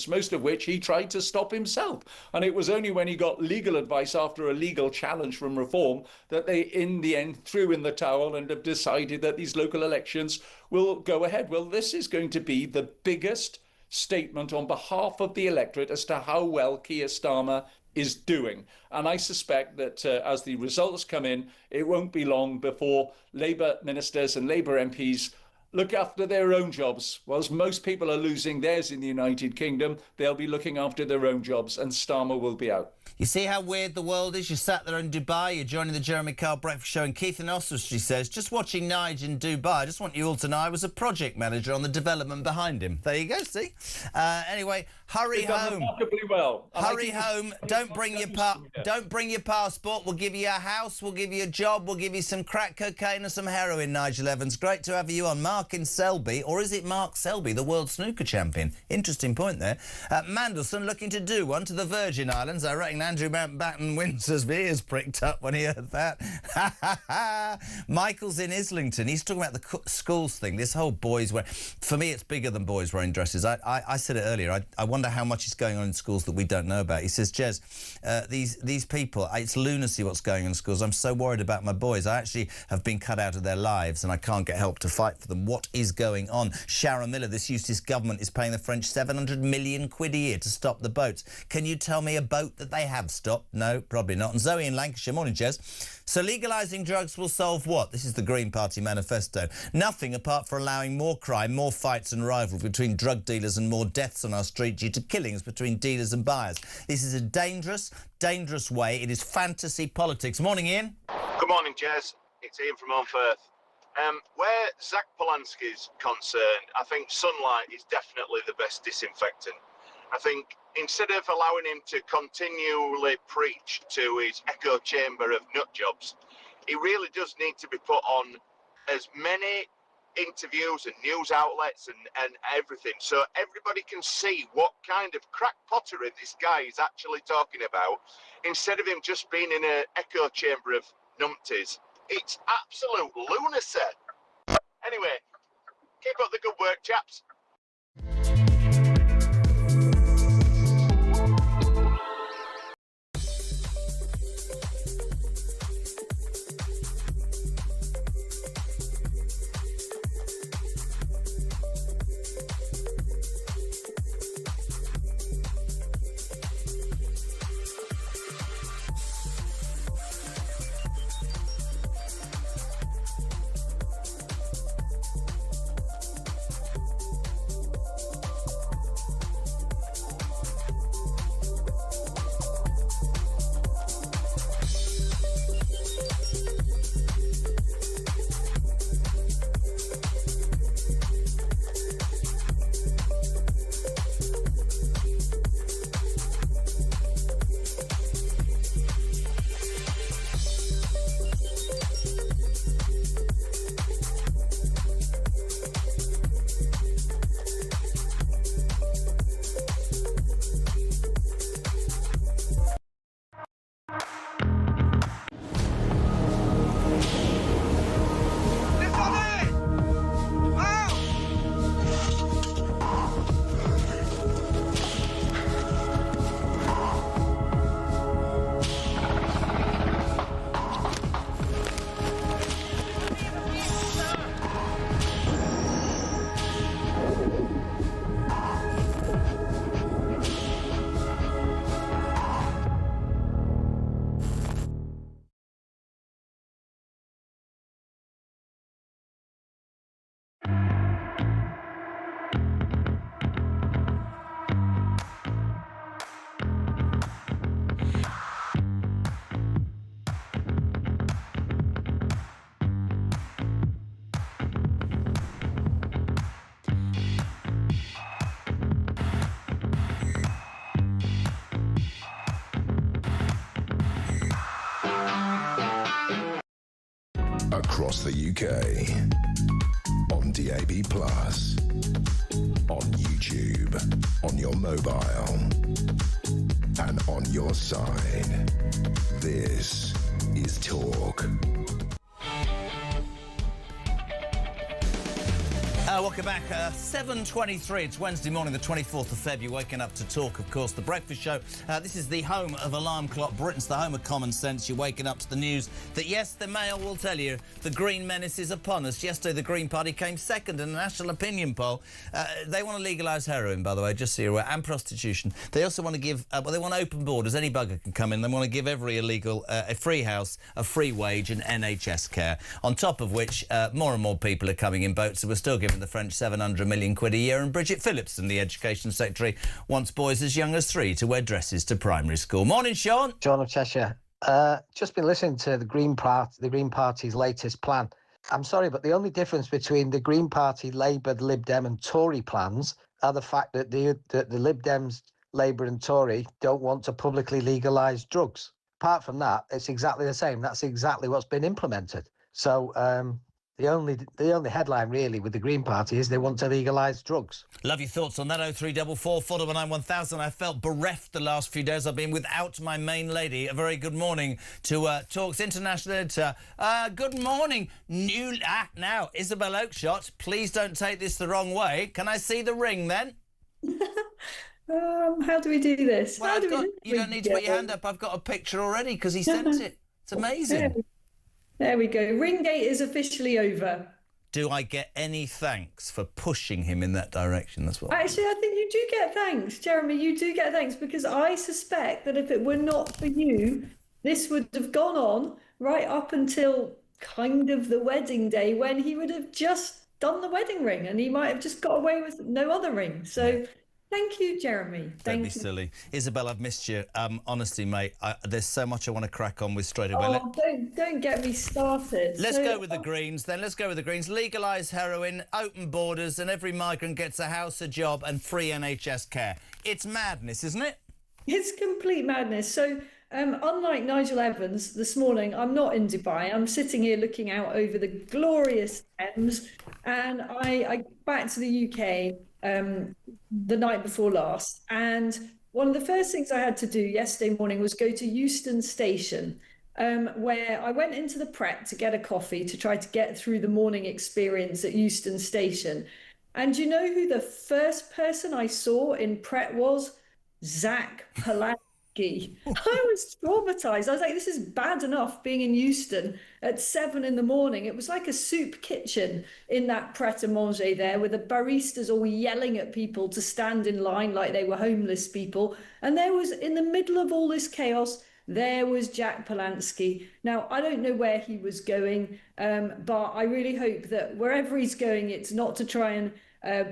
Speaker 20: most of which he tried to stop himself. And it was only when he got legal advice after a legal challenge from Reform that they, in the end, threw in the towel and have decided that these local elections will go ahead. Well, this is going to be the biggest statement on behalf of the electorate as to how well Keir Starmer is doing. And I suspect that as the results come in, it won't be long before Labour ministers and Labour MPs look after their own jobs. Whilst most people are losing theirs in the United Kingdom, they'll be looking after their own jobs, and Starmer will be out.
Speaker 3: You see how weird the world is? You're sat there in Dubai, you're joining the Jeremy Kyle Breakfast Show, and Keith in Oswestry says, just watching Nige in Dubai, I just want you all to know I was a project manager on the development behind him. There you go, see? Anyway, hurry home.
Speaker 20: Remarkably well.
Speaker 3: Hurry home. Don't bring your passport. We'll give you a house, we'll give you a job, we'll give you some crack cocaine and some heroin, Nigel Evans. Great to have you on. Mark in Selby, or is it Mark Selby, the world snooker champion? Interesting point there. Mandelson looking to do one to the Virgin Islands. I reckon Andrew Mountbatten Windsor's ears pricked up when he heard that. Michael's in Islington. He's talking about the schools thing. This whole boys wear. For me, it's bigger than boys wearing dresses. I said it earlier. I wonder how much is going on in schools that we don't know about. He says, Jez, these people, it's lunacy what's going on in schools. I'm so worried about my boys. I actually have been cut out of their lives and I can't get help to fight for them. What is going on? Sharon Miller, this Eustace government is paying the French 700 million quid a year to stop the boats. Can you tell me a boat that they have stopped? No, probably not. And Zoe in Lancashire. Morning, Jez. So legalising drugs will solve what? This is the Green Party manifesto. Nothing apart from allowing more crime, more fights and rivalry between drug dealers and more deaths on our street due to killings between dealers and buyers. This is a dangerous, dangerous way. It is fantasy politics. Morning, Ian.
Speaker 21: Good morning, Jez. It's Ian from Onfirth. Where Zach Polanski's concerned, I think sunlight is definitely the best disinfectant. I think instead of allowing him to continually preach to his echo chamber of nut jobs, he really does need to be put on as many interviews and news outlets and everything, so everybody can see what kind of crack pottery this guy is actually talking about, instead of him just being in an echo chamber of numpties. It's absolute lunacy. Anyway, keep up the good work, chaps.
Speaker 2: across the UK. On DAB+, on YouTube, on your mobile, and on your side. This is Talk.
Speaker 3: Welcome back. 7:23. It's Wednesday morning, the 24th of February. Waking up to Talk, of course. The Breakfast Show. This is the home of Alarm Clock Britain's the home of common sense. You're waking up to the news that, yes, the Mail will tell you the Green menace is upon us. Yesterday, the Green Party came second in a national opinion poll. They want to legalise heroin, by the way, just so you're aware, and prostitution. They also want to give... they want open borders. Any bugger can come in. They want to give every illegal a free house, a free wage and NHS care. On top of which, more and more people are coming in boats, so we're still giving the French 700 million quid a year, and Bridget Phillipson, the Education Secretary, wants boys as young as 3 to wear dresses to primary school. Morning, Sean.
Speaker 6: John of Cheshire. Just been listening to the Green Party's latest plan. I'm sorry, but the only difference between the Green Party, Labour, Lib Dem and Tory plans are the fact that the Lib Dems, Labour and Tory don't want to publicly legalise drugs. Apart from that, it's exactly the same. That's exactly what's been implemented. So the only headline really with the Green Party is they want to legalise drugs.
Speaker 3: Love your thoughts on that. 0344 419 1000. I felt bereft the last few days. I've been without my main lady. A very good morning to Talk's international editor. Good morning. Now, Isabel Oakeshott, please don't take this the wrong way. Can I see the ring then?
Speaker 22: How do we do this?
Speaker 3: Well, you don't need to put your hand up. I've got a picture already because he sent it. It's amazing.
Speaker 22: There we go. Ringgate is officially over.
Speaker 3: Do I get any thanks for pushing him in that direction? That's what.
Speaker 22: Actually, I think you do get thanks, Jeremy. You do get thanks because I suspect that if it were not for you, this would have gone on right up until kind of the wedding day when he would have just done the wedding ring and he might have just got away with no other ring. So thank you, Jeremy.
Speaker 3: Don't be silly. Isabel, I've missed you. Honestly, mate, there's so much I want to crack on with straight away.
Speaker 22: Oh, don't get me started.
Speaker 3: Let's go with the Greens, then. Let's go with the Greens. Legalise heroin, open borders, and every migrant gets a house, a job, and free NHS care. It's madness, isn't it?
Speaker 22: It's complete madness. So, unlike Nigel Evans this morning, I'm not in Dubai. I'm sitting here looking out over the glorious Thames, and I back to the UK the night before last, and one of the first things I had to do yesterday morning was go to Euston Station, where I went into the Pret to get a coffee to try to get through the morning experience at Euston Station. And you know who the first person I saw in Pret was? Zach Polanski. I was traumatized. I was like, this is bad enough being in Euston at 7 in the morning. It was like a soup kitchen in that Pret-a-Manger there, with the baristas all yelling at people to stand in line like they were homeless people. And there was, in the middle of all this chaos, there was Jack Polanski. Now, I don't know where he was going, but I really hope that wherever he's going, it's not to try and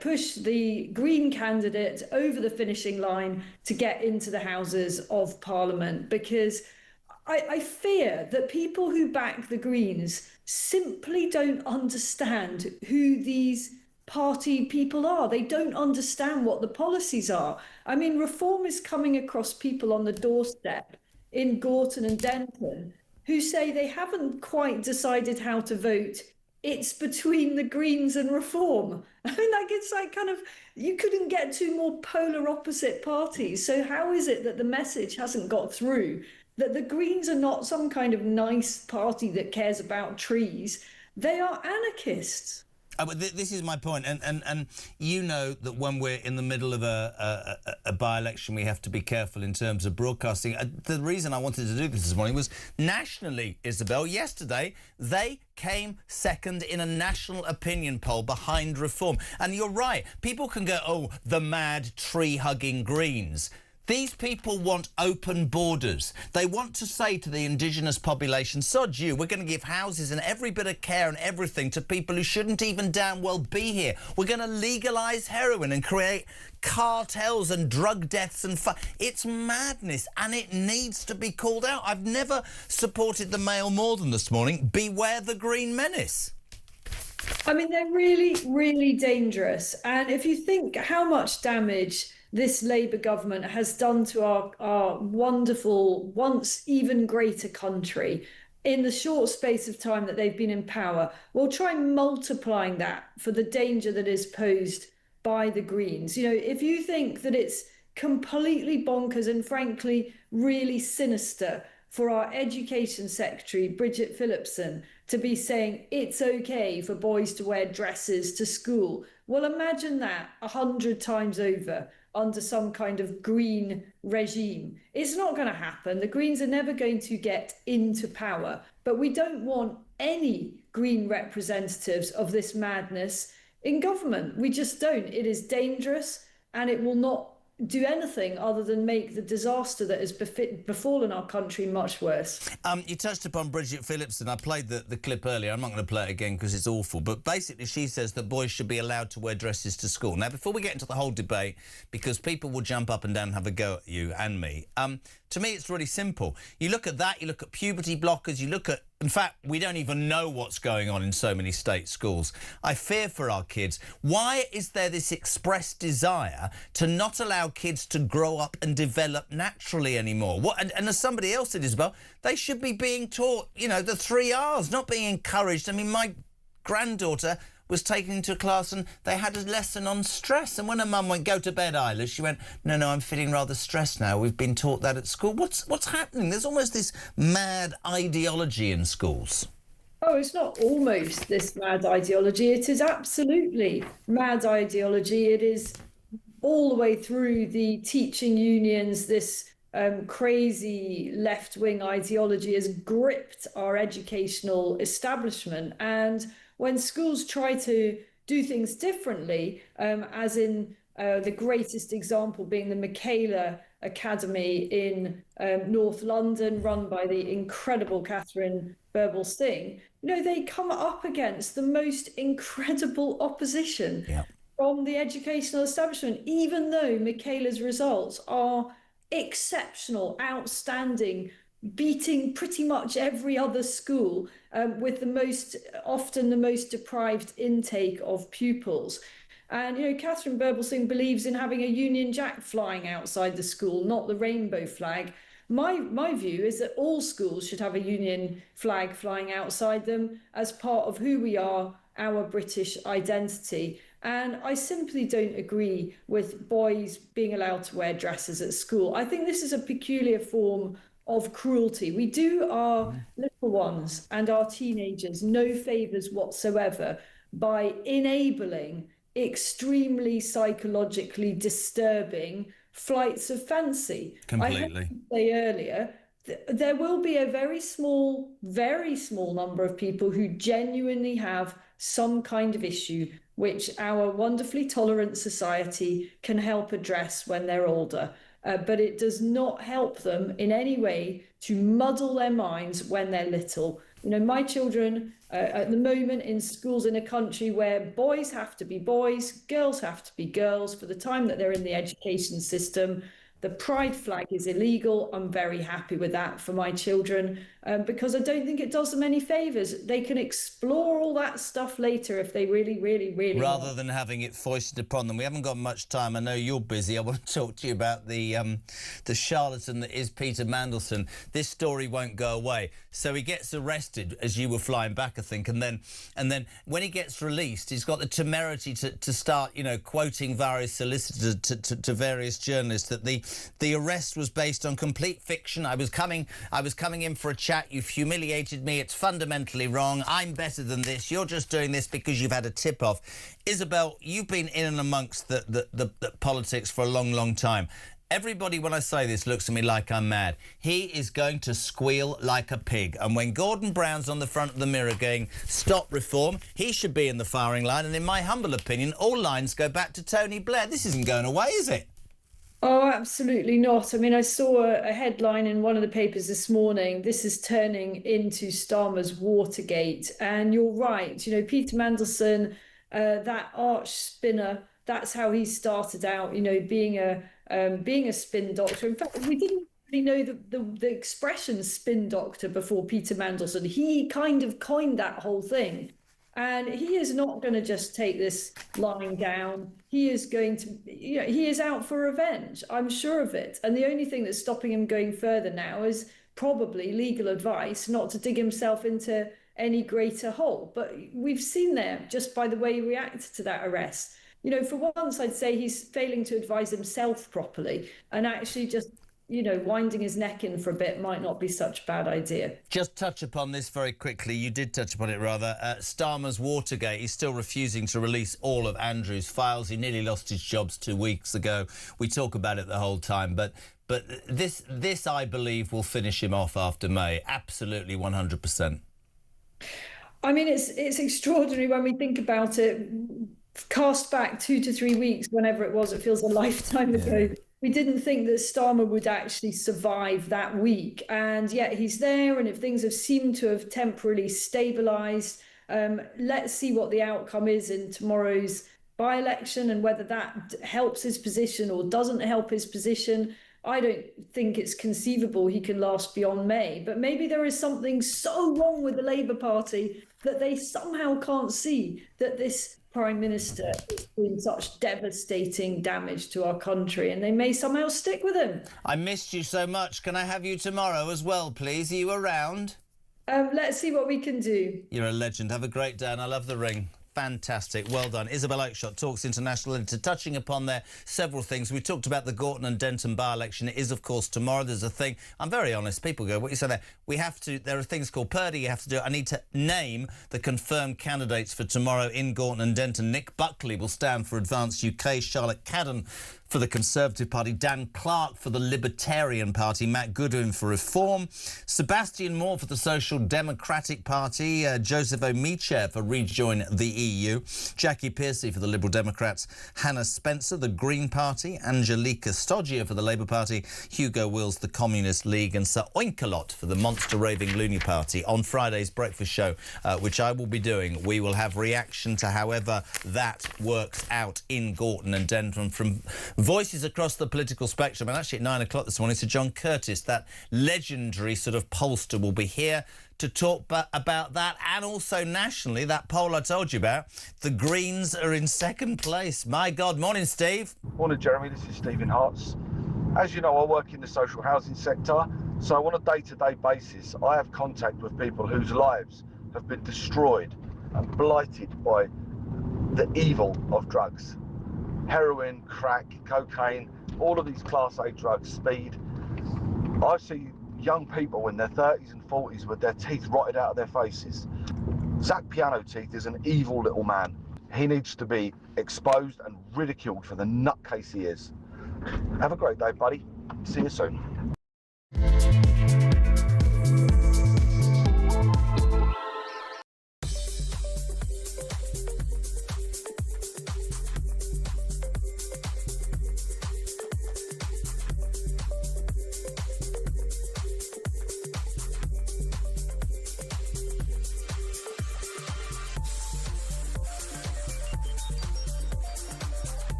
Speaker 22: push the Green candidate over the finishing line to get into the Houses of Parliament, because I fear that people who back the Greens simply don't understand who these party people are. They don't understand what the policies are. I mean, reform is coming across people on the doorstep in Gorton and Denton who say they haven't quite decided how to vote. It's between the Greens and Reform. I mean, like, it's like kind of, you couldn't get two more polar opposite parties. So how is it that the message hasn't got through that the Greens are not some kind of nice party that cares about trees? They are anarchists.
Speaker 3: But this is my point, and you know that when we're in the middle of a by-election, we have to be careful in terms of broadcasting. The reason I wanted to do this morning was nationally, Isabel. Yesterday, they came second in a national opinion poll behind Reform. And you're right, people can go, oh, the mad tree-hugging Greens. These people want open borders. They want to say to the indigenous population, sod you, we're going to give houses and every bit of care and everything to people who shouldn't even damn well be here. We're going to legalise heroin and create cartels and drug deaths and it's madness, and it needs to be called out. I've never supported the Mail more than this morning. Beware the Green menace.
Speaker 22: I mean, they're really, really dangerous. And if you think how much damage this Labour government has done to our wonderful, once even greater country, in the short space of time that they've been in power. Well, try multiplying that for the danger that is posed by the Greens. You know, if you think that it's completely bonkers and frankly really sinister for our education secretary, Bridget Phillipson, to be saying it's okay for boys to wear dresses to school, well, imagine that 100 times over under some kind of green regime. It's not going to happen. The Greens are never going to get into power, but we don't want any Green representatives of this madness in government. We just don't. It is dangerous, and it will not do anything other than make the disaster that has befallen our country much worse.
Speaker 3: You touched upon Bridget Phillipson. I played the clip earlier. I'm not going to play it again because it's awful. But basically she says that boys should be allowed to wear dresses to school. Now, before we get into the whole debate, because people will jump up and down and have a go at you and me, to me it's really simple. You look at that, you look at puberty blockers, you look at... In fact, we don't even know what's going on in so many state schools. I fear for our kids. Why is there this expressed desire to not allow kids to grow up and develop naturally anymore? And as somebody else said, Isabel, they should be being taught, you know, the 3 R's, not being encouraged. I mean, my granddaughter was taken into a class and they had a lesson on stress. And when her mum went, "Go to bed, Isla," she went, no, I'm feeling rather stressed now. We've been taught that at school. What's happening? There's almost this mad ideology in schools.
Speaker 22: Oh, it's not almost this mad ideology. It is absolutely mad ideology. It is all the way through the teaching unions. This crazy left-wing ideology has gripped our educational establishment. And when schools try to do things differently, as in the greatest example being the Michaela Academy in North London, run by the incredible Catherine Birbalsingh, you know, they come up against the most incredible opposition from the educational establishment, even though Michaela's results are exceptional, outstanding, beating pretty much every other school with often the most deprived intake of pupils. And, you know, Catherine Birbalsingh believes in having a Union Jack flying outside the school, not the rainbow flag. My view is that all schools should have a Union flag flying outside them as part of who we are, our British identity. And I simply don't agree with boys being allowed to wear dresses at school. I think this is a peculiar form of cruelty. We do our little ones and our teenagers no favours whatsoever by enabling extremely psychologically disturbing flights of fancy.
Speaker 3: Completely.
Speaker 22: I heard you say earlier, there will be a very small number of people who genuinely have some kind of issue which our wonderfully tolerant society can help address when they're older. But it does not help them in any way to muddle their minds when they're little. You know, my children at the moment in schools in a country where boys have to be boys, girls have to be girls for the time that they're in the education system. The pride flag is illegal. I'm very happy with that for my children because I don't think it does them any favours. They can explore all that stuff later if they really
Speaker 3: rather
Speaker 22: want.
Speaker 3: than having it foisted upon them. We haven't got much time. I know you're busy. I want to talk to you about the charlatan that is Peter Mandelson. This story won't go away. So he gets arrested as you were flying back, I think, and then when he gets released, he's got the temerity to start, you know, quoting various solicitors to various journalists that the arrest was based on complete fiction. I was coming in for a chat. You've humiliated me. It's fundamentally wrong. I'm better than this. You're just doing this because you've had a tip-off. Isabel, you've been in and amongst the politics for a long, long time. Everybody, when I say this, looks at me like I'm mad. He is going to squeal like a pig. And when Gordon Brown's on the front of the mirror going, "Stop reform," he should be in the firing line. And in my humble opinion, all lines go back to Tony Blair. This isn't going away, is it?
Speaker 22: Oh, absolutely not. I mean, I saw a headline in one of the papers this morning. This is turning into Starmer's Watergate. And you're right. You know, Peter Mandelson, that arch spinner, that's how he started out, you know, being a spin doctor. In fact, we didn't really know the expression spin doctor before Peter Mandelson. He kind of coined that whole thing. And he is not going to just take this lying down. He is going to, you know, he is out for revenge. I'm sure of it. And the only thing that's stopping him going further now is probably legal advice not to dig himself into any greater hole. But we've seen there, just by the way he reacted to that arrest. You know, for once, I'd say he's failing to advise himself properly, and actually just, you know, winding his neck in for a bit might not be such a bad idea.
Speaker 3: Just touch upon this very quickly. You did touch upon it, rather. Starmer's Watergate. He's still refusing to release all of Andrew's files. He nearly lost his jobs 2 weeks ago. We talk about it the whole time, but this, I believe, will finish him off after May. Absolutely, 100%.
Speaker 22: I mean, it's extraordinary when we think about it. Cast back 2 to 3 weeks, whenever it was, it feels a lifetime ago. We didn't think that Starmer would actually survive that week, and yet he's there. And if things have seemed to have temporarily stabilised, let's see what the outcome is in tomorrow's by-election and whether that helps his position or doesn't help his position. I don't think it's conceivable he can last beyond May, but maybe there is something so wrong with the Labour Party that they somehow can't see that this Prime Minister is doing such devastating damage to our country, and they may somehow stick with him.
Speaker 3: I missed you so much. Can I have you tomorrow as well, please? Are you around?
Speaker 22: Let's see what we can do.
Speaker 3: You're a legend. Have a great day, and I love the ring. Fantastic. Well done. Isabel Oakeshott, Talks International Editor, touching upon there several things. We talked about the Gorton and Denton by-election. It is, of course, tomorrow. There's a thing. I'm very honest. People go, what you say there? We have to... There are things called Purdy you have to do. I need to name the confirmed candidates for tomorrow in Gorton and Denton. Nick Buckley will stand for Advanced UK. Charlotte Cadden for the Conservative Party, Dan Clark for the Libertarian Party, Matt Goodwin for Reform, Sebastian Moore for the Social Democratic Party, Joseph Omiche for Rejoin the EU, Jackie Pearcey for the Liberal Democrats, Hannah Spencer, the Green Party, Angelica Stoggia for the Labour Party, Hugo Wills, the Communist League, and Sir Oinkalot for the Monster Raving Loony Party. On Friday's breakfast show, which I will be doing, we will have reaction to however that works out in Gorton and Denton from voices across the political spectrum. And actually at 9 o'clock this morning, Sir John Curtis, that legendary sort of pollster, will be here to talk about that, and also nationally, that poll I told you about. The Greens are in second place. My God. Morning, Steve.
Speaker 7: Morning, Jeremy. This is Stephen Hartz. As you know, I work in the social housing sector, so on a day-to-day basis, I have contact with people whose lives have been destroyed and blighted by the evil of drugs. Heroin, crack, cocaine, all of these Class A drugs, speed. I see young people in their 30s and 40s with their teeth rotted out of their faces. Zach Piano Teeth is an evil little man. He needs to be exposed and ridiculed for the nutcase he is. Have a great day, buddy. See you soon.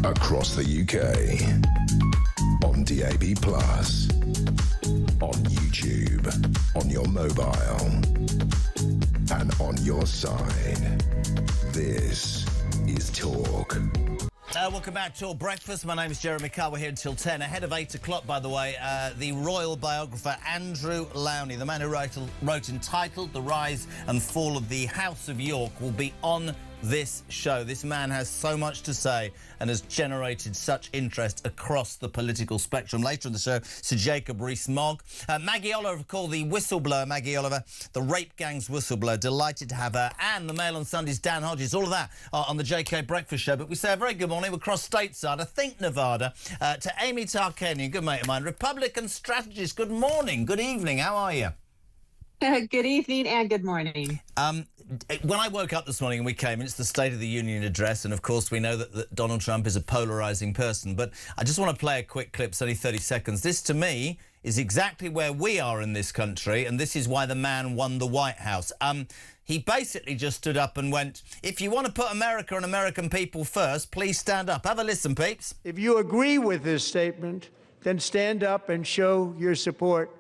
Speaker 2: Across the UK, on DAB+, on YouTube, on your mobile, and on your side. This is Talk.
Speaker 3: Welcome back to Talk Breakfast. My name is Jeremy Carr. We're here until 10. Ahead of 8 o'clock, by the way, the royal biographer Andrew Lowney, the man who wrote entitled The Rise and Fall of the House of York, will be on this show. This man has so much to say and has generated such interest across the political spectrum. Later in the show, Sir Jacob Rees-Mogg. Maggie Oliver, called the whistleblower, Maggie Oliver, the rape gang's whistleblower. Delighted to have her. And the Mail on Sunday's Dan Hodges. All of that on the JK Breakfast Show. But we say a very good morning. We're across stateside, I think Nevada, to Amy Tarkanian, good mate of mine, Republican strategist. Good morning, good evening. How are you?
Speaker 8: Good evening and good morning.
Speaker 3: When I woke up this morning and we came, it's the State of the Union address, and of course we know that Donald Trump is a polarising person, but I just want to play a quick clip, it's only 30 seconds. This, to me, is exactly where we are in this country, and this is why the man won the White House. He basically just stood up and went, if you want to put America and American people first, please stand up. Have a listen, peeps.
Speaker 9: If you agree with this statement, then stand up and show your support.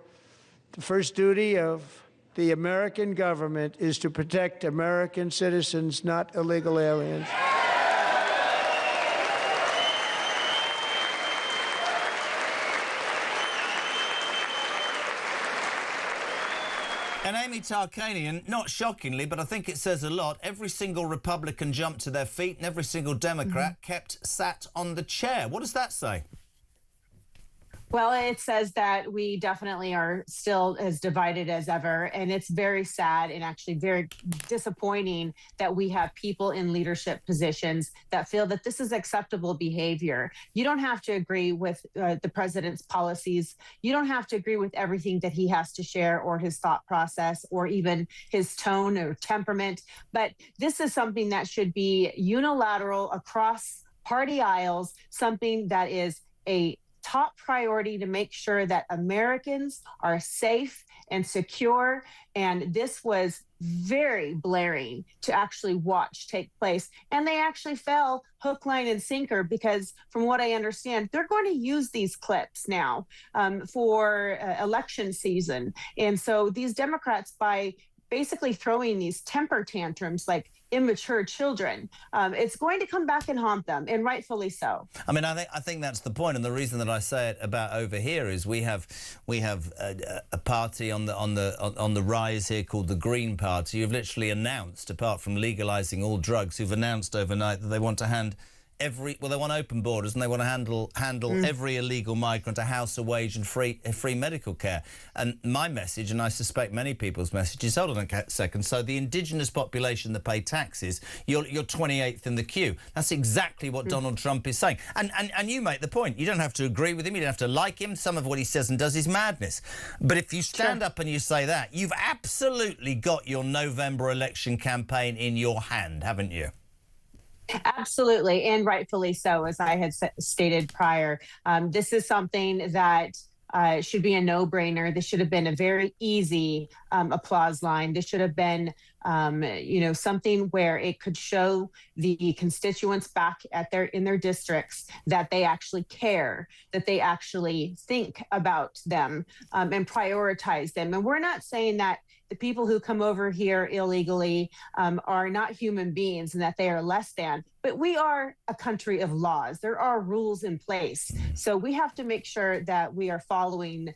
Speaker 9: The first duty of the American government is to protect American citizens, not illegal aliens.
Speaker 3: And Amy Tarkanian, not shockingly, but I think it says a lot, every single Republican jumped to their feet and every single Democrat kept sat on the chair. What does that say?
Speaker 8: Well, it says that we definitely are still as divided as ever. And it's very sad and actually very disappointing that we have people in leadership positions that feel that this is acceptable behavior. You don't have to agree with the president's policies. You don't have to agree with everything that he has to share or his thought process or even his tone or temperament. But this is something that should be unilateral across party aisles, something that is a top priority to make sure that Americans are safe and secure. And this was very blaring to actually watch take place. And they actually fell hook, line, and sinker because from what I understand, they're going to use these clips now for election season. And so these Democrats, by basically throwing these temper tantrums like immature children, it's going to come back and haunt them, and rightfully so.
Speaker 3: I mean, I think that's the point, and the reason that I say it about over here is we have a party on the rise here called the Green Party, who've literally announced, apart from legalising all drugs, who've announced overnight that they want to hand they want open borders and they want to handle every illegal migrant a house, a wage and free medical care. And my message, and I suspect many people's message, is hold on a second. So the indigenous population that pay taxes, you're 28th in the queue. That's exactly what Donald Trump is saying. And you make the point. You don't have to agree with him. You don't have to like him. Some of what he says and does is madness. But if you stand up and you say that, you've absolutely got your November election campaign in your hand, haven't you?
Speaker 8: Absolutely, and rightfully so, as I had stated prior. This is something that should be a no-brainer. This should have been a very easy applause line. This should have been, something where it could show the constituents back in their districts that they actually care, that they actually think about them and prioritize them. And we're not saying that the people who come over here illegally are not human beings and that they are less than, but we are a country of laws. There are rules in place. So we have to make sure that we are following,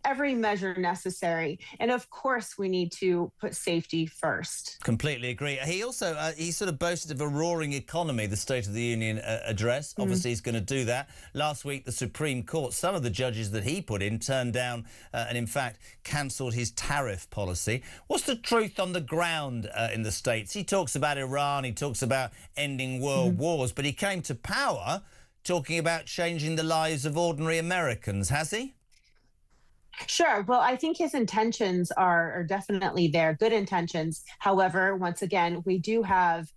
Speaker 8: every measure necessary. And of course, we need to put safety first.
Speaker 3: Completely agree. He also, he sort of boasted of a roaring economy, the State of the Union address. Obviously, he's going to do that. Last week, the Supreme Court, some of the judges that he put in turned down and, in fact, cancelled his tariff policy. What's the truth on the ground in the States? He talks about Iran, he talks about ending world wars, but he came to power talking about changing the lives of ordinary Americans, has he?
Speaker 8: Sure. Well, I think his intentions are definitely there, good intentions. However, once again, we do have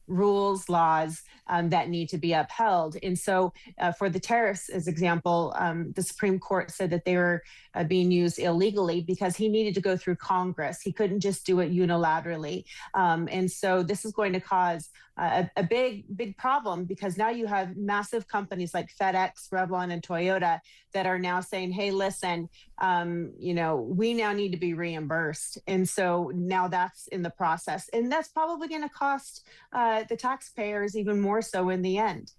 Speaker 8: rules, laws that need to be upheld. And so for the tariffs, as example, the Supreme Court said that they were being used illegally because he needed to go through Congress. He couldn't just do it unilaterally. And so this is going to cause a big problem because now you have massive companies like FedEx, Revlon, and Toyota that are now saying, hey, listen, we now need to be reimbursed. And so now that's in the process. And that's probably going to cost the taxpayers even more so in the end.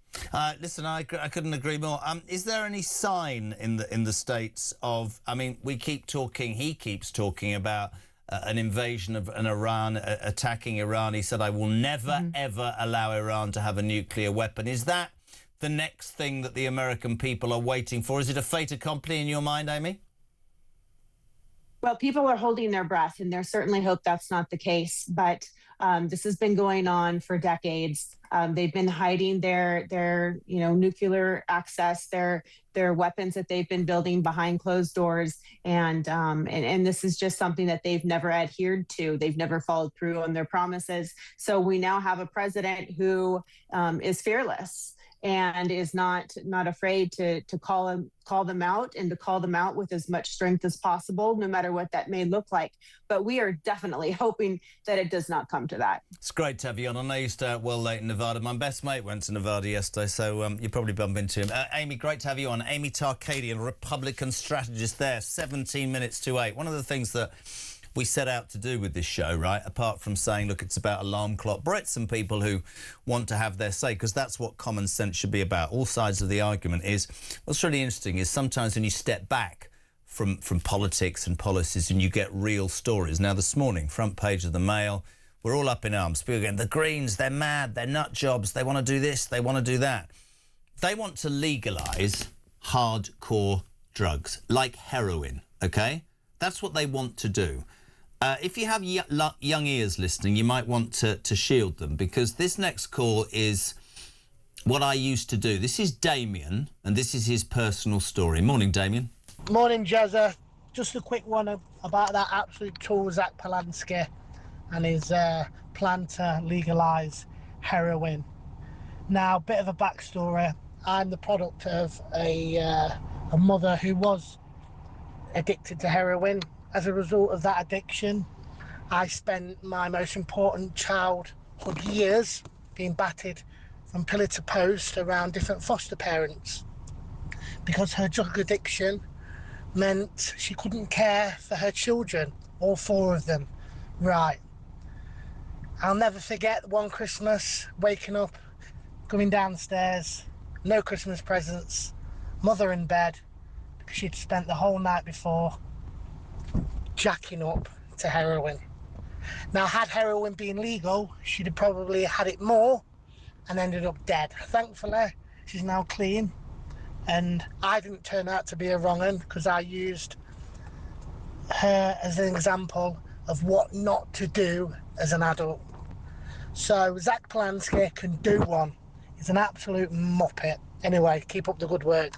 Speaker 3: Listen, I couldn't agree more. Is there any sign in the States of, we keep talking, he keeps talking about an invasion of Iran, attacking Iran. He said, I will never, ever allow Iran to have a nuclear weapon. Is that the next thing that the American people are waiting for? Is it a fait accompli in your mind, Amy?
Speaker 8: Well, people are holding their breath, and there's certainly hope that's not the case. But this has been going on for decades. They've been hiding their nuclear access, their weapons that they've been building behind closed doors, and this is just something that they've never adhered to. They've never followed through on their promises. So we now have a president who is fearless and is not afraid to call them out, and to call them out with as much strength as possible, no matter what that may look like. But we are definitely hoping that it does not come to that.
Speaker 3: It's great to have you on. I know you stay out well late in Nevada. My best mate went to Nevada yesterday, so you probably bump into him. Amy, great to have you on. Amy Tarkadian, Republican strategist there, 17 minutes to 8. One of the things that we set out to do with this show, right, apart from saying, look, it's about alarm clock Brits and people who want to have their say, because that's what common sense should be about. All sides of the argument is, what's really interesting is sometimes when you step back from politics and policies and you get real stories. Now, this morning, front page of the Mail, we're all up in arms. People are going, the Greens, they're mad, they're nut jobs, they want to do this, they want to do that. They want to legalise hardcore drugs, like heroin, OK? That's what they want to do. If you have young ears listening, you might want to shield them, because this next call is what I used to do. This is Damien, and this is his personal story. Morning, Damien.
Speaker 10: Morning, Jezza. Just a quick one about that absolute tool, Zach Polanski, and his plan to legalise heroin. Now, a bit of a backstory. I'm the product of a mother who was addicted to heroin. As a result of that addiction, I spent my most important childhood years being battered from pillar to post around different foster parents, because her drug addiction meant she couldn't care for her children, all 4 of them. Right. I'll never forget one Christmas, waking up, going downstairs, no Christmas presents, mother in bed, because she'd spent the whole night before jacking up to heroin. Now, had heroin been legal, she'd have probably had it more and ended up dead. Thankfully, she's now clean, and I didn't turn out to be a wrong un, because I used her as an example of what not to do as an adult. So Zach Polanski can do one. He's an absolute muppet. Anyway, keep up the good work.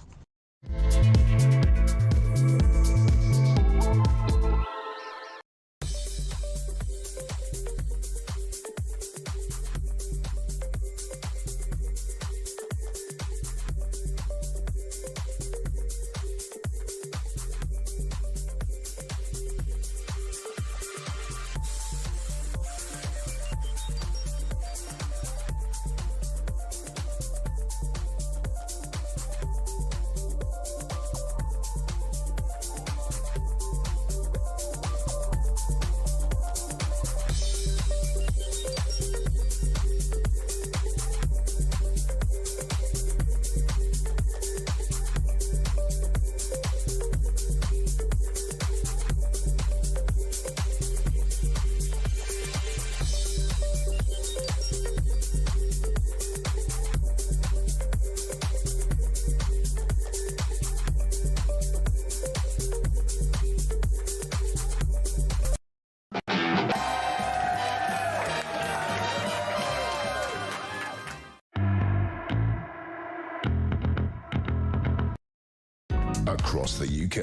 Speaker 2: Across the UK,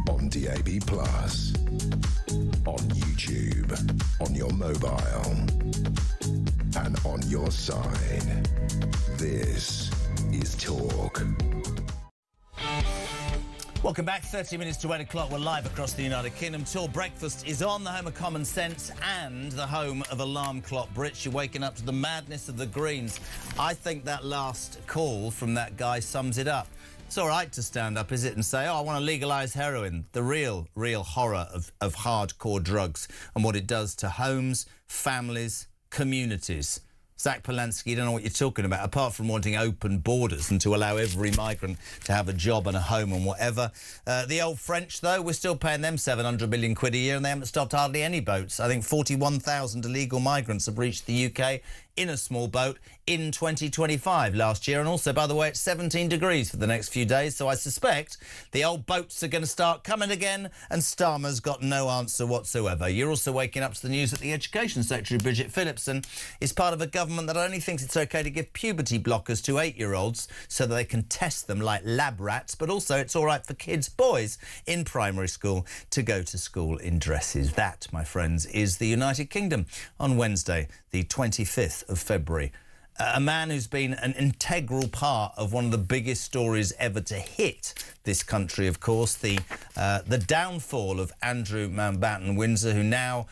Speaker 2: on DAB+, on YouTube, on your mobile, and on your side. This is Talk.
Speaker 3: Welcome back. 30 minutes to 8 o'clock. We're live across the United Kingdom. Till breakfast is on, the home of common sense and the home of alarm clock Brits. You're waking up to the madness of the Greens. I think that last call from that guy sums it up. It's all right to stand up, is it, and say, oh, I want to legalise heroin, the real horror of hardcore drugs and what it does to homes, families, communities. Zach Polanski, you don't know what you're talking about, apart from wanting open borders and to allow every migrant to have a job and a home and whatever. The old French, though, we're still paying them 700 million quid a year and they haven't stopped hardly any boats. I think 41,000 illegal migrants have reached the UK in a small boat in 2025 last year. And also, by the way, it's 17 degrees for the next few days, so I suspect the old boats are going to start coming again, and Starmer's got no answer whatsoever. You're also waking up to the news that the Education Secretary, Bridget Phillipson, is part of a government that only thinks it's OK to give puberty blockers to 8-year-olds so that they can test them like lab rats, but also it's all right for kids, boys, in primary school to go to school in dresses. That, my friends, is the United Kingdom on Wednesday, the 25th of February. A man who's been an integral part of one of the biggest stories ever to hit this country, of course, the downfall of Andrew Mountbatten Windsor, who now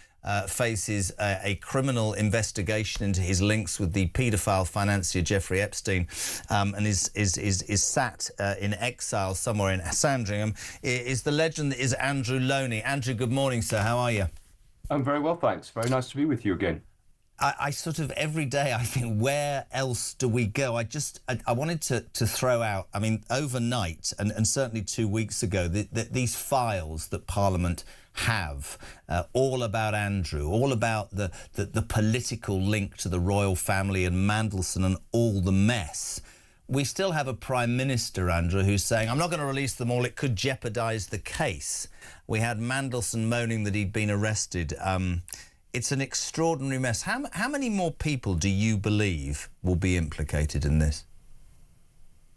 Speaker 3: faces a criminal investigation into his links with the paedophile financier Jeffrey Epstein, and is sat in exile somewhere in Sandringham, is the legend that is Andrew Loney. Andrew, good morning, sir. How are you?
Speaker 11: I'm very well, thanks. Very nice to be with you again.
Speaker 3: I sort of every day I think, where else do we go? I wanted to throw out, I mean, overnight and certainly 2 weeks ago, these files that Parliament have, all about Andrew, all about the political link to the royal family and Mandelson and all the mess. We still have a Prime Minister, Andrew, who's saying, I'm not going to release them all, it could jeopardise the case. We had Mandelson moaning that he'd been arrested. It's an extraordinary mess. How many more people do you believe will be implicated in this?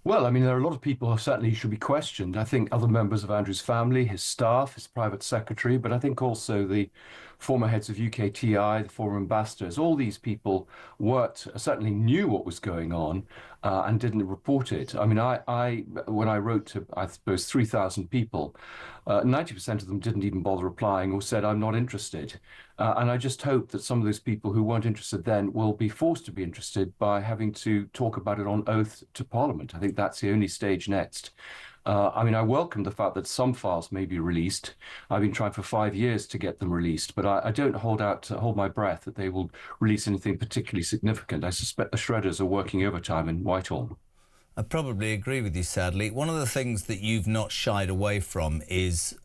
Speaker 11: Well, I mean, there are a lot of people who certainly should be questioned. I think other members of Andrew's family, his staff, his private secretary, but I think also the former heads of UKTI, the former ambassadors, all these people certainly knew what was going on and didn't report it. I mean, when I wrote to, I suppose, 3,000 people, 90% of them didn't even bother replying or said, I'm not interested. And I just hope that some of those people who weren't interested then will be forced to be interested by having to talk about it on oath to Parliament. I think that's the only stage next. I mean, I welcome the fact that some files may be released. I've been trying for 5 years to get them released, but I don't hold my breath that they will release anything particularly significant. I suspect the shredders are working overtime in Whitehall.
Speaker 3: I probably agree with you, sadly. One of the things that you've not shied away from is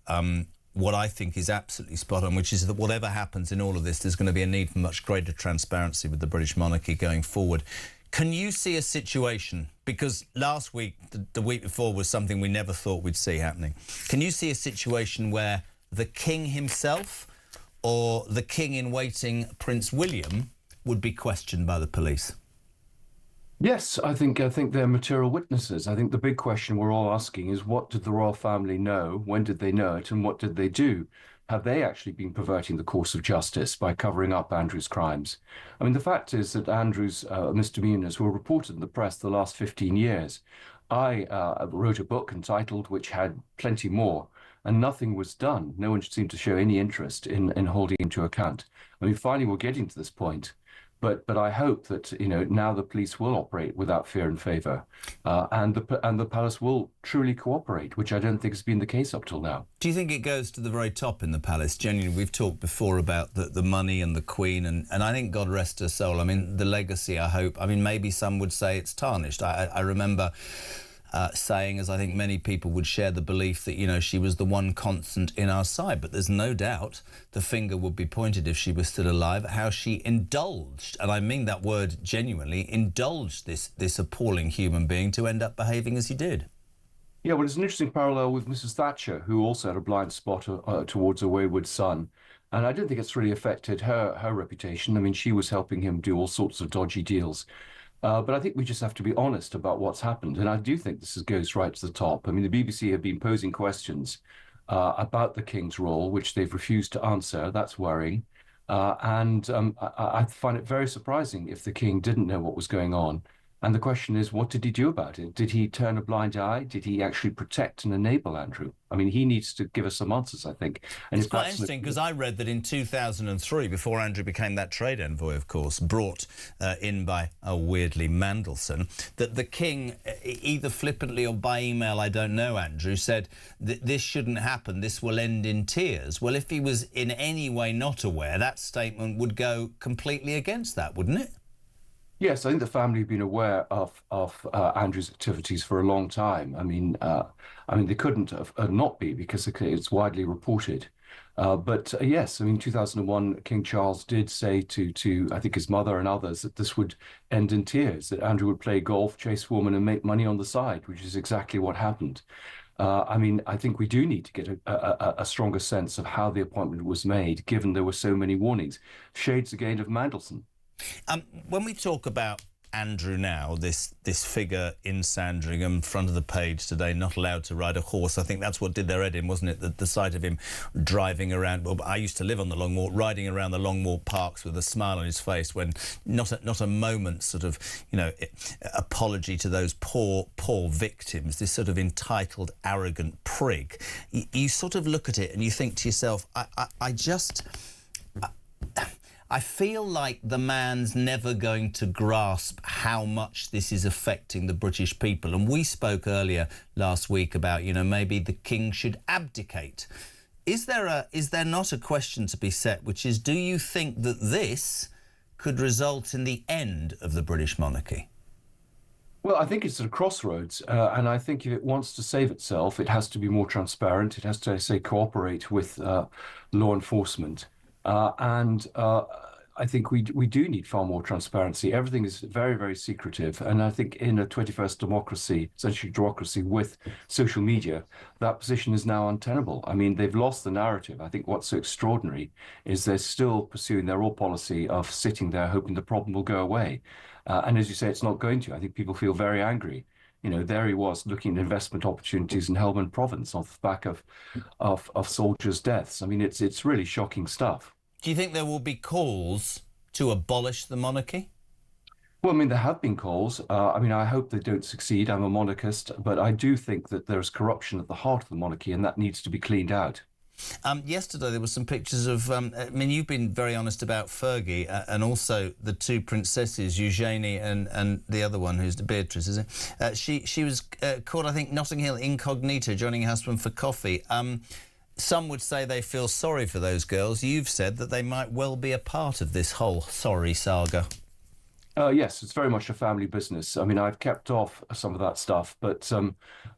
Speaker 3: what I think is absolutely spot on, which is that whatever happens in all of this, there's going to be a need for much greater transparency with the British monarchy going forward. Can you see a situation, because last week, the week before, was something we never thought we'd see happening. Can you see a situation where the King himself or the King-in-waiting Prince William would be questioned by the police?
Speaker 11: Yes, I think they're material witnesses. I think the big question we're all asking is, what did the royal family know? When did they know it? And what did they do? Have they actually been perverting the course of justice by covering up Andrew's crimes? I mean, the fact is that Andrew's misdemeanors were reported in the press the last 15 years. I wrote a book entitled, which had plenty more, and nothing was done. No one seemed to show any interest in holding him to account. I mean, finally, we're getting to this point. But I hope that, you know, now the police will operate without fear and favour, and the palace will truly cooperate, which I don't think has been the case up till now.
Speaker 3: Do you think it goes to the very top in the palace? Genuinely, we've talked before about the money and the Queen, and I think, God rest her soul, I mean, the legacy, I hope, I mean, maybe some would say it's tarnished. I remember saying, as I think many people would share the belief, that, you know, she was the one constant in our side. But there's no doubt the finger would be pointed, if she was still alive, at how she indulged, and I mean that word genuinely, indulged this appalling human being to end up behaving as he did.
Speaker 11: Yeah, well, it's an interesting parallel with Mrs. Thatcher, who also had a blind spot towards a wayward son. And I don't think it's really affected her reputation. I mean, she was helping him do all sorts of dodgy deals. But I think we just have to be honest about what's happened. And I do think this goes right to the top. I mean, the BBC have been posing questions about the King's role, which they've refused to answer. That's worrying. I find it very surprising if the King didn't know what was going on. And the question is, what did he do about it? Did he turn a blind eye? Did he actually protect and enable Andrew? I mean, he needs to give us some answers, I think. And
Speaker 3: it's quite interesting, because I read that in 2003, before Andrew became that trade envoy, of course, brought in by, weirdly, Mandelson, that the King, either flippantly or by email, I don't know, Andrew, said that this shouldn't happen, this will end in tears. Well, if he was in any way not aware, that statement would go completely against that, wouldn't it?
Speaker 11: Yes, I think the family have been aware of Andrew's activities for a long time. I mean, they couldn't have, not be because it's widely reported. But yes, I mean, 2001, King Charles did say to I think his mother and others that this would end in tears, that Andrew would play golf, chase women, and make money on the side, which is exactly what happened. I mean, I think we do need to get a stronger sense of how the appointment was made, given there were so many warnings. Shades again of Mandelson.
Speaker 3: When we talk about Andrew now, this figure in Sandringham, front of the page today, not allowed to ride a horse, I think that's what did their head in, wasn't it? The sight of him driving around. Well, I used to live on the Long Walk, riding around the Long Walk parks with a smile on his face, when not a moment sort of, you know, apology to those poor victims, this sort of entitled, arrogant prig. You sort of look at it and you think to yourself, I feel like the man's never going to grasp how much this is affecting the British people. And we spoke earlier last week about, you know, maybe the king should abdicate. Is there not a question to be set, which is, do you think that this could result in the end of the British monarchy?
Speaker 11: Well, I think it's at a crossroads, and I think if it wants to save itself, it has to be more transparent. It has to, say, cooperate with law enforcement. I think we do need far more transparency. Everything is very, very secretive. And I think in a 21st century democracy with social media, that position is now untenable. I mean, they've lost the narrative. I think what's so extraordinary is they're still pursuing their old policy of sitting there hoping the problem will go away. And as you say, it's not going to. I think people feel very angry. You know, there he was looking at investment opportunities in Helmand Province off the back of soldiers' deaths. I mean, it's really shocking stuff.
Speaker 3: Do you think there will be calls to abolish the monarchy?
Speaker 11: Well, I mean, there have been calls. I mean, I hope they don't succeed. I'm a monarchist, but I do think that there's corruption at the heart of the monarchy, and that needs to be cleaned out.
Speaker 3: Yesterday there were some pictures of, I mean, you've been very honest about Fergie and also the two princesses, Eugenie and the other one, who's Beatrice, is it? She was caught, I think, Notting Hill incognito, joining her husband for coffee. Some would say they feel sorry for those girls. You've said that they might well be a part of this whole sorry saga.
Speaker 11: Yes, it's very much a family business. I mean, I've kept off some of that stuff, but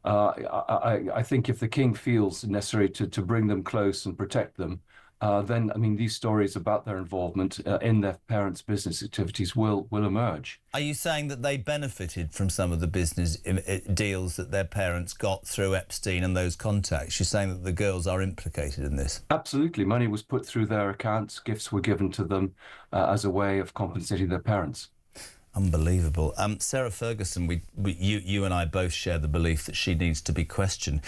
Speaker 11: I think if the king feels necessary to bring them close and protect them, then, I mean, these stories about their involvement in their parents' business activities will emerge.
Speaker 3: Are you saying that they benefited from some of the business deals that their parents got through Epstein and those contacts? You're saying that the girls are implicated in this?
Speaker 11: Absolutely. Money was put through their accounts, gifts were given to them as a way of compensating their parents.
Speaker 3: Unbelievable. Sarah Ferguson, you and I both share the belief that she needs to be questioned.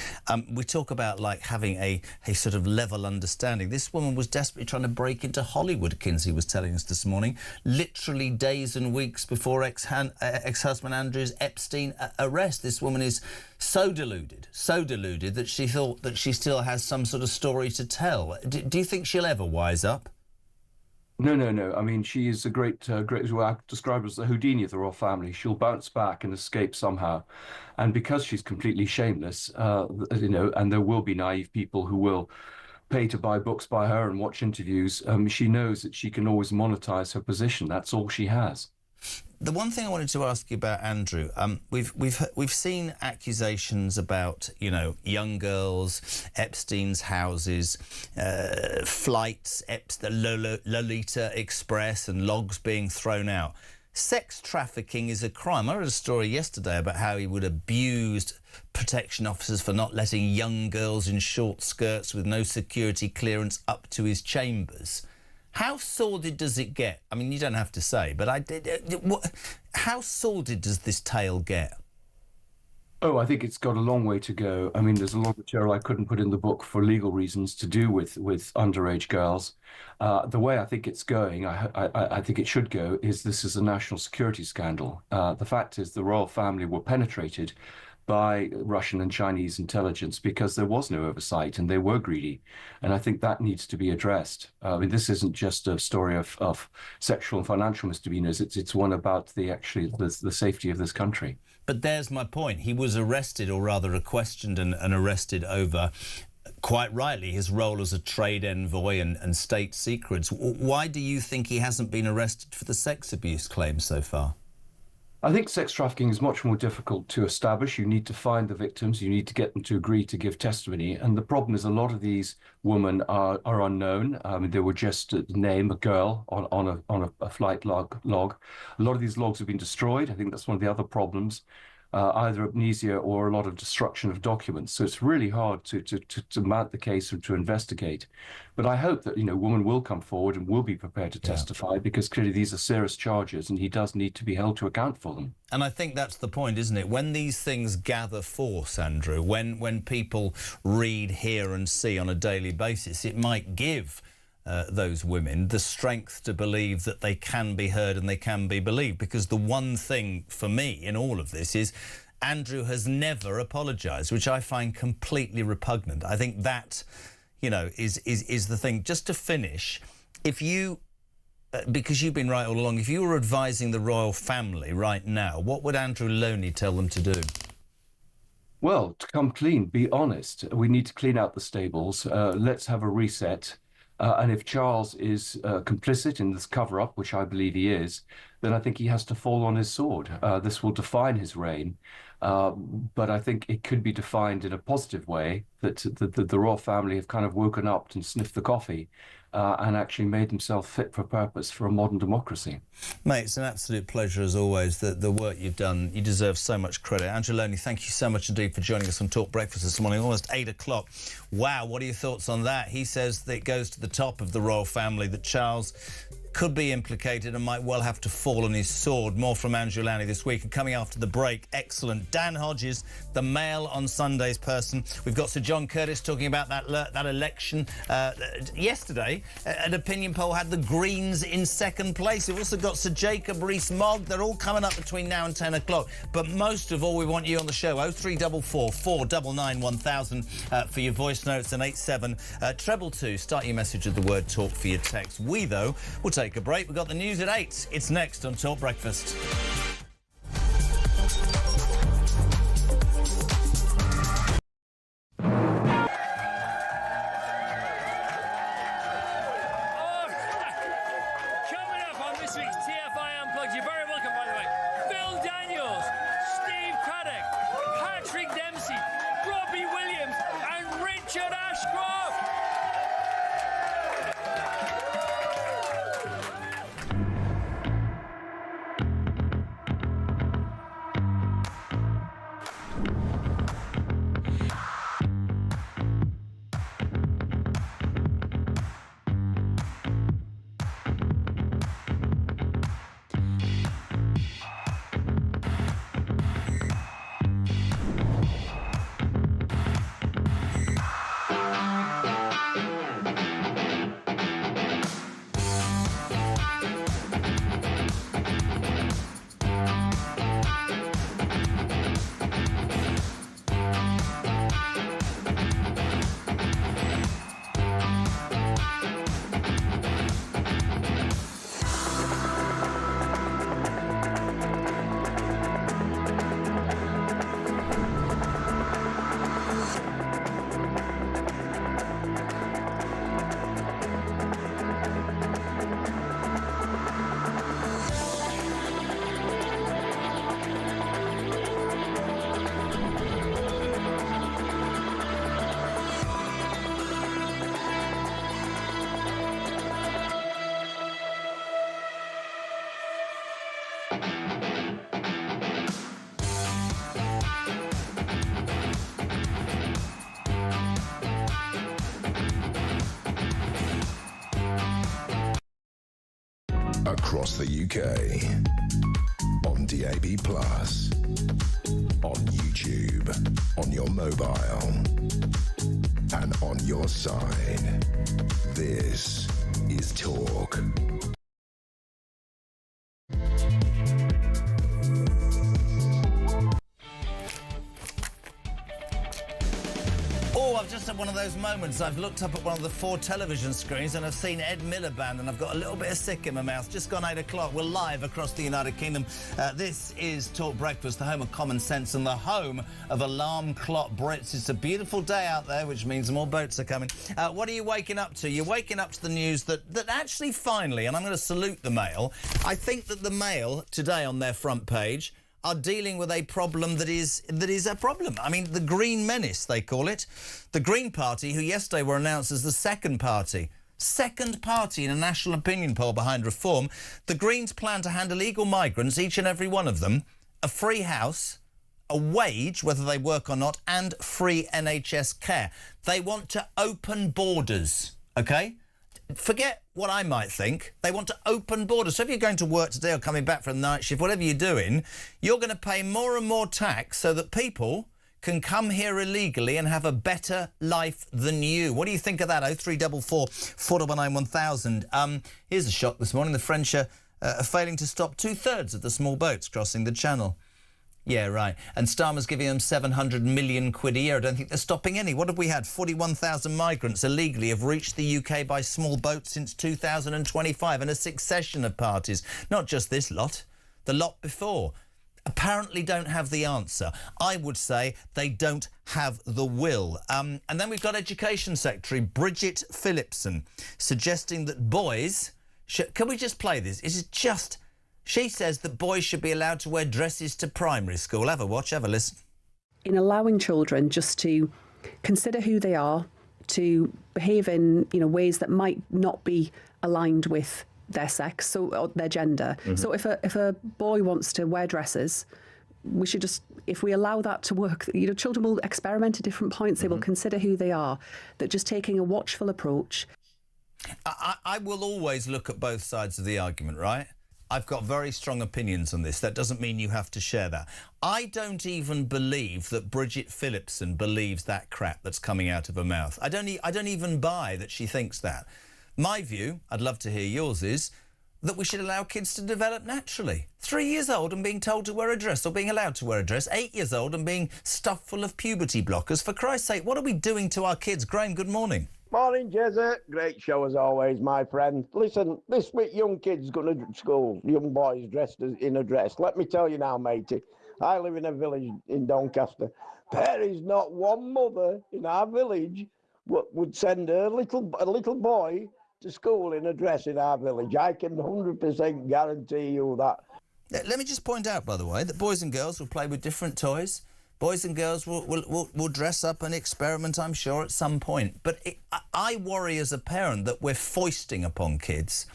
Speaker 3: We talk about, like, having a sort of level understanding. This woman was desperately trying to break into Hollywood, Kinsey was telling us this morning, literally days and weeks before ex-husband Andrew's Epstein arrest. This woman is so deluded that she thought that she still has some sort of story to tell. Do you think she'll ever wise up?
Speaker 11: No. I mean, she is a great, well, I describe her as the Houdini of the royal family. She'll bounce back and escape somehow. And because she's completely shameless, you know, and there will be naive people who will pay to buy books by her and watch interviews, she knows that she can always monetize her position. That's all she has.
Speaker 3: The one thing I wanted to ask you about Andrew, we've seen accusations about, you know, young girls, Epstein's houses, flights, the Lolita Express, and logs being thrown out. Sex trafficking is a crime. I read a story yesterday about how he would abuse protection officers for not letting young girls in short skirts with no security clearance up to his chambers. How sordid does it get? I mean, you don't have to say, but how sordid does this tale get?
Speaker 11: Oh, I think it's got a long way to go. I mean, there's a lot of material I couldn't put in the book for legal reasons to do with underage girls. The way I think it's going, I think it should go, is this is a national security scandal. The fact is the royal family were penetrated by Russian and Chinese intelligence because there was no oversight and they were greedy. And I think that needs to be addressed. I mean, this isn't just a story of sexual and financial misdemeanors. It's one about the safety of this country.
Speaker 3: But there's my point. He was arrested, or rather questioned and arrested over, quite rightly, his role as a trade envoy and state secrets. Why do you think he hasn't been arrested for the sex abuse claims so far?
Speaker 11: I think sex trafficking is much more difficult to establish. You need to find the victims. You need to get them to agree to give testimony. And the problem is a lot of these women are unknown. They were just a name, a girl on a flight log. A lot of these logs have been destroyed. I think that's one of the other problems. Either amnesia or a lot of destruction of documents. So it's really hard to mount the case and to investigate. But I hope that, women will come forward and will be prepared to testify, because clearly these are serious charges and he does need to be held to account for them.
Speaker 3: And I think that's the point, isn't it? When these things gather force, Andrew, when people read, hear and see on a daily basis, it might give those women the strength to believe that they can be heard and they can be believed. Because the one thing for me in all of this is Andrew has never apologised, which I find completely repugnant. I think that, is the thing. Just to finish, if you, because you've been right all along, if you were advising the royal family right now, what would Andrew Loney tell them to do?
Speaker 11: Well, to come clean, be honest. We need to clean out the stables. Let's have a reset. And if Charles is complicit in this cover-up, which I believe he is, then I think he has to fall on his sword. This will define his reign. But I think it could be defined in a positive way, that the royal family have kind of woken up and sniffed the coffee and actually made themselves fit for purpose for a modern democracy.
Speaker 3: Mate, it's an absolute pleasure as always. The work you've done, you deserve so much credit. Andrew Loney, thank you so much indeed for joining us on Talk Breakfast this morning, almost 8 o'clock. Wow, what are your thoughts on that? He says that it goes to the top of the royal family that Charles could be implicated and might well have to fall on his sword. More from Andrew Loney this week. And coming after the break, excellent, Dan Hodges, the Mail on Sunday's person. We've got Sir John Curtis talking about that election. Yesterday, an opinion poll had the Greens in second place. We've also got Sir Jacob Rees-Mogg. They're all coming up between now and 10 o'clock. But most of all, we want you on the show. 0344 499 1000 for your voice notes, and 8722. Start your message with the word talk for your text. We, though, will take a break. We've got the news at 8. It's next on Talk Breakfast.
Speaker 2: Across the UK, on DAB+, on YouTube, on your mobile, and on your side. This is Talk.
Speaker 3: had one of those moments. I've looked up at one of the 4 television screens and I've seen Ed Miliband and I've got a little bit of sick in my mouth. Just gone 8 o'clock. We're live across the United Kingdom. This is Talk Breakfast, the home of common sense and the home of alarm clock Brits. It's a beautiful day out there, which means more boats are coming. What are you waking up to? You're waking up to the news that actually finally, and I'm going to salute the Mail, I think that the Mail today on their front page are dealing with a problem that is a problem. I mean, the Green Menace, they call it. The Green Party, who yesterday were announced as the second party in a national opinion poll behind reform. The Greens plan to hand illegal migrants, each and every one of them, a free house, a wage, whether they work or not, and free NHS care. They want to open borders, OK? Forget what I might think. They want to open borders. So if you're going to work today or coming back from the night shift, whatever you're doing, you're going to pay more and more tax so that people can come here illegally and have a better life than you. What do you think of that? 0344 419 1000. Here's a shock this morning. The French are failing to stop 2/3 of the small boats crossing the Channel. Yeah, right. And Starmer's giving them 700 million quid a year. I don't think they're stopping any. What have we had? 41,000 migrants illegally have reached the UK by small boats since 2025, and a succession of parties, not just this lot, the lot before, apparently don't have the answer. I would say they don't have the will. And then we've got Education Secretary Bridget Phillipson suggesting that boys... Can we just play this? Is it just... She says that boys should be allowed to wear dresses to primary school. Have a watch, have a listen.
Speaker 4: In allowing children just to consider who they are, to behave in ways that might not be aligned with their sex or their gender. Mm-hmm. So if a boy wants to wear dresses, we should just, if we allow that to work, children will experiment at different points. They will consider who they are. That just taking a watchful approach.
Speaker 3: I will always look at both sides of the argument, right? I've got very strong opinions on this. That doesn't mean you have to share that. I don't even believe that Bridget Phillipson believes that crap that's coming out of her mouth. I don't even buy that she thinks that. My view, I'd love to hear yours, is that we should allow kids to develop naturally. 3 years old and being told to wear a dress or being allowed to wear a dress. 8 years old and being stuffed full of puberty blockers. For Christ's sake, what are we doing to our kids? Graham, good morning.
Speaker 12: Morning, Jezza. Great show as always, my friend. Listen, this week young kids going to school, young boys dressed in a dress. Let me tell you now, matey, I live in a village in Doncaster. There is not one mother in our village would send a little boy to school in a dress in our village. I can 100% guarantee you that.
Speaker 3: Let me just point out, by the way, that boys and girls will play with different toys. Boys and girls will dress up and experiment, I'm sure, at some point. But I worry as a parent that we're foisting upon kids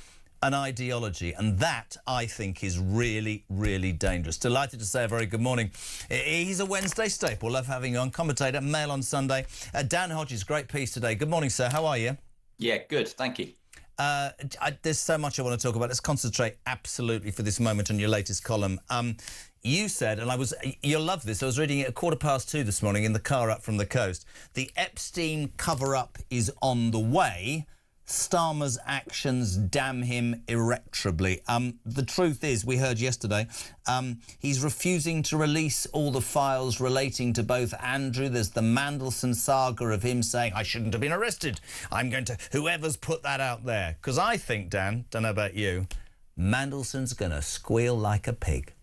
Speaker 3: an ideology, and that, I think, is really, really dangerous. Delighted to say a very good morning. He's a Wednesday staple. Love having you on. Commentator, Mail on Sunday. Dan Hodges, great piece today. Good morning, sir. How are you?
Speaker 14: Yeah, good. Thank you.
Speaker 3: There's so much I want to talk about. Let's concentrate absolutely for this moment on your latest column. You said, and you'll love this, I was reading it at 2:15 this morning in the car up from the coast. The Epstein cover-up is on the way. Starmer's actions damn him irretrievably. The truth is, we heard yesterday, he's refusing to release all the files relating to both Andrew. There's the Mandelson saga of him saying, I shouldn't have been arrested. Whoever's put that out there. Because I think, Dan, don't know about you, Mandelson's going to squeal like a pig.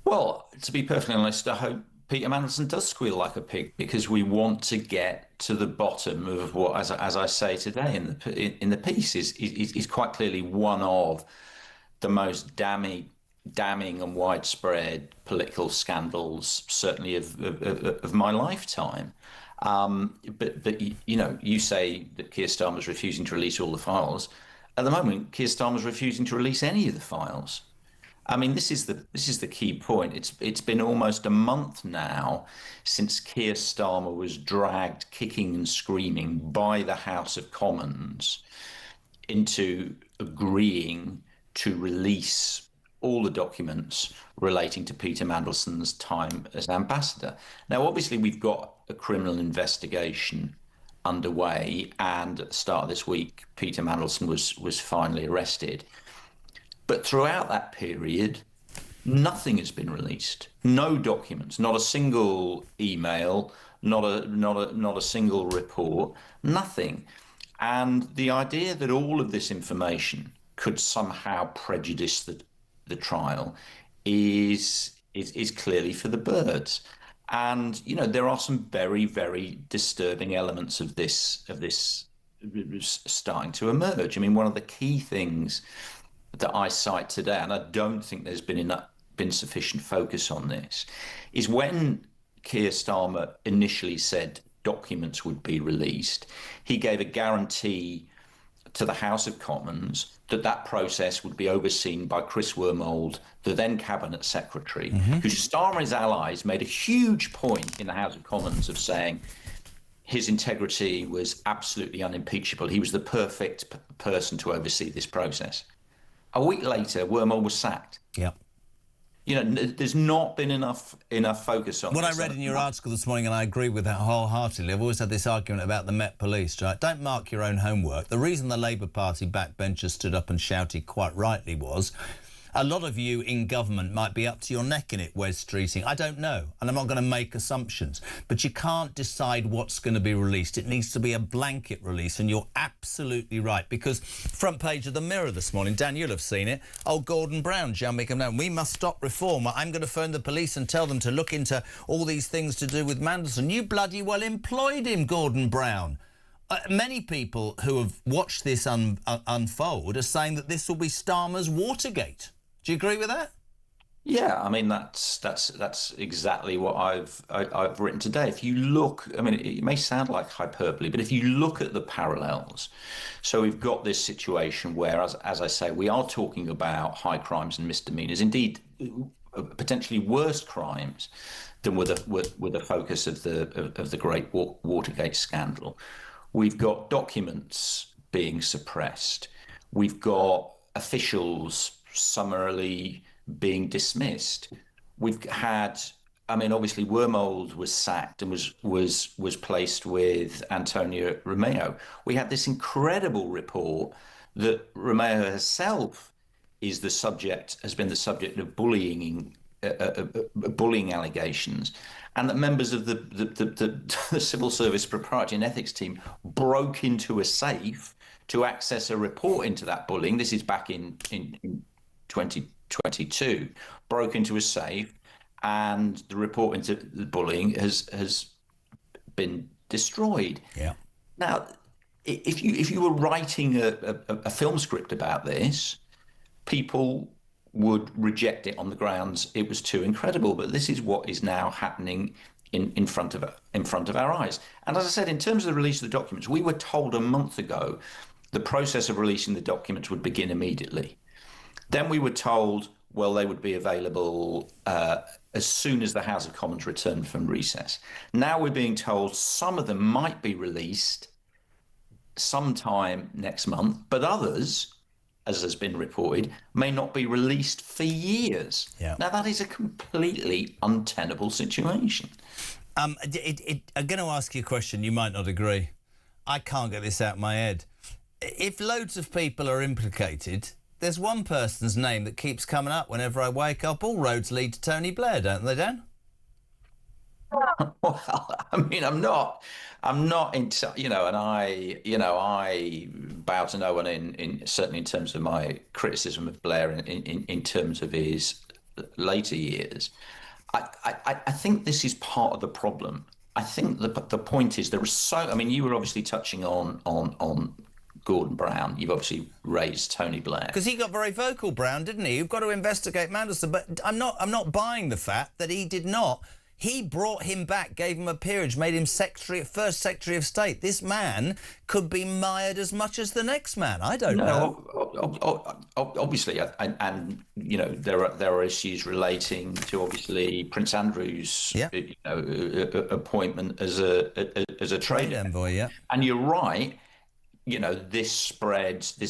Speaker 14: Well, to be perfectly honest, I hope Peter Mandelson does squeal like a pig, because we want to get to the bottom of what, as I say today in the piece, is quite clearly one of the most damning and widespread political scandals, certainly of my lifetime. But you say that Keir Starmer's refusing to release all the files. At the moment, Keir Starmer's refusing to release any of the files. I mean, this is the key point. It's been almost a month now since Keir Starmer was dragged kicking and screaming by the House of Commons into agreeing to release all the documents relating to Peter Mandelson's time as ambassador. Now, obviously, we've got a criminal investigation underway, and at the start of this week, Peter Mandelson was finally arrested. But throughout that period, nothing has been released. No documents, not a single email, not a single report, nothing. And the idea that all of this information could somehow prejudice the trial is clearly for the birds. And there are some very, very disturbing elements of this starting to emerge. I mean, one of the key things that I cite today, and I don't think there's been sufficient focus on this, is when Keir Starmer initially said documents would be released, he gave a guarantee to the House of Commons that process would be overseen by Chris Wormold, the then Cabinet Secretary, who Starmer and his allies made a huge point in the House of Commons of saying his integrity was absolutely unimpeachable. He was the perfect person to oversee this process. A week later, Wormold was sacked.
Speaker 3: Yeah.
Speaker 14: There's not been enough focus on
Speaker 3: what
Speaker 14: this.
Speaker 3: I read in your article this morning, and I agree with that wholeheartedly, I've always had this argument about the Met Police, right? Don't mark your own homework. The reason the Labour Party backbenchers stood up and shouted quite rightly was, a lot of you in government might be up to your neck in it, Wes Streeting. I don't know, and I'm not going to make assumptions. But you can't decide what's going to be released. It needs to be a blanket release, and you're absolutely right. Because front page of the Mirror this morning, Dan, you'll have seen it. Old Gordon Brown, Jamie, come down. We must stop reform. I'm going to phone the police and tell them to look into all these things to do with Mandelson. You bloody well employed him, Gordon Brown. Many people who have watched this unfold are saying that this will be Starmer's Watergate. Do you agree with that?
Speaker 14: Yeah, I mean that's exactly what I've written today. If you look, I mean, it may sound like hyperbole, but if you look at the parallels, so we've got this situation where, as I say, we are talking about high crimes and misdemeanors, indeed potentially worse crimes than with the focus of the Great Watergate scandal. We've got documents being suppressed. We've got officials summarily being dismissed. We've had, I mean, obviously Wormold was sacked and was placed with Antonio Romeo. We had this incredible report that Romeo herself has been the subject of bullying allegations, and that members of the Civil Service Propriety and Ethics team broke into a safe to access a report into that bullying. This is back in 2022, broke into a safe, and the report into the bullying has been destroyed.
Speaker 3: Yeah.
Speaker 14: Now, if you were writing a film script about this, people would reject it on the grounds it was too incredible. But this is what is now happening in front of our eyes. And as I said, in terms of the release of the documents, we were told a month ago the process of releasing the documents would begin immediately. Then we were told, well, they would be available as soon as the House of Commons returned from recess. Now we're being told some of them might be released sometime next month, but others, as has been reported, may not be released for years.
Speaker 3: Yeah.
Speaker 14: Now, that is a completely untenable situation.
Speaker 3: I'm going to ask you a question. You might not agree. I can't get this out of my head. If loads of people are implicated, there's one person's name that keeps coming up whenever I wake up. All roads lead to Tony Blair, don't they, Dan?
Speaker 14: Well, I mean, I'm not into, and I bow to no one in certainly in terms of my criticism of Blair in terms of his later years. I think this is part of the problem. I think the point is there are so, I mean, you were obviously touching on Gordon Brown. You've obviously raised Tony Blair.
Speaker 3: Because he got very vocal, Brown, didn't he? You've got to investigate Mandelson. But I'm not buying the fact that he did not. He brought him back, gave him a peerage, made him first Secretary of State. This man could be mired as much as the next man. I don't know.
Speaker 14: Obviously, and there are issues relating to obviously Prince Andrew's appointment as a trade
Speaker 3: envoy. Yeah,
Speaker 14: and you're right. This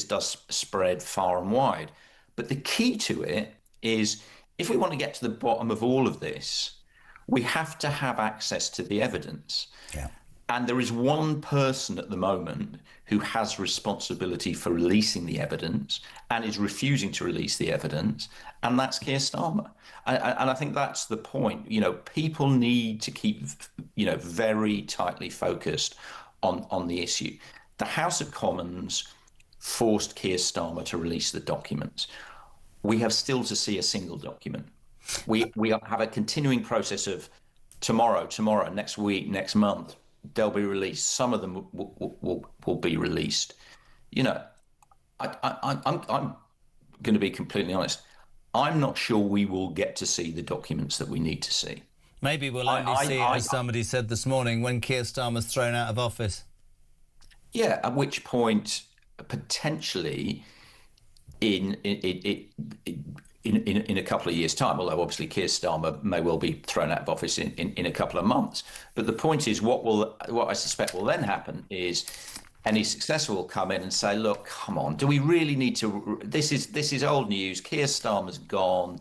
Speaker 14: does spread far and wide. But the key to it is, if we want to get to the bottom of all of this, we have to have access to the evidence.
Speaker 3: Yeah.
Speaker 14: And there is one person at the moment who has responsibility for releasing the evidence and is refusing to release the evidence, and that's Keir Starmer. And I think that's the point. You know, people need to keep, you know, very tightly focused on the issue. The House of Commons forced Keir Starmer to release the documents. We have still to see a single document. We have a continuing process of tomorrow, next week, next month, they'll be released. Some of them will be released. You know, I'm going to be completely honest. I'm not sure we will get to see the documents that we need to see.
Speaker 3: Maybe we'll only see it, as somebody said this morning, when Keir Starmer's thrown out of office.
Speaker 14: Yeah, at which point, potentially, in a couple of years' time, although obviously Keir Starmer may well be thrown out of office in a couple of months. But the point is, what I suspect will then happen is any successor will come in and say, look, come on, do we really need to, this is old news, Keir Starmer's gone,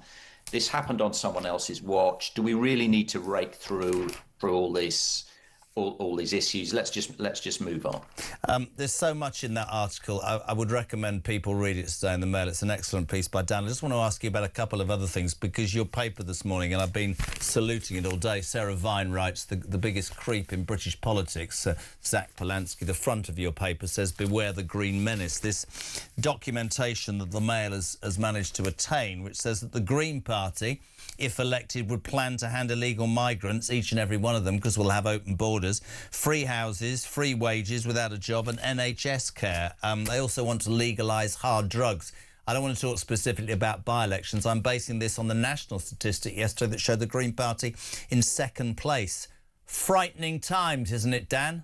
Speaker 14: this happened on someone else's watch, do we really need to rake through all this, all these issues? Let's just move on.
Speaker 3: There's so much in that article. I would recommend people read it today in the Mail. It's an excellent piece by Dan. I just want to ask you about a couple of other things, because your paper this morning, and I've been saluting it all day, Sarah Vine writes, the biggest creep in British politics, Zach Polanski, the front of your paper says, beware the Green Menace. This documentation that the Mail has managed to attain, which says that the Green Party, if elected, would plan to hand illegal migrants, each and every one of them, because we'll have open borders, free houses, free wages without a job, and NHS care. They also want to legalise hard drugs. I don't want to talk specifically about by-elections. I'm basing this on the national statistic yesterday that showed the Green Party in second place. Frightening times, isn't it, Dan?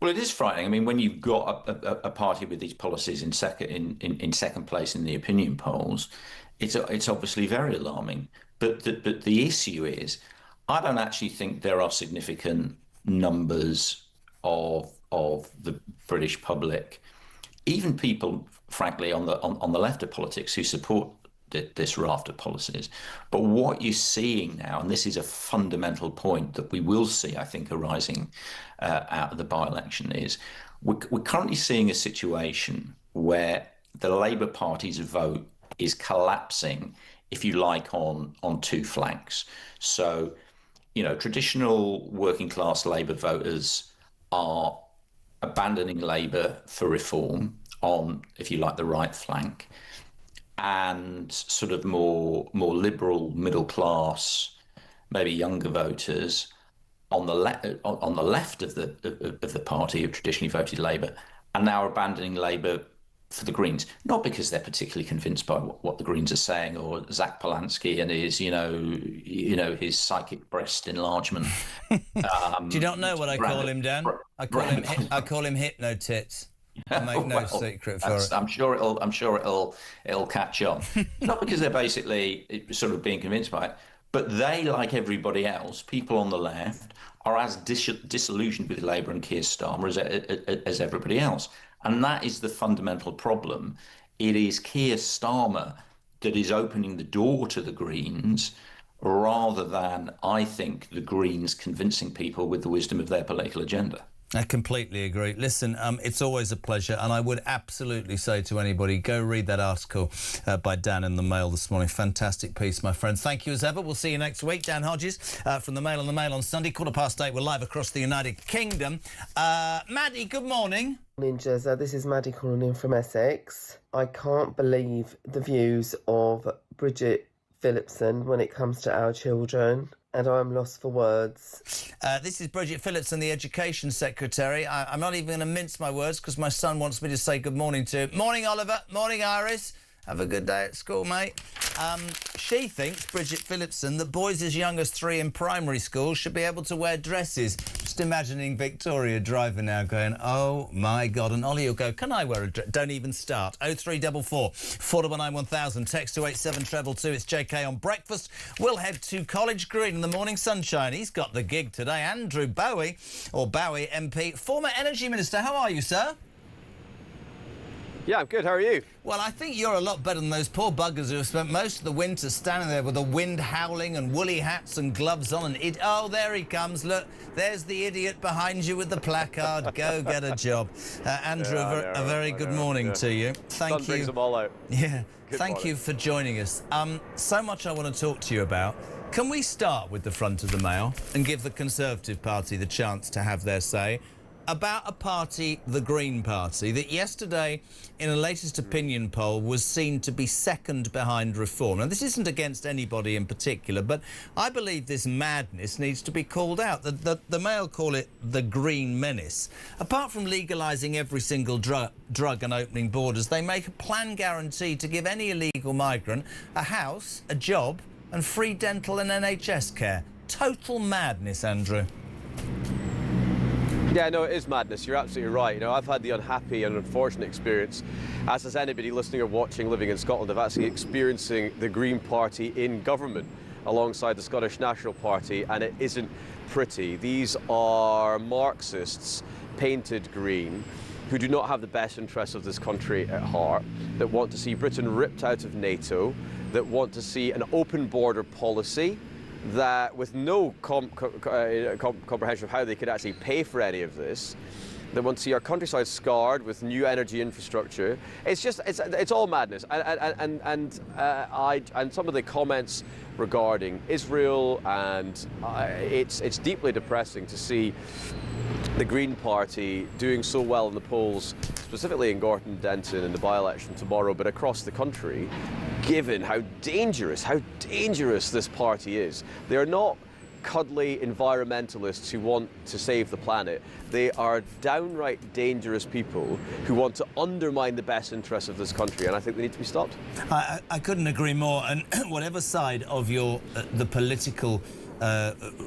Speaker 14: Well, it is frightening. I mean, when you've got a party with these policies in second place in the opinion polls, it's obviously very alarming. But the issue is, I don't actually think there are significant numbers of the British public, even people, frankly, on the left of politics, who support this raft of policies. But what you're seeing now, and this is a fundamental point that we will see, I think, arising out of the by-election, is we're currently seeing a situation where the Labour Party's vote is collapsing, if you like, on two flanks. So, you know, traditional working class Labour voters are abandoning Labour for reform on, if you like, the right flank, and sort of more liberal, middle class, maybe younger voters on the left of the party, who traditionally voted Labour, are now abandoning Labour for the Greens, not because they're particularly convinced by what the Greens are saying, or Zach Polanski and his, you know, his psychic breast enlargement.
Speaker 3: Do you not know what I call him, Dan? I call him Hypno Tits. I make no secret for it.
Speaker 14: I'm sure it'll catch on. Not because they're basically sort of being convinced by it, but they, like everybody else, people on the left, are as disillusioned with Labour and Keir Starmer as everybody else. And that is the fundamental problem. It is Keir Starmer that is opening the door to the Greens, rather than, I think, the Greens convincing people with the wisdom of their political agenda.
Speaker 3: I completely agree. Listen, it's always a pleasure, and I would absolutely say to anybody, go read that article by Dan in the Mail this morning. Fantastic piece, my friend. Thank you as ever. We'll see you next week. Dan Hodges from the Mail on the Mail on Sunday, 8:15. We're live across the United Kingdom. Maddie, good morning.
Speaker 13: Morning, Jezza. This is Maddie calling in from Essex. I can't believe the views of Bridget Phillipson when it comes to our children, and I'm lost for words.
Speaker 3: This is Bridget Phillipson, the Education Secretary. I'm not even going to mince my words, because my son wants me to say good morning to him. Morning, Oliver. Morning, Iris. Have a good day at school, mate. She thinks, Bridget Phillipson, that boys as young as 3 in primary school should be able to wear dresses. Just imagining Victoria driving now going, oh, my God. And Ollie will go, can I wear a dress? Don't even start. 0344 419 1000. Text to 87222. It's JK on breakfast. We'll head to College Green in the morning sunshine. He's got the gig today. Andrew Bowie, or Bowie MP, former Energy Minister. How are you, sir?
Speaker 5: Yeah, I'm good. How are you?
Speaker 3: Well, I think you're a lot better than those poor buggers who have spent most of the winter standing there with the wind howling and woolly hats and gloves on. And oh, there he comes. Look, there's the idiot behind you with the placard. Go get a job. Andrew, a very good morning to you. Thank you.
Speaker 5: Sun brings them all out.
Speaker 3: Yeah.
Speaker 5: Good
Speaker 3: Thank
Speaker 5: morning.
Speaker 3: you for joining us. So much I want to talk to you about. Can we start with the front of the Mail and give the Conservative Party the chance to have their say about a party, the Green Party, that yesterday in a latest opinion poll was seen to be second behind Reform? Now, this isn't against anybody in particular, but I believe this madness needs to be called out. The Mail call it the Green Menace. Apart from legalising every single drug and opening borders, they make a plan guaranteed to give any illegal migrant a house, a job and free dental and NHS care. Total madness, Andrew.
Speaker 5: Yeah, no, it is madness. You're absolutely right. You know, I've had the unhappy and unfortunate experience, as has anybody listening or watching living in Scotland, of actually experiencing the Green Party in government alongside the Scottish National Party, and it isn't pretty. These are Marxists painted green who do not have the best interests of this country at heart, that want to see Britain ripped out of NATO, that want to see an open border policy, that with no comprehension of how they could actually pay for any of this, they want to see our countryside scarred with new energy infrastructure. It's all madness. And some of the comments regarding Israel, and it's deeply depressing to see the Green Party doing so well in the polls, specifically in Gorton Denton in the by-election tomorrow, but across the country, given how dangerous this party is. They are not cuddly environmentalists who want to save the planet. They are downright dangerous people who want to undermine the best interests of this country, and I think they need to be stopped.
Speaker 3: I couldn't agree more, and whatever side of the political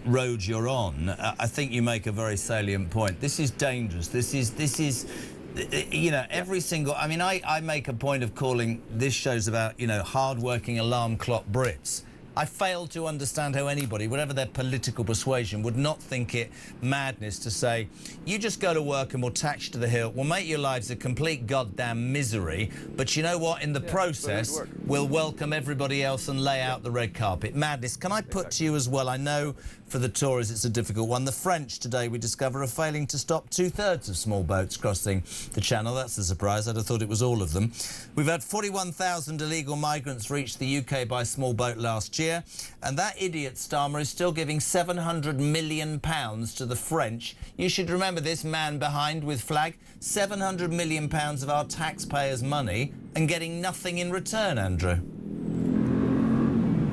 Speaker 3: road you're on, I think you make a very salient point. This is dangerous. This is you know, every single... I mean, I make a point of calling this shows about, you know, hard-working alarm clock Brits. I fail to understand how anybody, whatever their political persuasion, would not think it madness to say, you just go to work and we'll tax you to the hilt, we'll make your lives a complete goddamn misery, but you know what, in the process, we'll welcome everybody else and lay out the red carpet. Madness. Can I put to you as well, I know for the Tories it's a difficult one, the French today, we discover, are failing to stop 2/3 of small boats crossing the Channel. That's a surprise. I'd have thought it was all of them. We've had 41,000 illegal migrants reach the UK by small boat last year, and that idiot Starmer is still giving £700 million to the French. You should remember this man behind with flag, £700 million of our taxpayers' money, and getting nothing in return, Andrew.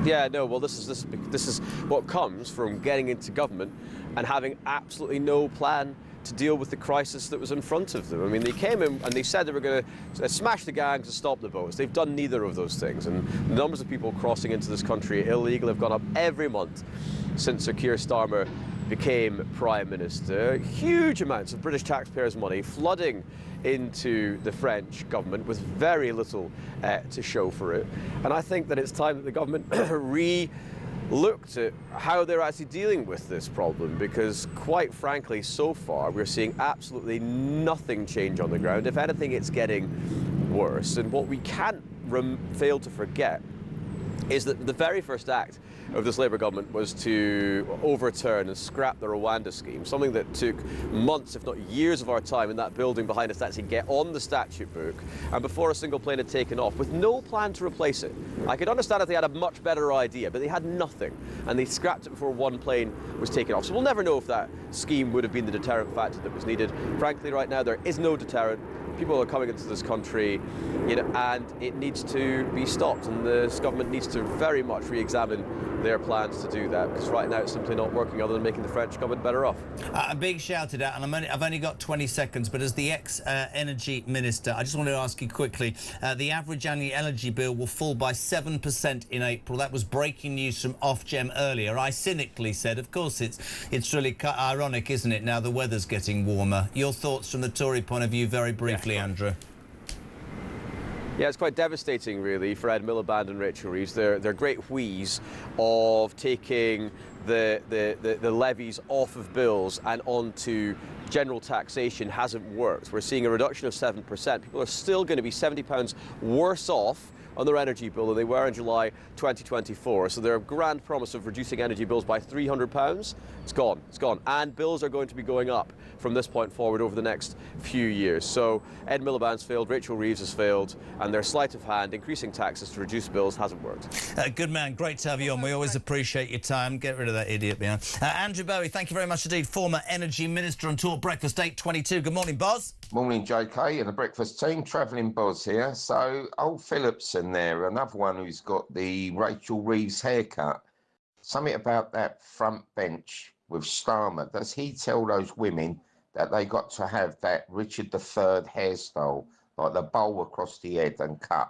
Speaker 5: Yeah, no, well, this is what comes from getting into government and having absolutely no plan to deal with the crisis that was in front of them. I mean, they came in and they said they were going to smash the gangs and stop the boats. They've done neither of those things, and the numbers of people crossing into this country illegally have gone up every month since Sir Keir Starmer became Prime Minister. Huge amounts of British taxpayers' money flooding into the French government with very little to show for it. And I think that it's time that the government looked at how they're actually dealing with this problem, because quite frankly, so far, we're seeing absolutely nothing change on the ground. If anything, it's getting worse. And what we can't fail to forget is that the very first act of this Labour government was to overturn and scrap the Rwanda scheme, something that took months, if not years of our time in that building behind us to actually get on the statute book, and before a single plane had taken off, with no plan to replace it. I could understand if they had a much better idea, but they had nothing, and they scrapped it before one plane was taken off. So we'll never know if that scheme would have been the deterrent factor that was needed. Frankly, right now, there is no deterrent. People are coming into this country, you know, and it needs to be stopped, and this government needs to very much re-examine their plans to do that, because right now it's simply not working, other than making the French government better off.
Speaker 3: A big shout it out, and I've only got 20 seconds, but as the ex-energy minister, I just want to ask you quickly, the average annual energy bill will fall by 7% in April. That was breaking news from Ofgem earlier. I cynically said, of course, it's really ironic, isn't it, now the weather's getting warmer. Your thoughts from the Tory point of view, very briefly, Andrew.
Speaker 5: Yeah, it's quite devastating, really, for Ed Miliband and Rachel Reeves. Their great wheeze of taking the levies off of bills and onto general taxation hasn't worked. We're seeing a reduction of 7%. People are still going to be £70 worse off on their energy bill than they were in July 2024. So their grand promise of reducing energy bills by £300, it's gone. It's gone. And bills are going to be going up from this point forward over the next few years. So Ed Miliband's failed, Rachel Reeves has failed, and their sleight of hand, increasing taxes to reduce bills, hasn't worked.
Speaker 3: Good man, great to have you on. We always appreciate your time. Get rid of that idiot behind. Andrew Bowie, thank you very much indeed. Former Energy Minister on Talk Breakfast 8:22. Good morning, Boz.
Speaker 1: Morning, JK and the breakfast team. Travelling Boz here. So, old Phillipson there, another one who's got the Rachel Reeves haircut. Something about that front bench with Starmer. Does he tell those women that they got to have that Richard III hairstyle, like the bowl across the head and cut?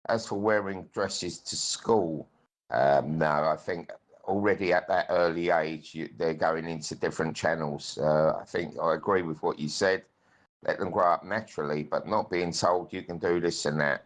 Speaker 1: As for wearing dresses to school, no, I think already at that early age, they're going into different channels. I think I agree with what you said. Let them grow up naturally, but not being told you can do this and that.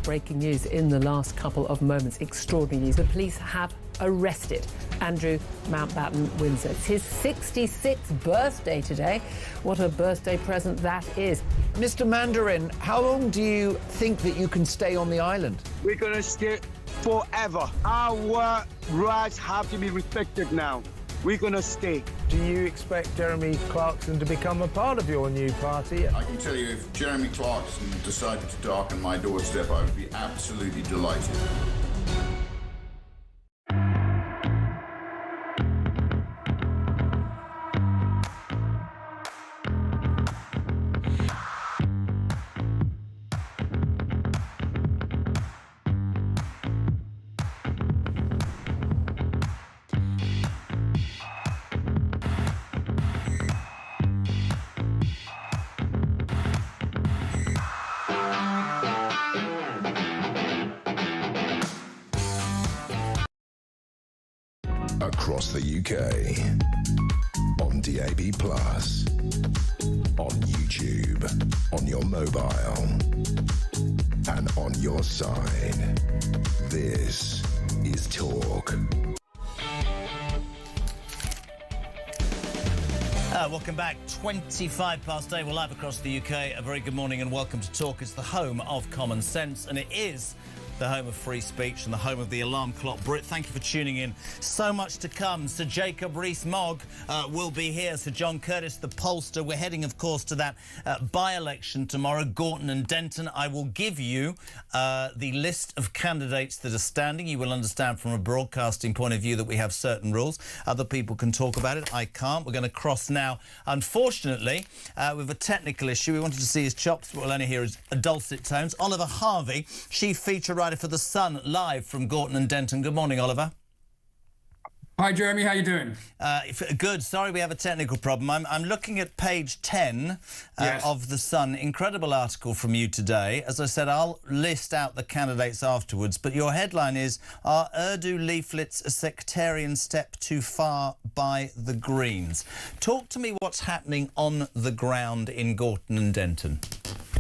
Speaker 15: Breaking news in the last couple of moments. Extraordinary news. The police have arrested Andrew Mountbatten Windsor. It's his 66th birthday today. What a birthday present that is.
Speaker 23: Mr. Mandarin, how long do you think that you can stay on the island?
Speaker 24: We're going to stay forever. Our rights have to be respected now. We're going to stay.
Speaker 17: Do you expect Jeremy Clarkson to become a part of your new party?
Speaker 25: I can tell you, if Jeremy Clarkson decided to darken my doorstep, I would be absolutely delighted.
Speaker 2: Across the UK, on DAB+, on YouTube, on your mobile, and on your side. This is Talk.
Speaker 3: Welcome back. 25 past 8. We're live across the UK. A very good morning and welcome to Talk. It's the home of common sense, and it is the home of free speech and the home of the alarm clock. Brit, thank you for tuning in. So much to come. Sir Jacob Rees-Mogg will be here. Sir John Curtis, the pollster. We're heading, of course, to that by-election tomorrow, Gorton and Denton. I will give you the list of candidates that are standing. You will understand from a broadcasting point of view that we have certain rules. Other people can talk about it. I can't. We're going to cross now, unfortunately, with a technical issue. We wanted to see his chops, but we'll only hear his dulcet tones. Oliver Harvey, chief feature writer for The Sun, live from Gorton and Denton. Good morning, Oliver.
Speaker 26: Hi, Jeremy. How you doing?
Speaker 3: Good. Sorry, we have a technical problem. I'm looking at page 10
Speaker 26: Yes.
Speaker 3: of The Sun. Incredible article from you today. As I said, I'll list out the candidates afterwards, but your headline is, "Are Urdu leaflets a sectarian step too far by the Greens?" Talk to me what's happening on the ground in Gorton and Denton.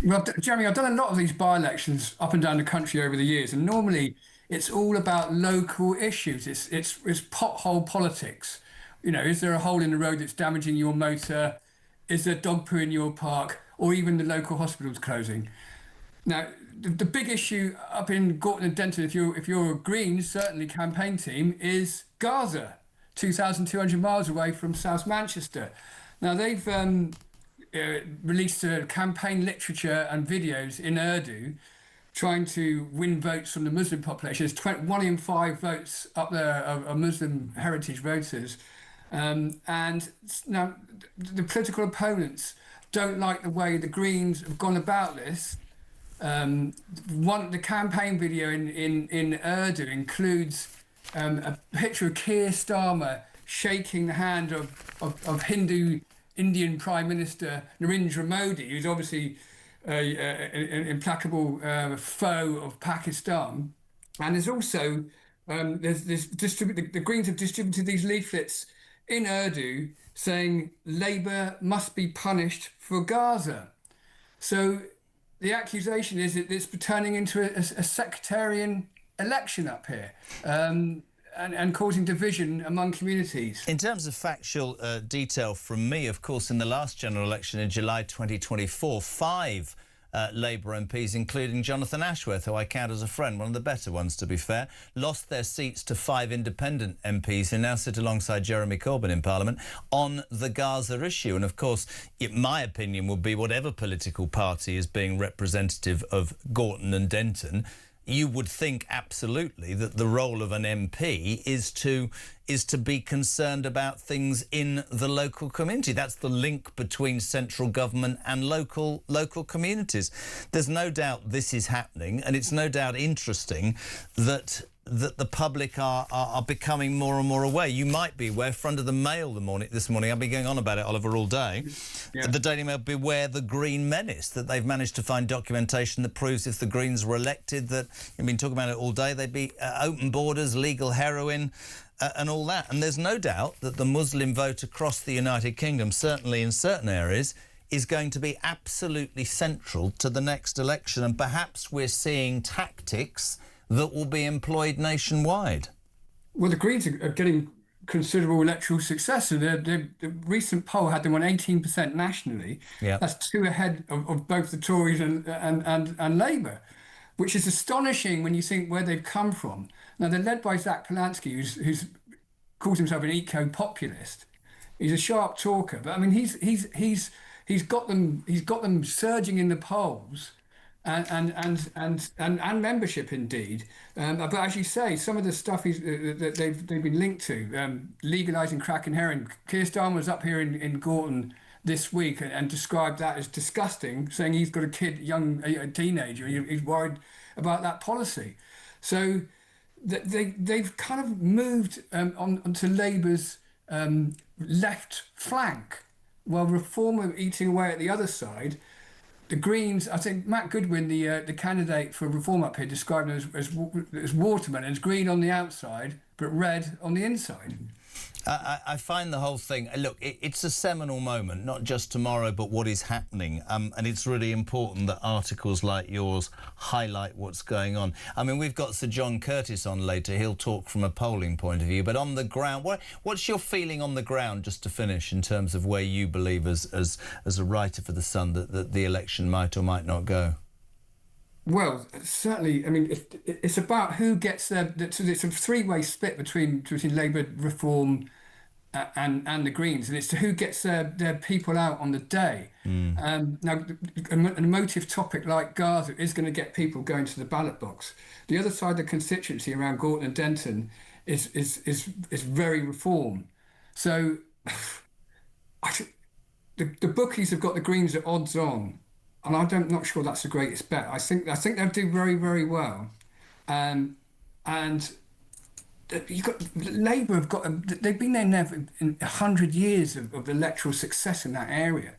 Speaker 26: Well, Jeremy, I've done a lot of these by-elections up and down the country over the years, and normally It's all about local issues. It's pothole politics. You know, is there a hole in the road that's damaging your motor? Is there dog poo in your park? Or even the local hospitals closing? Now, the big issue up in Gorton and Denton, if you're a Greens, certainly campaign team, is Gaza, 2,200 miles away from South Manchester. Now, they've released campaign literature and videos in Urdu trying to win votes from the Muslim population. There's 1 in 5 votes up there are Muslim heritage voters. And now the political opponents don't like the way the Greens have gone about this. The campaign video in Urdu includes a picture of Keir Starmer shaking the hand of Hindu Indian Prime Minister Narendra Modi, who's obviously an implacable foe of Pakistan. And there's also the Greens have distributed these leaflets in Urdu saying Labour must be punished for Gaza. So the accusation is that it's turning into a sectarian election up here. And causing division among communities.
Speaker 3: In terms of factual detail from me, of course, in the last general election in July 2024, 5 Labour MPs, including Jonathan Ashworth, who I count as a friend, one of the better ones, to be fair, lost their seats to 5 independent MPs who now sit alongside Jeremy Corbyn in Parliament on the Gaza issue. And, of course, my opinion would be whatever political party is being representative of Gorton and Denton, you would think absolutely that the role of an MP is to be concerned about things in the local community. That's the link between central government and local communities. There's no doubt this is happening, and it's no doubt interesting that the public are becoming more and more aware. You might be aware, front of the Mail this morning, I've been going on about it, Oliver, all day. Yeah. The Daily Mail, beware the Green menace, that they've managed to find documentation that proves if the Greens were elected, that, I've been talking about it all day, they'd be open borders, legal heroin, and all that. And there's no doubt that the Muslim vote across the United Kingdom, certainly in certain areas, is going to be absolutely central to the next election. And perhaps we're seeing tactics that will be employed nationwide.
Speaker 26: Well, the Greens are getting considerable electoral success. And the recent poll had them on 18% nationally. Yep. That's 2 ahead of both the Tories and Labour, which is astonishing when you think where they've come from. Now, they're led by Zach Polanski, who's calls himself an eco-populist. He's a sharp talker, but I mean, he's got them surging in the polls. And membership indeed, but as you say, some of the stuff that they've been linked to, legalising crack and heroin. Keir Starmer was up here in Gorton this week and described that as disgusting, saying he's got a teenager, he's worried about that policy. So they've kind of moved onto Labour's left flank, while Reform are eating away at the other side. The Greens, I think Matt Goodwin, the candidate for Reform up here, described them as watermelons, green on the outside, but red on the inside.
Speaker 3: I find the whole thing, look, it's a seminal moment, not just tomorrow, but what is happening. And it's really important that articles like yours highlight what's going on. I mean, we've got Sir John Curtis on later. He'll talk from a polling point of view. But on the ground, what's your feeling on the ground, just to finish, in terms of where you believe, as a writer for The Sun, that the election might or might not go?
Speaker 26: Well, certainly, I mean, it's about who gets there. It's a 3-way split between Labour, Reform and the Greens, and it's to who gets their people out on the day. Now, an emotive topic like Gaza is going to get people going to the ballot box. The other side of the constituency around Gorton and Denton is very Reform. So the bookies have got the Greens at odds on. And I'm not sure that's the greatest bet. I think they'll do very, very well, and Labour they've been there in 100 years of electoral success in that area.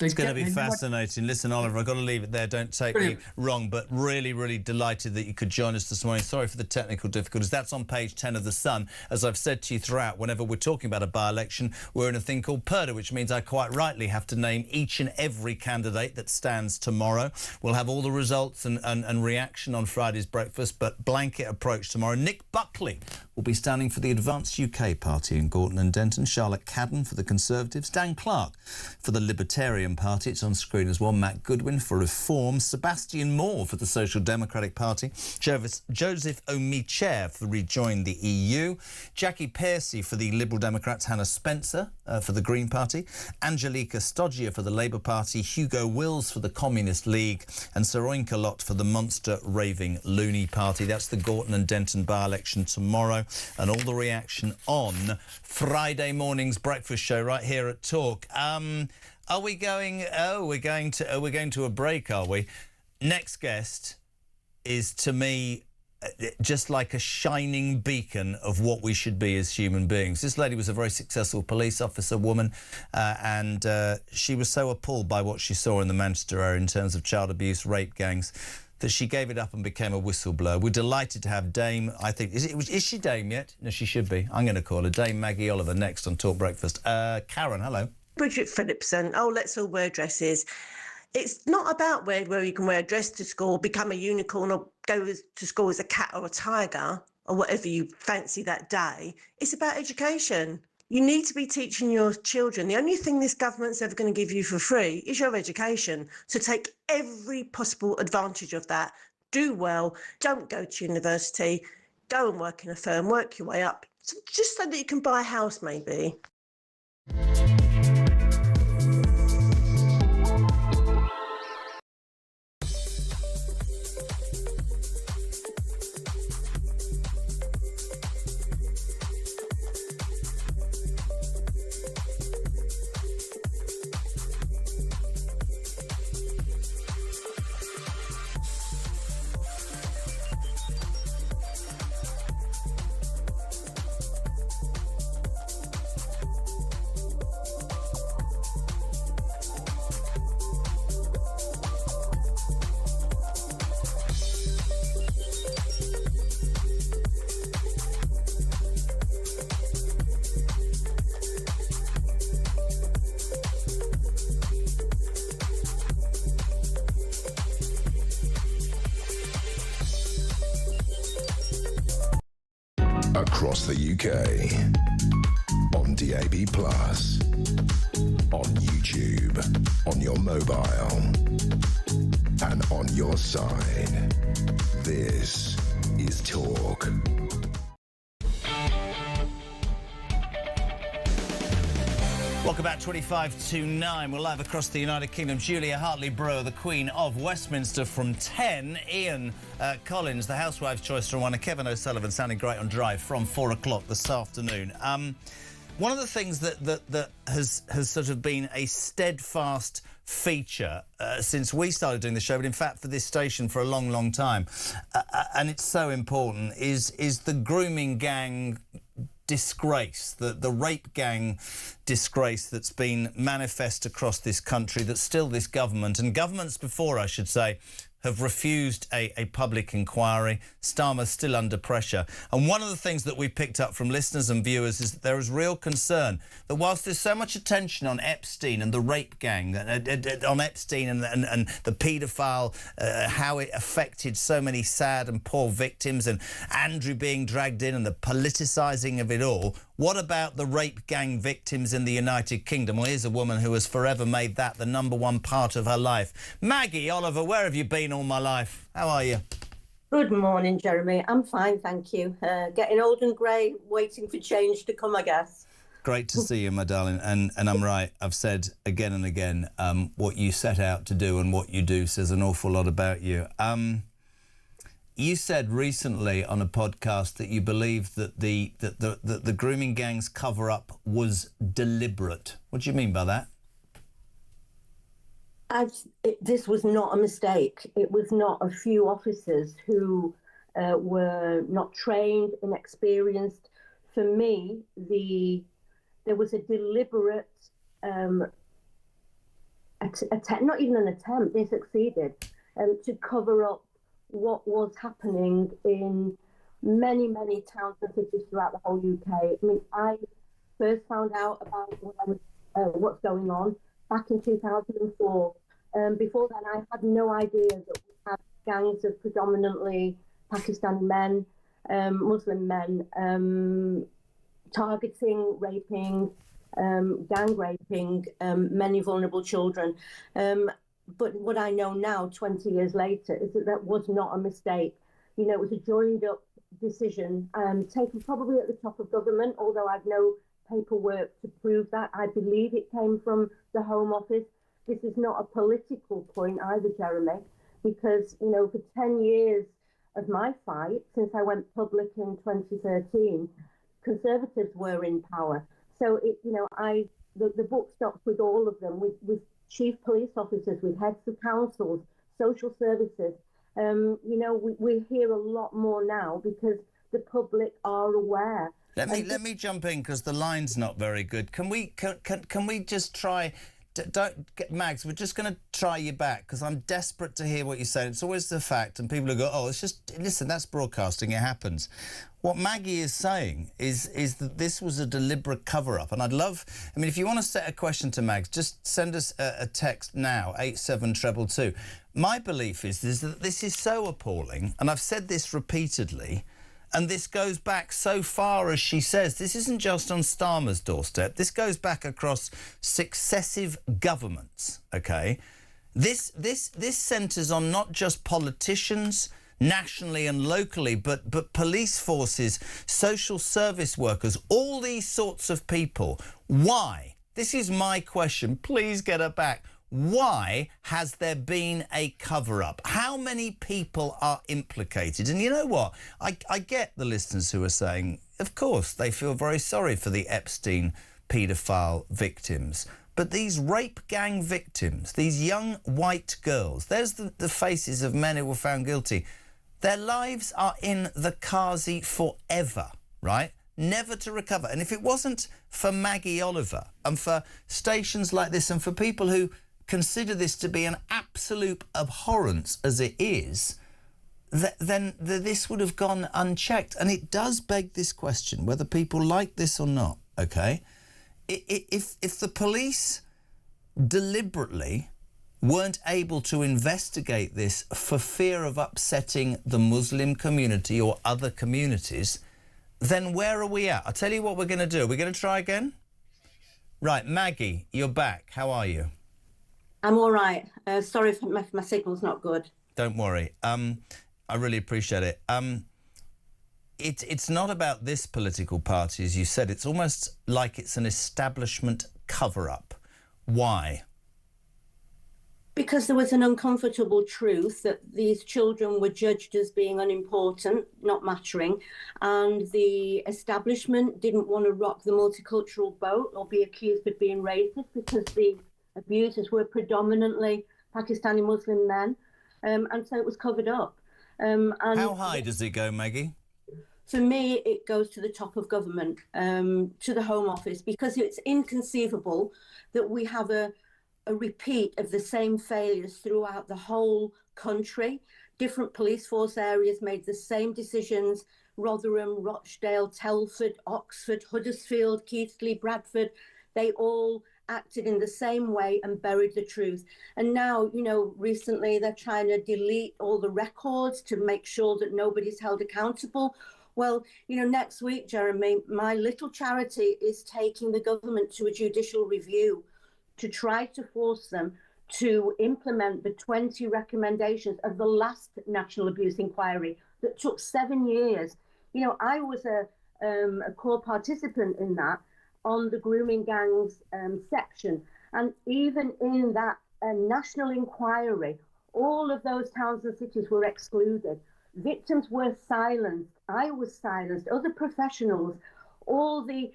Speaker 3: It's going to be fascinating. Listen, Oliver, I've got to leave it there. Don't take me wrong, but really, really delighted that you could join us this morning. Sorry for the technical difficulties. That's on page 10 of The Sun. As I've said to you throughout, whenever we're talking about a by-election, we're in a thing called PERDA, which means I quite rightly have to name each and every candidate that stands tomorrow. We'll have all the results and reaction on Friday's breakfast, but blanket approach tomorrow. Nick Buckley will be standing for the Advanced UK Party in Gorton and Denton. Charlotte Cadden for the Conservatives. Dan Clark for the Libertarian Party. It's on screen as well. Matt Goodwin for Reform. Sebastian Moore for the Social Democratic Party. Joseph Omichair for Rejoin the EU. Jackie Pearcey for the Liberal Democrats. Hannah Spencer for the Green Party. Angelica Stoggia for the Labour Party. Hugo Wills for the Communist League. And Saroinka Lott for the Monster Raving Loony Party. That's the Gorton and Denton by-election tomorrow. And all the reaction on Friday morning's breakfast show right here at Talk. Are we going? Oh, we're going to a break, are we? Next guest is, to me, just like a shining beacon of what we should be as human beings. This lady was a very successful police officer woman, and she was so appalled by what she saw in the Manchester area in terms of child abuse, rape gangs, that she gave it up and became a whistleblower. We're delighted to have Dame, I think, is she Dame yet? No, she should be. I'm going to call her Dame Maggie Oliver next on Talk Breakfast. Karen, hello.
Speaker 6: Bridget Phillipson. Oh, let's all wear dresses. It's not about where you can wear a dress to school, become a unicorn, or go to school as a cat or a tiger, or whatever you fancy that day. It's about education. You need to be teaching your children. The only thing this government's ever going to give you for free is your education. So take every possible advantage of that. Do well. Don't go to university. Go and work in a firm. Work your way up. Just so that you can buy a house, maybe.
Speaker 2: Across the UK, on DAB+, on YouTube, on your mobile, and on your side. This is Talk.
Speaker 3: Welcome back, 25 to 9. We're live across the United Kingdom. Julia Hartley-Brewer, the Queen of Westminster, from 10. Ian Collins, the Housewife's Choice from 1. And Kevin O'Sullivan, sounding great on Drive, from 4 o'clock this afternoon. One of the things that has sort of been a steadfast feature since we started doing the show, but in fact for this station for a long, long time, and it's so important, is the grooming gang disgrace, the rape gang disgrace that's been manifest across this country, that still this government, and governments before, I should say, have refused a public inquiry. Starmer's still under pressure. And one of the things that we picked up from listeners and viewers is that there is real concern that whilst there's so much attention on Epstein and the rape gang, on Epstein and the paedophile, how it affected so many sad and poor victims, and Andrew being dragged in and the politicising of it all, what about the rape gang victims in the United Kingdom? Well, here's a woman who has forever made that the #1 part of her life. Maggie Oliver, where have you been all my life? How are you?
Speaker 16: Good morning, Jeremy. I'm fine, thank you. Getting old and grey, waiting for change to come, I guess.
Speaker 3: Great to see you, my darling. And I'm right. I've said again and again, what you set out to do and what you do says an awful lot about you. You said recently on a podcast that you believe that the grooming gang's cover-up was deliberate. What do you mean by that?
Speaker 16: This was not a mistake. It was not a few officers who were not trained, inexperienced. For me, there was a deliberate not even an attempt, they succeeded to cover up what was happening in many, many towns and cities throughout the whole UK. I mean, I first found out about what's going on back in 2004. Before then, I had no idea that we had gangs of predominantly Pakistani men, Muslim men, targeting, raping, gang raping many vulnerable children. But what I know now, 20 years later, is that that was not a mistake. You know, it was a joined up decision taken probably at the top of government, although I've no paperwork to prove that. I believe it came from the Home Office. This is not a political point either, Jeremy, because, you know, for 10 years of my fight, since I went public in 2013, Conservatives were in power. So, the book stops with all of them, with chief police officers, with heads of councils, social services. We hear a lot more now because the public are aware.
Speaker 3: Let me jump in because the line's not very good. Can we just try? Mags, we're just going to try you back because I'm desperate to hear what you're saying. It's always the fact, and people who go, "Oh, it's just listen." That's broadcasting. It happens. What Maggie is saying is that this was a deliberate cover-up, and I'd love. I mean, if you want to set a question to Mags, just send us a text now, 87222. My belief is that this is so appalling, and I've said this repeatedly. And this goes back so far, as she says. This isn't just on Starmer's doorstep. This goes back across successive governments, OK? This centres on not just politicians, nationally and locally, but police forces, social service workers, all these sorts of people. Why? This is my question. Please get her back. Why has there been a cover-up? How many people are implicated? And you know what? I get the listeners who are saying, of course, they feel very sorry for the Epstein paedophile victims. But these rape gang victims, these young white girls, there's the faces of men who were found guilty. Their lives are in the Kazi forever, right? Never to recover. And if it wasn't for Maggie Oliver and for stations like this and for people who consider this to be an absolute abhorrence as it is, then this would have gone unchecked. And it does beg this question, whether people like this or not, OK? If the police deliberately weren't able to investigate this for fear of upsetting the Muslim community or other communities, then where are we at? I'll tell you what we're going to do. We're going to try again? Right, Maggie, you're back. How are you?
Speaker 16: I'm all right. Sorry if my signal's not good.
Speaker 3: Don't worry. I really appreciate it. It's not about this political party, as you said. It's almost like it's an establishment cover-up. Why?
Speaker 16: Because there was an uncomfortable truth that these children were judged as being unimportant, not mattering, and the establishment didn't want to rock the multicultural boat or be accused of being racist because the abusers were predominantly Pakistani Muslim men, and so it was covered up. And
Speaker 3: how high does it go, Maggie?
Speaker 16: For me, it goes to the top of government, to the Home Office, because it's inconceivable that we have a repeat of the same failures throughout the whole country. Different police force areas made the same decisions. Rotherham, Rochdale, Telford, Oxford, Huddersfield, Keighley, Bradford, they all acted in the same way and buried the truth. And now, recently they're trying to delete all the records to make sure that nobody's held accountable. Well, next week, Jeremy, my little charity is taking the government to a judicial review to try to force them to implement the 20 recommendations of the last National Abuse Inquiry that took 7 years. I was a core participant in that, on the grooming gangs section. And even in that national inquiry, all of those towns and cities were excluded. Victims were silenced. I was silenced. Other professionals, all the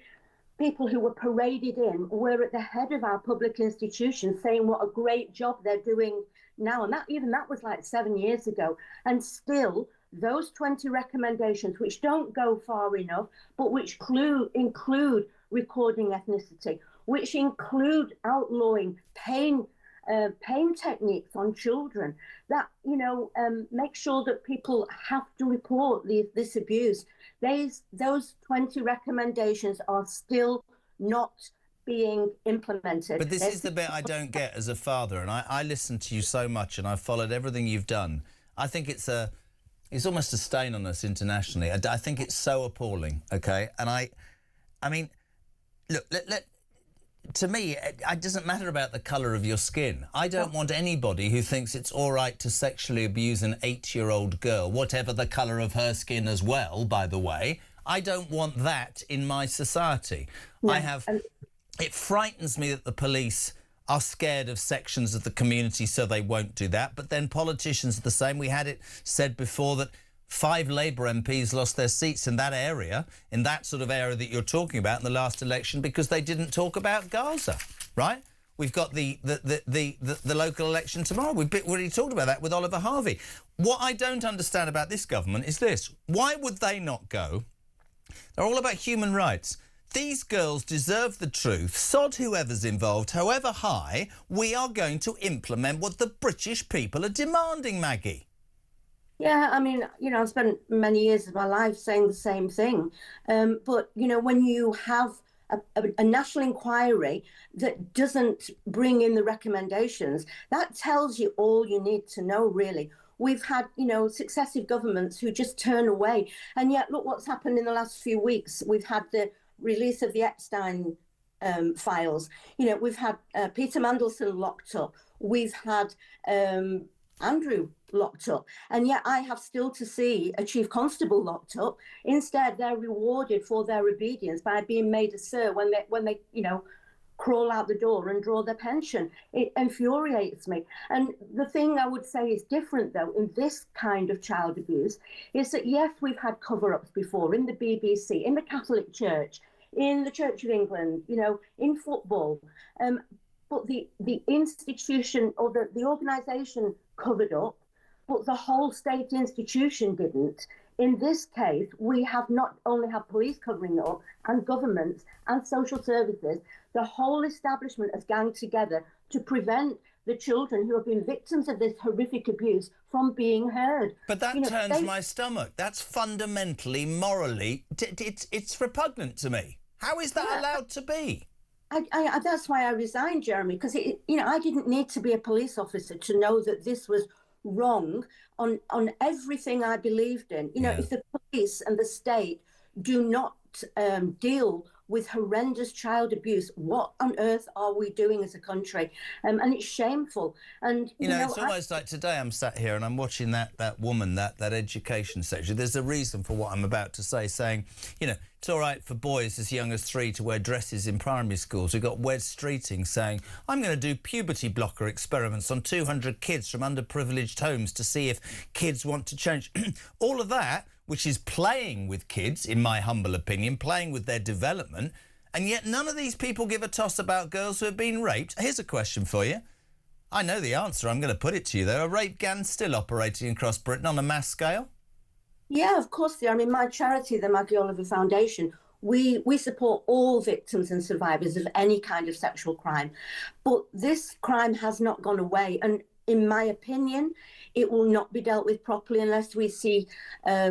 Speaker 16: people who were paraded in were at the head of our public institutions saying what a great job they're doing now. And that was like 7 years ago. And still, those 20 recommendations, which don't go far enough, but which include recording ethnicity, which include outlawing pain pain techniques on children, that, make sure that people have to report this abuse. Those 20 recommendations are still not being implemented.
Speaker 3: But this is the bit I don't get as a father, and I listen to you so much, and I've followed everything you've done. I think it's almost a stain on us internationally. I think it's so appalling, okay? And I mean, look, to me, it doesn't matter about the colour of your skin. I don't want anybody who thinks it's all right to sexually abuse an 8-year-old girl, whatever the colour of her skin as well, by the way. I don't want that in my society. No. It frightens me that the police are scared of sections of the community, so they won't do that. But then politicians are the same. We had it said before that 5 Labour MPs lost their seats in that area, in that sort of area that you're talking about in the last election, because they didn't talk about Gaza, right? We've got the local election tomorrow. We've already talked about that with Oliver Harvey. What I don't understand about this government is this. Why would they not go? They're all about human rights. These girls deserve the truth. Sod whoever's involved, however high, we are going to implement what the British people are demanding, Maggie.
Speaker 16: Yeah, I mean, I've spent many years of my life saying the same thing. But, when you have a national inquiry that doesn't bring in the recommendations, that tells you all you need to know, really. We've had, successive governments who just turn away. And yet, look what's happened in the last few weeks. We've had the release of the Epstein files. We've had Peter Mandelson locked up. We've had Andrew locked up. And yet I have still to see a chief constable locked up. Instead, they're rewarded for their obedience by being made a sir when they crawl out the door and draw their pension. It infuriates me. And the thing I would say is different, though, in this kind of child abuse, is that, yes, we've had cover-ups before in the BBC, in the Catholic Church, in the Church of England, in football. But the institution or the organisation covered up, but the whole state institution didn't. In this case, we have not only have police covering up and governments and social services, the whole establishment has ganged together to prevent the children who have been victims of this horrific abuse from being heard.
Speaker 3: But that turns my stomach. That's fundamentally, morally, it's repugnant to me. How is that allowed to be?
Speaker 16: That's why I resigned, Jeremy, because I didn't need to be a police officer to know that this was wrong on everything I believed in. If the police and the state do not deal with horrendous child abuse, what on earth are we doing as a country? And it's shameful. And
Speaker 3: it's almost like today I'm sat here and I'm watching that woman, that education section. There's a reason for what I'm about to say, saying, it's all right for boys as young as 3 to wear dresses in primary schools. We've got Wes Streeting saying, I'm going to do puberty blocker experiments on 200 kids from underprivileged homes to see if kids want to change. All of that, which is playing with kids, in my humble opinion, playing with their development, and yet none of these people give a toss about girls who have been raped. Here's a question for you. I know the answer. I'm going to put it to you, though. Are rape gangs still operating across Britain on a mass scale?
Speaker 16: Yeah, of course they are. I mean, my charity, the Maggie Oliver Foundation, we support all victims and survivors of any kind of sexual crime. But this crime has not gone away. And in my opinion, it will not be dealt with properly unless we see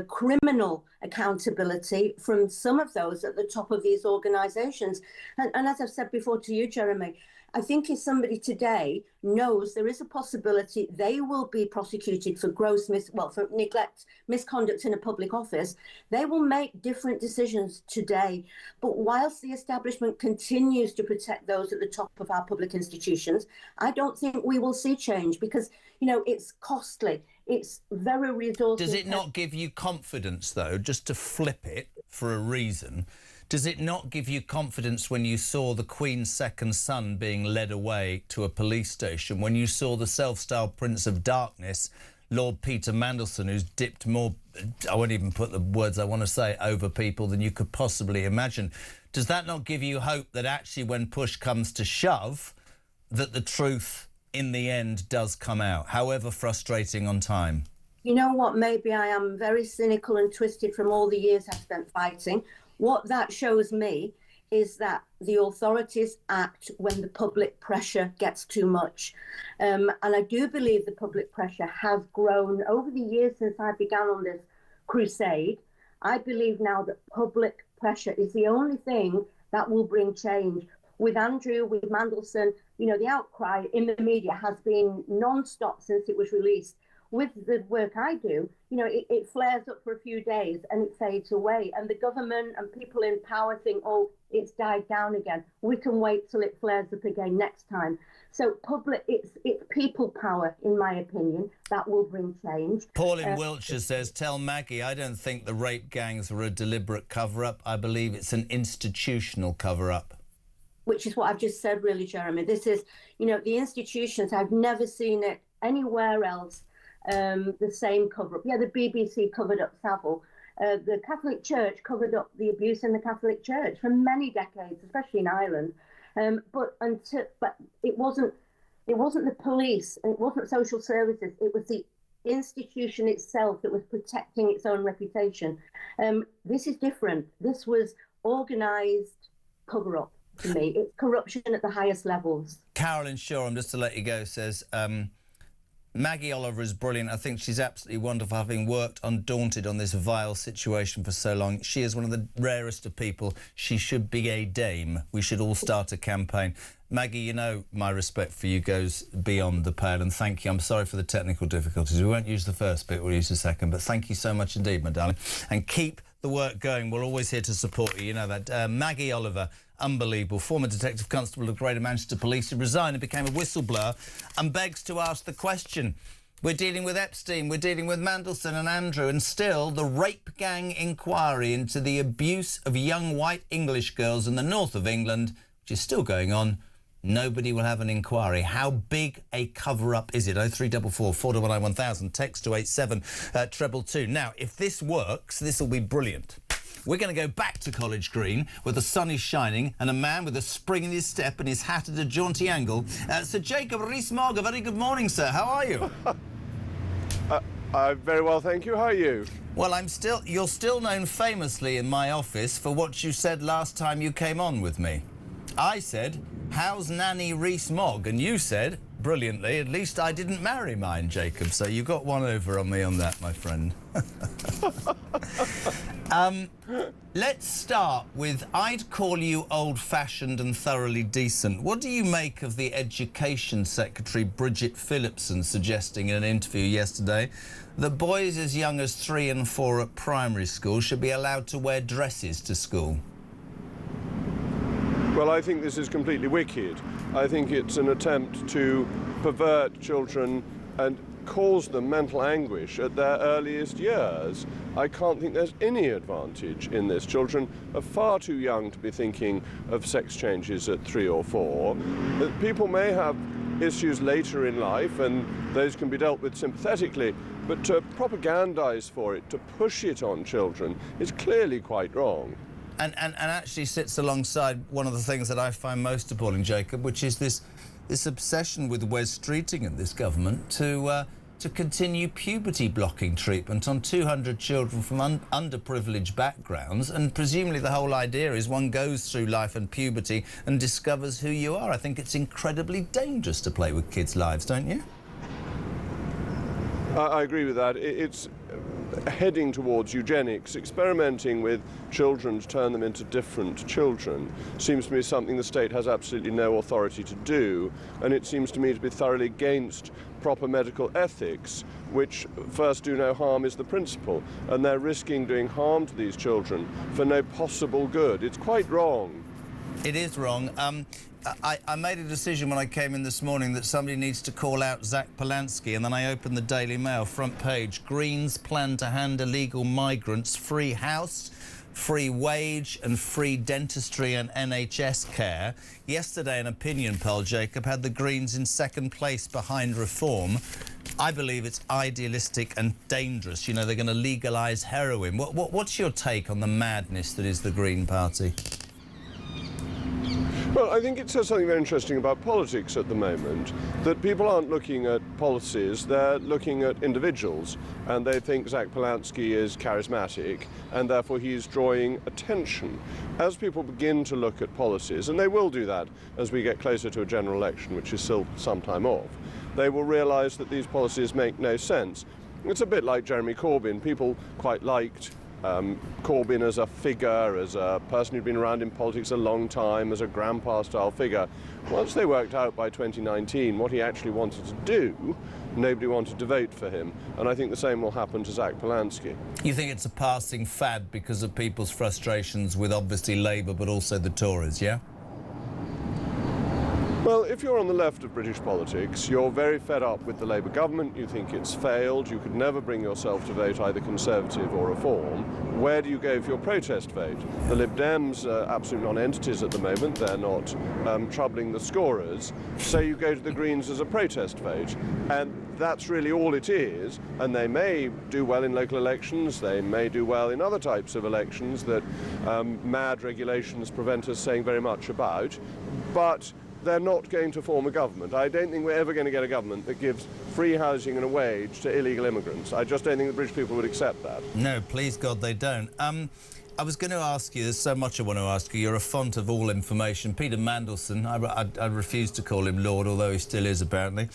Speaker 16: criminal accountability from some of those at the top of these organisations. And as I've said before to you, Jeremy, I think if somebody today knows there is a possibility they will be prosecuted for for neglect, misconduct in a public office, they will make different decisions today. But whilst the establishment continues to protect those at the top of our public institutions, I don't think we will see change because, it's costly. It's very resource.
Speaker 3: Does it not give you confidence, though, just to flip it for a reason? Does it not give you confidence when you saw the Queen's second son being led away to a police station, when you saw the self-styled Prince of Darkness, Lord Peter Mandelson, who's dipped more, I won't even put the words I want to say, over people than you could possibly imagine? Does that not give you hope that actually when push comes to shove, that the truth in the end does come out, however frustrating on time?
Speaker 16: You know what, maybe I am very cynical and twisted from all the years I've spent fighting. What that shows me is that the authorities act when the public pressure gets too much. And I do believe the public pressure has grown over the years since I began on this crusade. I believe now that public pressure is the only thing that will bring change. With Andrew, with Mandelson, you know, the outcry in the media has been non-stop since it was released. With the work I do, you know, it flares up for a few days and it fades away. And the government and people in power think, oh, it's died down again. We can wait till it flares up again next time. So it's people power, in my opinion, that will bring change.
Speaker 3: Paul in Wiltshire says, tell Maggie, I don't think the rape gangs were a deliberate cover-up. I believe it's an institutional cover-up.
Speaker 16: Which is what I've just said, really, Jeremy. This is, you know, the institutions, I've never seen it anywhere else. The same cover-up. Yeah, the BBC covered up Savile. The Catholic Church covered up the abuse in the Catholic Church for many decades, especially in Ireland. But it wasn't the police, and it wasn't social services. It was the institution itself that was protecting its own reputation. This is different. This was organised cover-up to me. It's corruption at the highest levels.
Speaker 3: Carolyn Shoreham, just to let you go, says, Maggie Oliver is brilliant. I think she's absolutely wonderful, having worked undaunted on this vile situation for so long. She is one of the rarest of people. She should be a dame. We should all start a campaign. Maggie, you know my respect for you goes beyond the pale, and thank you. I'm sorry for the technical difficulties. We won't use the first bit, we'll use the second, but thank you so much indeed, my darling. And keep the work going. We're always here to support you. You know that. Maggie Oliver, unbelievable. Former Detective Constable of Greater Manchester Police, who resigned and became a whistleblower and begs to ask the question. We're dealing with Epstein, we're dealing with Mandelson and Andrew, and still the rape gang inquiry into the abuse of young white English girls in the north of England, which is still going on. Nobody will have an inquiry. How big a cover-up is it? 0344 419 1000. Text to 87222. Now, if this works, this will be brilliant. We're going to go back to College Green where the sun is shining and a man with a spring in his step and his hat at a jaunty angle. Sir Jacob Rees-Mogg, a very good morning, sir. How are you?
Speaker 7: Very well, thank you. How are you?
Speaker 3: Well, you're still known famously in my office for what you said last time you came on with me. I said, how's Nanny Rees-Mogg? And you said, brilliantly, at least I didn't marry mine, Jacob. So you got one over on me on that, my friend. Let's start with, I'd call you old-fashioned and thoroughly decent. What do you make of the Education Secretary, Bridget Phillipson, suggesting in an interview yesterday that boys as young as 3 and 4 at primary school should be allowed to wear dresses to school?
Speaker 7: Well, I think this is completely wicked. I think it's an attempt to pervert children and cause them mental anguish at their earliest years. I can't think there's any advantage in this. Children are far too young to be thinking of sex changes at 3 or 4. People may have issues later in life and those can be dealt with sympathetically, but to propagandize for it, to push it on children, is clearly quite wrong.
Speaker 3: And actually sits alongside one of the things that I find most appalling, Jacob, which is this obsession with Wes Streeting and this government to continue puberty blocking treatment on 200 children from underprivileged backgrounds, and presumably the whole idea is one goes through life and puberty and discovers who you are. I think it's incredibly dangerous to play with kids' lives, don't you?
Speaker 7: I agree with that. It's heading towards eugenics. Experimenting with children to turn them into different children seems to me something the state has absolutely no authority to do, and it seems to me to be thoroughly against proper medical ethics, which first do no harm is the principle, and they're risking doing harm to these children for no possible good. It's quite wrong.
Speaker 3: It is wrong. I made a decision when I came in this morning that somebody needs to call out Zach Polanski, and then I opened the Daily Mail front page. Greens plan to hand illegal migrants free house, free wage and free dentistry and NHS care. Yesterday, an opinion poll, Jacob, had the Greens in second place behind reform. I believe it's idealistic and dangerous. You know, they're going to legalise heroin. What's your take on the madness that is the Green Party?
Speaker 7: Well, I think it says something very interesting about politics at the moment, that people aren't looking at policies, they're looking at individuals, and they think Zach Polanski is charismatic, and therefore he's drawing attention. As people begin to look at policies, and they will do that as we get closer to a general election, which is still some time off, they will realise that these policies make no sense. It's a bit like Jeremy Corbyn. People quite liked Corbyn as a figure, as a person who'd been around in politics a long time, as a grandpa-style figure. Once they worked out by 2019 what he actually wanted to do, nobody wanted to vote for him. And I think the same will happen to Zach Polanski.
Speaker 3: You think it's a passing fad because of people's frustrations with obviously Labour but also the Tories, yeah?
Speaker 7: Well, if you're on the left of British politics, you're very fed up with the Labour government, you think it's failed, you could never bring yourself to vote either Conservative or Reform. Where do you go for your protest vote? The Lib Dems are absolute non-entities at the moment, they're not troubling the scorers, so you go to the Greens as a protest vote. And that's really all it is, and they may do well in local elections, they may do well in other types of elections that mad regulations prevent us saying very much about, but they're not going to form a government. I don't think we're ever going to get a government that gives free housing and a wage to illegal immigrants. I just don't think the British people would accept that.
Speaker 3: No, please God they don't. I was going to ask you, there's so much I want to ask you. You're a font of all information. Peter Mandelson, I refuse to call him Lord, although he still is apparently,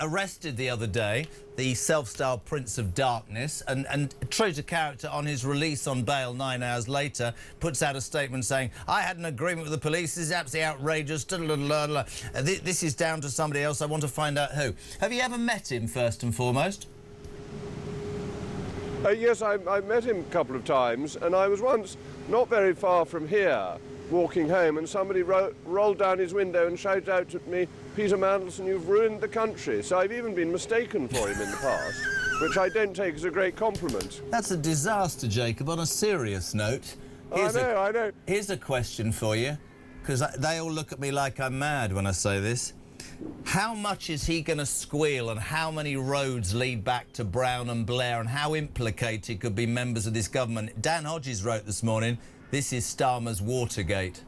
Speaker 3: arrested the other day, the self-styled Prince of Darkness, and true to character, on his release on bail 9 hours later, puts out a statement saying, I had an agreement with the police, this is absolutely outrageous, this is down to somebody else, I want to find out who. Have you ever met him, first and foremost?
Speaker 7: Yes, I met him a couple of times, and I was once not very far from here, walking home, and somebody rolled down his window and shouted out at me, Peter Mandelson, you've ruined the country. So I've even been mistaken for him in the past, which I don't take as a great compliment.
Speaker 3: That's a disaster, Jacob. On a serious note,
Speaker 7: I know.
Speaker 3: Here's a question for you, because they all look at me like I'm mad when I say this. How much is he going to squeal, and how many roads lead back to Brown and Blair, and how implicated could be members of this government? Dan Hodges wrote this morning, this is Starmer's Watergate.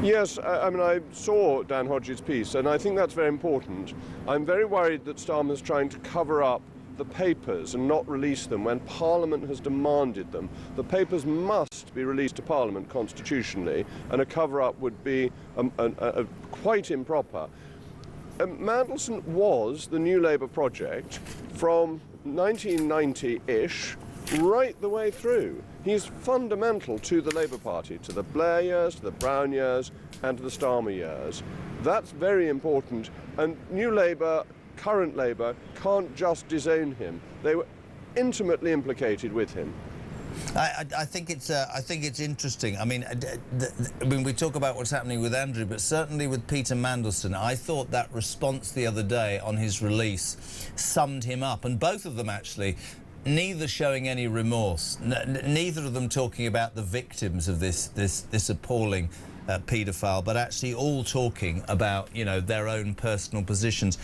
Speaker 7: Yes, I mean, I saw Dan Hodges' piece, and I think that's very important. I'm very worried that Starmer's trying to cover up the papers and not release them when Parliament has demanded them. The papers must be released to Parliament constitutionally, and a cover-up would be quite improper. Mandelson was the New Labour project from 1990-ish right the way through. He's fundamental to the Labour Party, to the Blair years, to the Brown years, and to the Starmer years. That's very important, and New Labour, current Labour, can't just disown him. They were intimately implicated with him.
Speaker 3: I think it's interesting. I mean, we talk about what's happening with Andrew, but certainly with Peter Mandelson, I thought that response the other day on his release summed him up, and both of them actually, neither showing any remorse, neither of them talking about the victims of this appalling paedophile, but actually all talking about, you know, their own personal positions.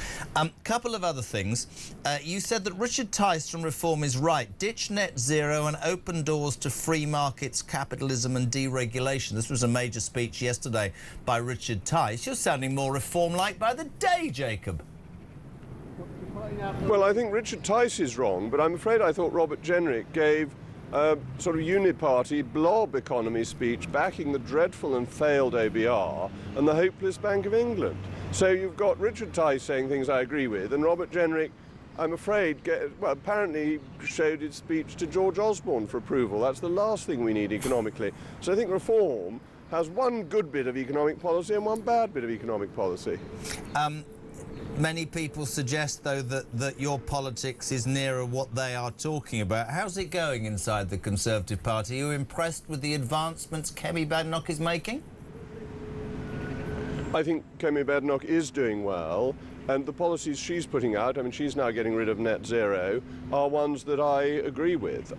Speaker 3: Couple of other things. You said that Richard Tice from Reform is right. Ditch net zero and open doors to free markets, capitalism and deregulation. This was a major speech yesterday by Richard Tice. You're sounding more Reform-like by the day, Jacob.
Speaker 7: Well, I think Richard Tice is wrong, but I'm afraid I thought Robert Jenrick gave a sort of uniparty blob economy speech backing the dreadful and failed OBR and the hopeless Bank of England. So you've got Richard Tice saying things I agree with, and Robert Jenrick, I'm afraid, apparently showed his speech to George Osborne for approval. That's the last thing we need economically. So I think Reform has one good bit of economic policy and one bad bit of economic policy.
Speaker 3: Many people suggest, though, that your politics is nearer what they are talking about. How's it going inside the Conservative Party? Are you impressed with the advancements Kemi Badenoch is making?
Speaker 7: I think Kemi Badenoch is doing well, and the policies she's putting out, I mean, she's now getting rid of net zero, are ones that I agree with.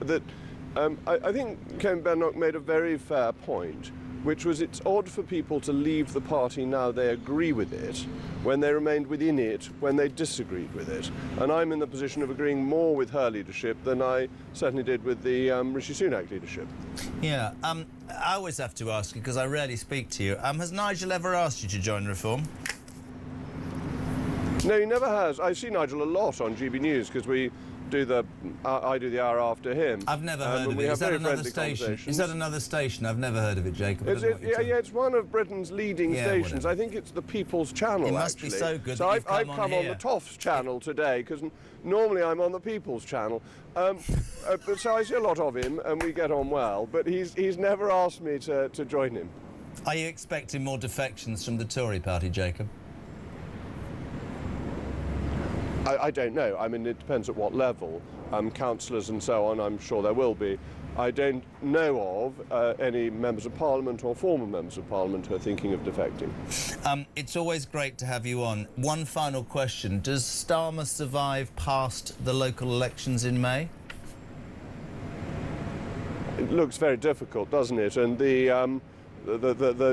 Speaker 7: I think Kemi Badenoch made a very fair point, which was it's odd for people to leave the party now they agree with it, when they remained within it when they disagreed with it. And I'm in the position of agreeing more with her leadership than I certainly did with the Rishi Sunak leadership.
Speaker 3: Yeah, I always have to ask you, because I rarely speak to you. Has Nigel ever asked you to join Reform?
Speaker 7: No, he never has. I see Nigel a lot on GB News because we do I do the hour after him.
Speaker 3: I've never heard of it. Is that another station? Is that another station? I've never heard of it, Jacob.
Speaker 7: Yeah, it's one of Britain's leading stations.
Speaker 3: Whatever.
Speaker 7: I think it's the People's Channel.
Speaker 3: It must
Speaker 7: actually.
Speaker 3: be so good.
Speaker 7: So
Speaker 3: that
Speaker 7: I've
Speaker 3: you've
Speaker 7: come on the Toffs channel today because normally I'm on the People's Channel. But so I see a lot of him and we get on well. But he's never asked me to join him.
Speaker 3: Are you expecting more defections from the Tory party, Jacob?
Speaker 7: I don't know. I mean, it depends at what level. Councillors and so on, I'm sure there will be. I don't know of any members of Parliament or former members of Parliament who are thinking of defecting.
Speaker 3: It's always great to have you on. One final question. Does Starmer survive past the local elections in May?
Speaker 7: It looks very difficult, doesn't it? And the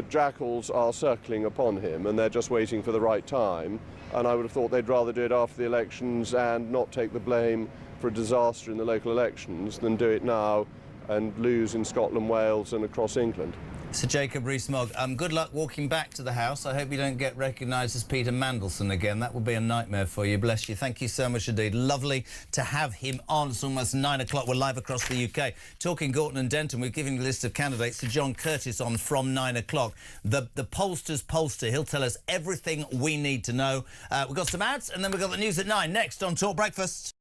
Speaker 7: jackals are circling upon him and they're just waiting for the right time. And I would have thought they'd rather do it after the elections and not take the blame for a disaster in the local elections than do it now and lose in Scotland, Wales and across England.
Speaker 3: Sir Jacob Rees-Mogg, good luck walking back to the House. I hope you don't get recognised as Peter Mandelson again. That would be a nightmare for you. Bless you. Thank you so much indeed. Lovely to have him on. It's almost 9 o'clock. We're live across the UK. Talking Gorton and Denton, we're giving the list of candidates to John Curtis on from 9 o'clock. The pollster's pollster. He'll tell us everything we need to know. We've got some ads and then we've got the news at 9. Next on Talk Breakfast.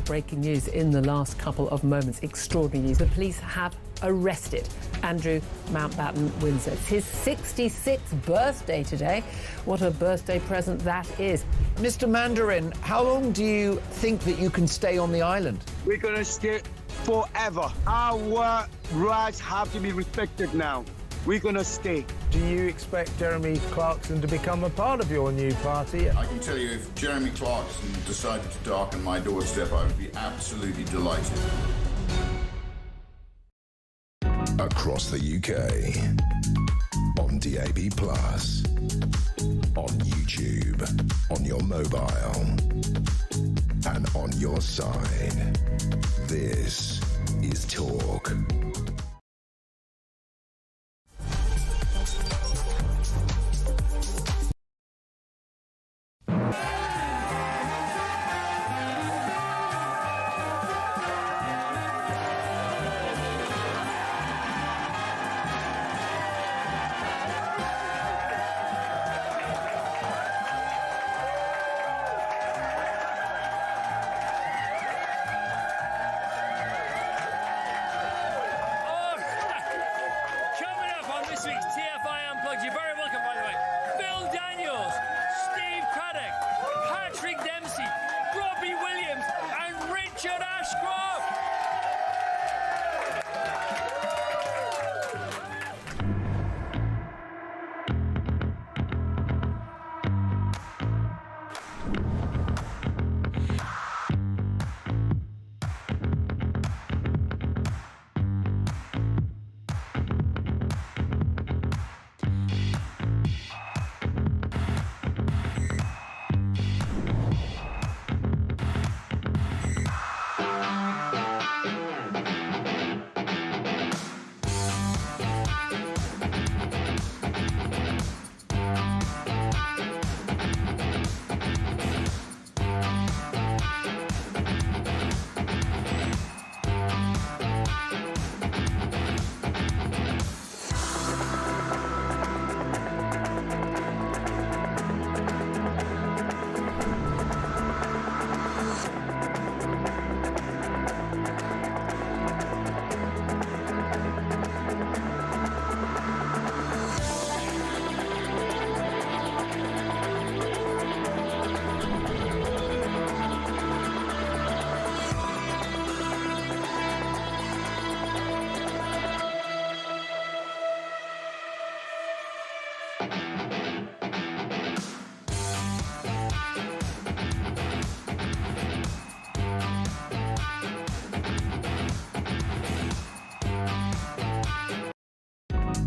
Speaker 15: Breaking news in the last couple of moments. Extraordinary news. The police have arrested Andrew Mountbatten Windsor. It's his 66th birthday today. What a birthday present that is.
Speaker 23: Mr. Mandarin, how long do you think that you can stay on the island?
Speaker 24: We're going to stay forever. Our rights have to be respected now. We're going to stay.
Speaker 17: Do you expect Jeremy Clarkson to become a part of your new party?
Speaker 25: I can tell you, if Jeremy Clarkson decided to darken my doorstep, I would be absolutely delighted.
Speaker 2: Across the UK, on DAB+, on YouTube, on your mobile, and on your side. This is Talk.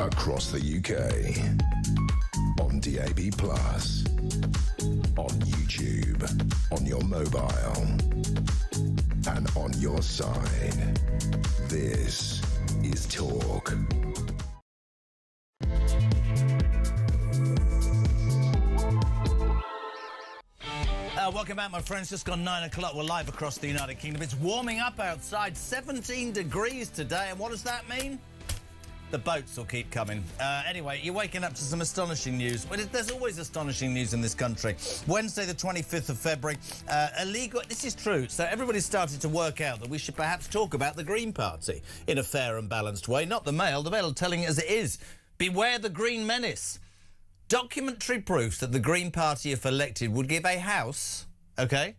Speaker 2: Across the UK. On DAB+. On YouTube. On your mobile. And on your side. This is Talk.
Speaker 3: Welcome back, my friends. Just gone 9 o'clock. We're live across the United Kingdom. It's warming up outside, 17 degrees today. And what does that mean? The boats will keep coming. Anyway, you're waking up to some astonishing news. Well, there's always astonishing news in this country. Wednesday, the 25th of February, illegal... This is true. So everybody's started to work out that we should perhaps talk about the Green Party in a fair and balanced way. Not the Mail. The Mail telling it as it is. Beware the Green Menace. Documentary proof that the Green Party, if elected, would give a house, OK,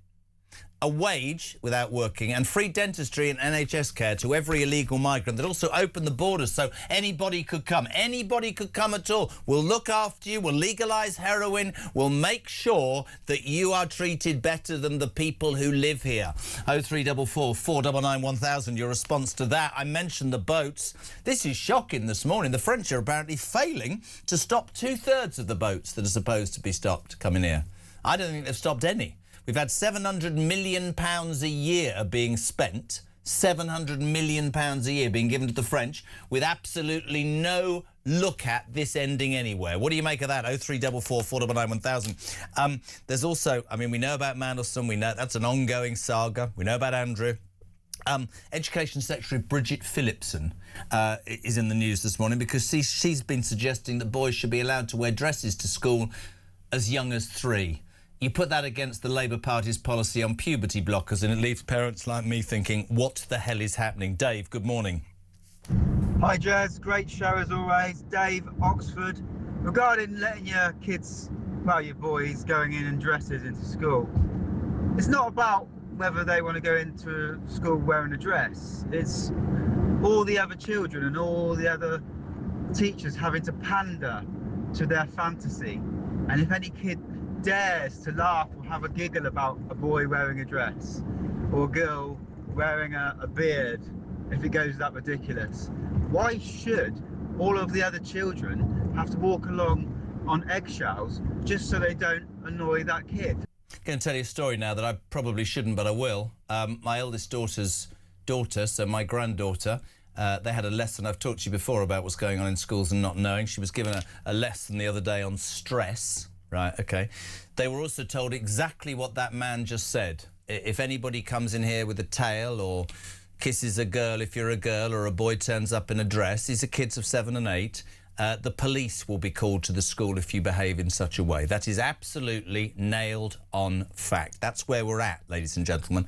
Speaker 3: a wage without working and free dentistry and NHS care to every illegal migrant. That also opened the borders so anybody could come. Anybody could come at all. We'll look after you. We'll legalise heroin. We'll make sure that you are treated better than the people who live here. 0344 499 1000. Your response to that. I mentioned the boats. This is shocking this morning. The French are apparently failing to stop 2/3 of the boats that are supposed to be stopped coming here. I don't think they've stopped any. We've had £700 million a year being spent, £700 million a year being given to the French with absolutely no look at this ending anywhere. What do you make of that? 0344 499 1000. There's also, I mean, we know about Mandelson. We know that's an ongoing saga. We know about Andrew. Education Secretary Bridget Phillipson is in the news this morning because she's been suggesting that boys should be allowed to wear dresses to school as young as 3. You put that against the Labour Party's policy on puberty blockers and it leaves parents like me thinking, what the hell is happening? Dave, good morning.
Speaker 9: Hi, Jazz. Great show as always. Dave, Oxford. Regarding letting your kids, well, your boys, going in dresses into school, it's not about whether they want to go into school wearing a dress. It's all the other children and all the other teachers having to pander to their fantasy. And if any kid dares to laugh or have a giggle about a boy wearing a dress or a girl wearing a beard, if it goes that ridiculous, why should all of the other children have to walk along on eggshells just so they don't annoy that kid?
Speaker 3: I'm going to tell you a story now that I probably shouldn't, but I will. My eldest daughter's daughter, so my granddaughter, they had a lesson. I've talked to you before about what's going on in schools and not knowing. She was given a lesson the other day on stress. Right, OK. They were also told exactly what that man just said. If anybody comes in here with a tail or kisses a girl if you're a girl or a boy turns up in a dress, these are kids of 7 and 8, the police will be called to the school if you behave in such a way. That is absolutely nailed on fact. That's where we're at, ladies and gentlemen.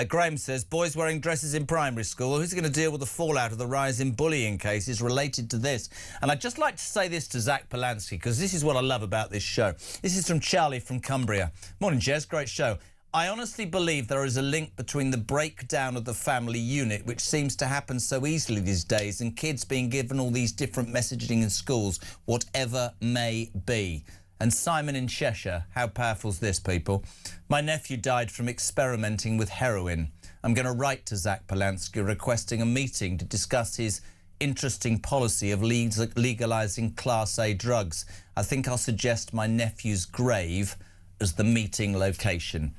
Speaker 3: Graham says, boys wearing dresses in primary school. Who's going to deal with the fallout of the rise in bullying cases related to this? And I'd just like to say this to Zach Polanski, because this is what I love about this show. This is from Charlie from Cumbria. Morning, Jez. Great show. I honestly believe there is a link between the breakdown of the family unit, which seems to happen so easily these days, and kids being given all these different messaging in schools, whatever may be. And Simon in Cheshire, how powerful is this, people? My nephew died from experimenting with heroin. I'm going to write to Zach Polanski requesting a meeting to discuss his interesting policy of legalising Class A drugs. I think I'll suggest my nephew's grave as the meeting location.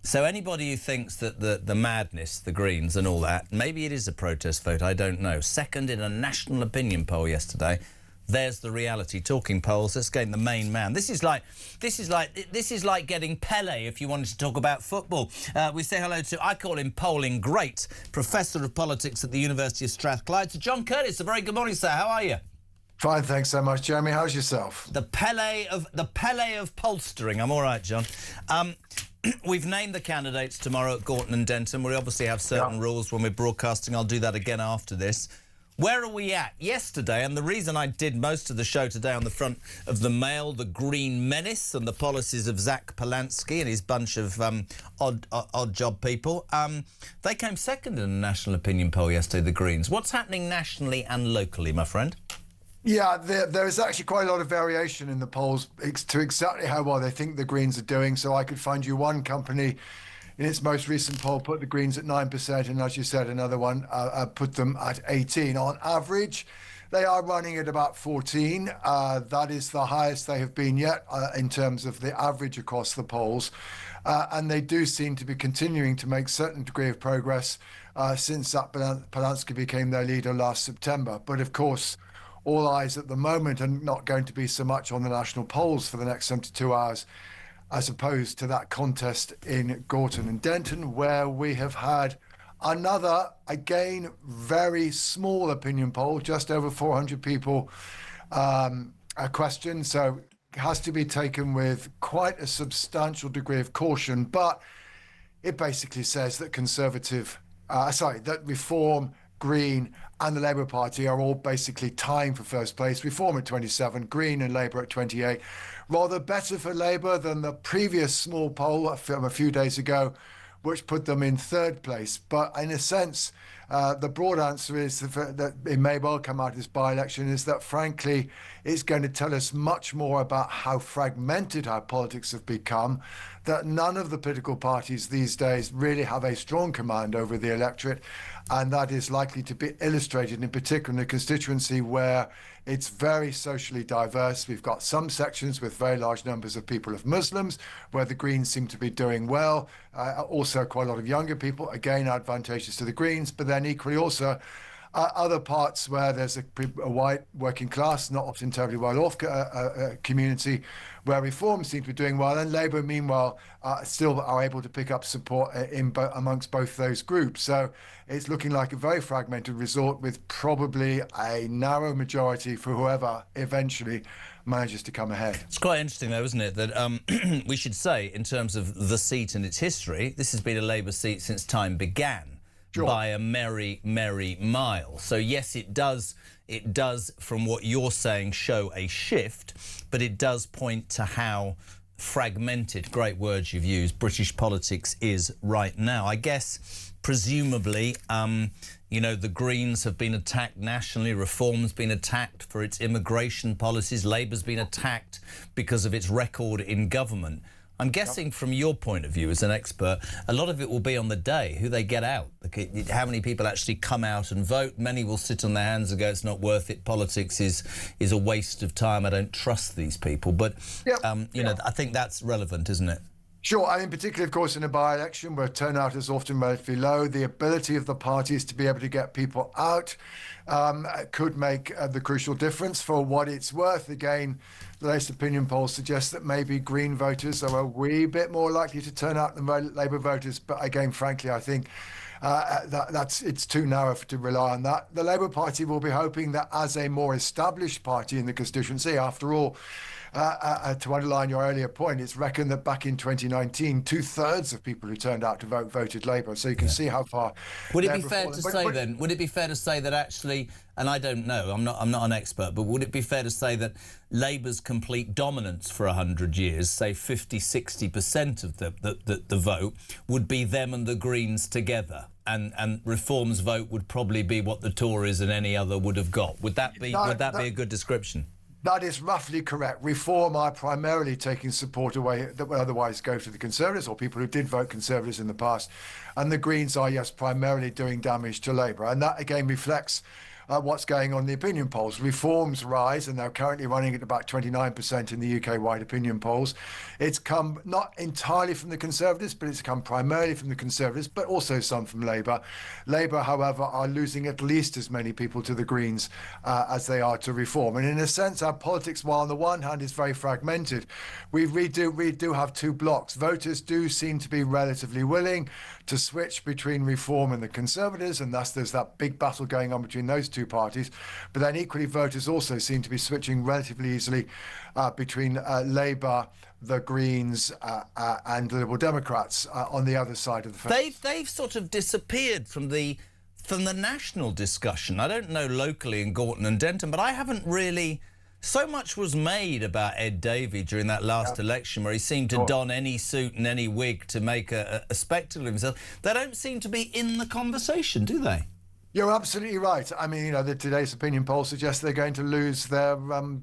Speaker 3: So anybody who thinks that the madness, the Greens and all that, maybe it is a protest vote, I don't know. Second in a national opinion poll yesterday. There's the reality. Talking polls, let's get the main man. This is like getting Pele if you wanted to talk about football. We say hello to, I call him polling great, Professor of Politics at the University of Strathclyde, to John Curtis. A very good morning, sir. How are you?
Speaker 18: Fine, thanks so much, Jeremy. How's yourself?
Speaker 3: The Pele of polstering. I'm all right, John. We've named the candidates tomorrow at Gorton and Denton. We obviously have certain rules when we're broadcasting. I'll do that again after this. Where are we at? Yesterday, and the reason I did most of the show today on the front of the Mail, the Green Menace and the policies of Zach Polanski and his bunch of odd job people, they came second in a national opinion poll yesterday, the Greens. What's happening nationally and locally, my friend?
Speaker 18: Yeah, there is actually quite a lot of variation in the polls to exactly how well they think the Greens are doing. So I could find you one company in its most recent poll put the Greens at 9%, and as you said, another one put them at 18%. On average, They are running at about 14. That is the highest they have been yet in terms of the average across the polls. And they do seem to be continuing to make certain degree of progress since that Polanski became their leader last September. But of course, all eyes at the moment are not going to be so much on the national polls for the next 72 hours, as opposed to that contest in Gorton and Denton, where we have had another, again, very small opinion poll, just over 400 people a question. So it has to be taken with quite a substantial degree of caution. But it basically says that that Reform, Green and the Labour Party are all basically tying for first place. Reform at 27, Green and Labour at 28. Rather better for Labour than the previous small poll from a few days ago, which put them in third place. But in a sense, the broad answer is that it may well come out of this by-election is that, frankly, it's going to tell us much more about how fragmented our politics have become, that none of the political parties these days really have a strong command over the electorate, and that is likely to be illustrated in particular in a constituency where it's very socially diverse. We've got some sections with very large numbers of people of Muslims, where the Greens seem to be doing well. Also quite a lot of younger people, again, advantageous to the Greens, but then equally also other parts where there's a white working class, not often terribly well-off community, where Reform seem to be doing well, and Labour, meanwhile, still are able to pick up support amongst both those groups. So it's looking like a very fragmented resort with probably a narrow majority for whoever eventually manages to come ahead.
Speaker 3: It's quite interesting, though, isn't it, that we should say, in terms of the seat and its history, this has been a Labour seat since time began. Sure. By a merry, merry mile. So yes, it does, from what you're saying, show a shift, but it does point to how fragmented, great words you've used, British politics is right now. I guess, presumably, you know, the Greens have been attacked nationally, Reform's been attacked for its immigration policies, Labour's been attacked because of its record in government. I'm guessing from your point of view as an expert, a lot of it will be on the day, who they get out, how many people actually come out and vote. Many will sit on their hands and go, it's not worth it, politics is a waste of time, I don't trust these people. But, you know, I think that's relevant, isn't it?
Speaker 18: Sure, and in particular, of course, in a by-election where turnout is often relatively low, the ability of the parties to be able to get people out could make the crucial difference. For what it's worth, again, the latest opinion polls suggest that maybe Green voters are a wee bit more likely to turn out than Labour voters. But again, frankly, I think it's too narrow to rely on that. The Labour Party will be hoping that as a more established party in the constituency, after all, to underline your earlier point, it's reckoned that back in 2019, 2/3 of people who turned out to vote voted Labour. So you can see how far.
Speaker 3: Would it be fair to say then? Would it be fair to say that actually, and I don't know, I'm not an expert, but would it be fair to say that Labour's complete dominance for 100 years, say 50-60% of the vote, would be them and the Greens together, and Reform's vote would probably be what the Tories and any other would have got? Would that be a good description?
Speaker 18: That is roughly correct. Reform are primarily taking support away that would otherwise go to the Conservatives or people who did vote Conservatives in the past. And the Greens are, yes, primarily doing damage to Labour. And that, again, reflects what's going on in the opinion polls. Reform's rise, and they're currently running at about 29% in the UK-wide opinion polls. It's come not entirely from the Conservatives, but it's come primarily from the Conservatives, but also some from Labour. Labour, however, are losing at least as many people to the Greens as they are to Reform. And in a sense, our politics, while on the one hand is very fragmented, we do have two blocks. Voters do seem to be relatively willing to switch between Reform and the Conservatives, and thus there's that big battle going on between those two parties. But then equally, voters also seem to be switching relatively easily between Labour, the Greens and the Liberal Democrats on the other side of the fence.
Speaker 3: They've sort of disappeared from the national discussion. I don't know locally in Gorton and Denton, but I haven't really... So much was made about Ed Davey during that last election, where he seemed to don any suit and any wig to make a spectacle of himself. They don't seem to be in the conversation, do they?
Speaker 18: You're absolutely right. I mean, you know, today's opinion poll suggests they're going to lose their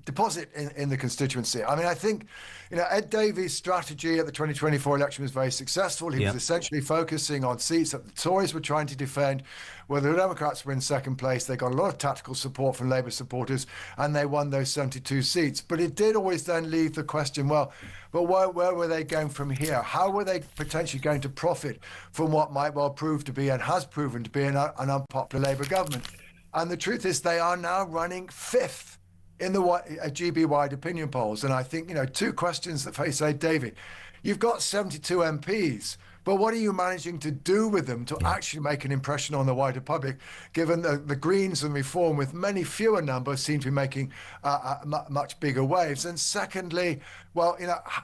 Speaker 18: deposit in the constituency. I mean, I think, you know, Ed Davey's strategy at the 2024 election was very successful. He was essentially focusing on seats that the Tories were trying to defend, where the Democrats were in second place. They got a lot of tactical support from Labour supporters, and they won those 72 seats. But it did always then leave the question, well, but where were they going from here? How were they potentially going to profit from what might well prove to be, and has proven to be, an unpopular Labour government? And the truth is they are now running fifth in the GB-wide opinion polls. And I think, two questions that face David. You've got 72 MPs, but what are you managing to do with them to actually make an impression on the wider public, given the Greens and Reform, with many fewer numbers, seem to be making much bigger waves? And secondly, well,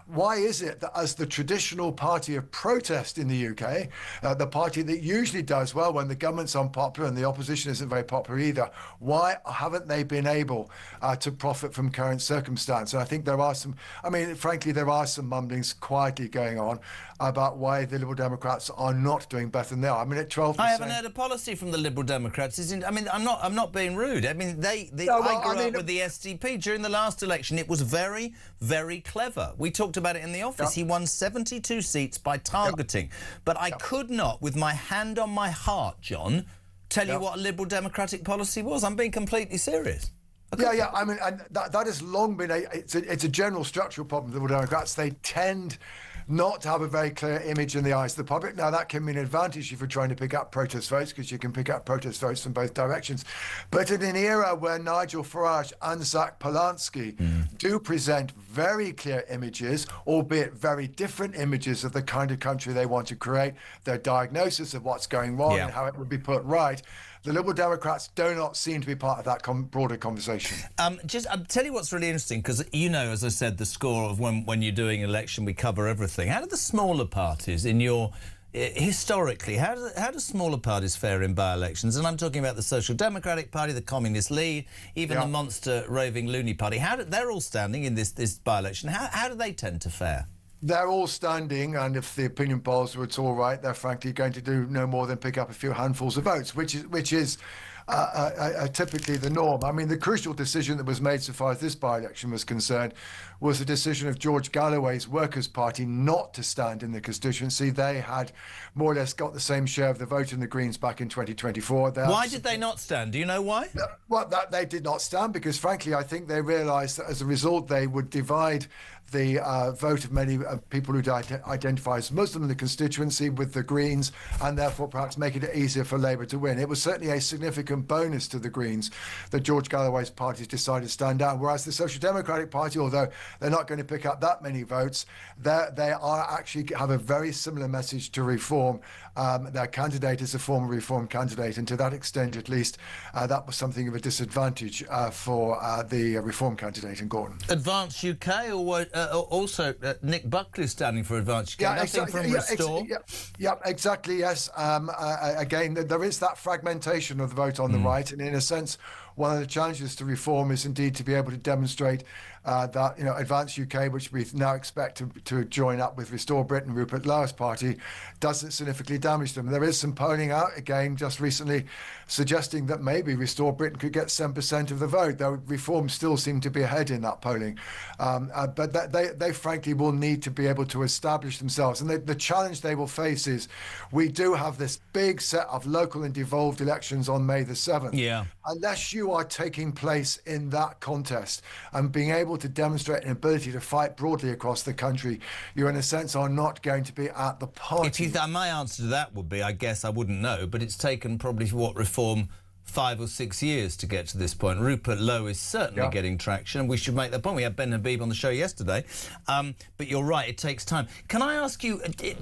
Speaker 18: why is it that as the traditional party of protest in the UK, the party that usually does well when the government's unpopular and the opposition isn't very popular either, why haven't they been able to profit from current circumstance? And I think there are frankly, there are some mumblings quietly going on about why the Liberal Democrats are not doing better than they are. I mean, at 12%...
Speaker 3: I haven't heard a policy from the Liberal Democrats. I'm not being rude. I mean, I grew up with the SDP during the last election. It was very, very clever. We talked about it in the office. He won 72 seats by targeting. But I could not, with my hand on my heart, John, tell you what a Liberal Democratic policy was. I'm being completely serious.
Speaker 18: Yeah. I mean, and that has long been it's a general structural problem with the Liberal Democrats. They tend not to have a very clear image in the eyes of the public. Now, that can be an advantage if you're trying to pick up protest votes, because you can pick up protest votes from both directions. But in an era where Nigel Farage and Zach Polanski do present very clear images, albeit very different images of the kind of country they want to create, their diagnosis of what's going wrong and how it would be put right, the Liberal Democrats do not seem to be part of that broader conversation. I'll
Speaker 3: tell you what's really interesting, because, as I said, the score of when you're doing an election, we cover everything. How do the smaller parties in your... historically, how do smaller parties fare in by-elections? And I'm talking about the Social Democratic Party, the Communist League, even the monster raving loony party. They're all standing in this by-election. How do they tend to fare?
Speaker 18: They're all standing, and if the opinion polls were at all right, they're frankly going to do no more than pick up a few handfuls of votes, which is typically the norm. I mean, the crucial decision that was made so far as this by-election was concerned was the decision of George Galloway's Workers' Party not to stand in the constituency. They had more or less got the same share of the vote in the Greens back in 2024.
Speaker 3: Why did they not stand? Do you know why?
Speaker 18: Well, they did not stand because, frankly, I think they realised that as a result they would divide the vote of many people who identify as Muslim in the constituency with the Greens, and therefore perhaps making it easier for Labour to win. It was certainly a significant bonus to the Greens that George Galloway's party decided to stand down, whereas the Social Democratic Party, although they're not going to pick up that many votes, they are actually have a very similar message to Reform. Their candidate is a former Reform candidate, and to that extent, at least, that was something of a disadvantage for the Reform candidate in Gordon.
Speaker 3: Advance UK, or also Nick Buckley standing for Advance UK, nothing from Restore?
Speaker 18: Exactly, yes. Again, there is that fragmentation of the vote on the right, and in a sense, one of the challenges to Reform is indeed to be able to demonstrate that Advance UK, which we now expect to join up with Restore Britain, Rupert Lower's party, doesn't significantly damage them. There is some polling out again just recently suggesting that maybe Restore Britain could get 7% of the vote, though Reform still seem to be ahead in that polling. But they frankly will need to be able to establish themselves. And the challenge they will face is we do have this big set of local and devolved elections on May the 7th.
Speaker 3: Yeah.
Speaker 18: Unless you are taking place in that contest and being able to demonstrate an ability to fight broadly across the country, you in a sense are not going to be at the party.
Speaker 3: My answer to that would be, I guess I wouldn't know, but it's taken probably Reform 5 or 6 years to get to this point. Rupert Lowe is certainly getting traction, and we should make that point. We had Ben Habib on the show yesterday, but you're right, it takes time. Can I ask you,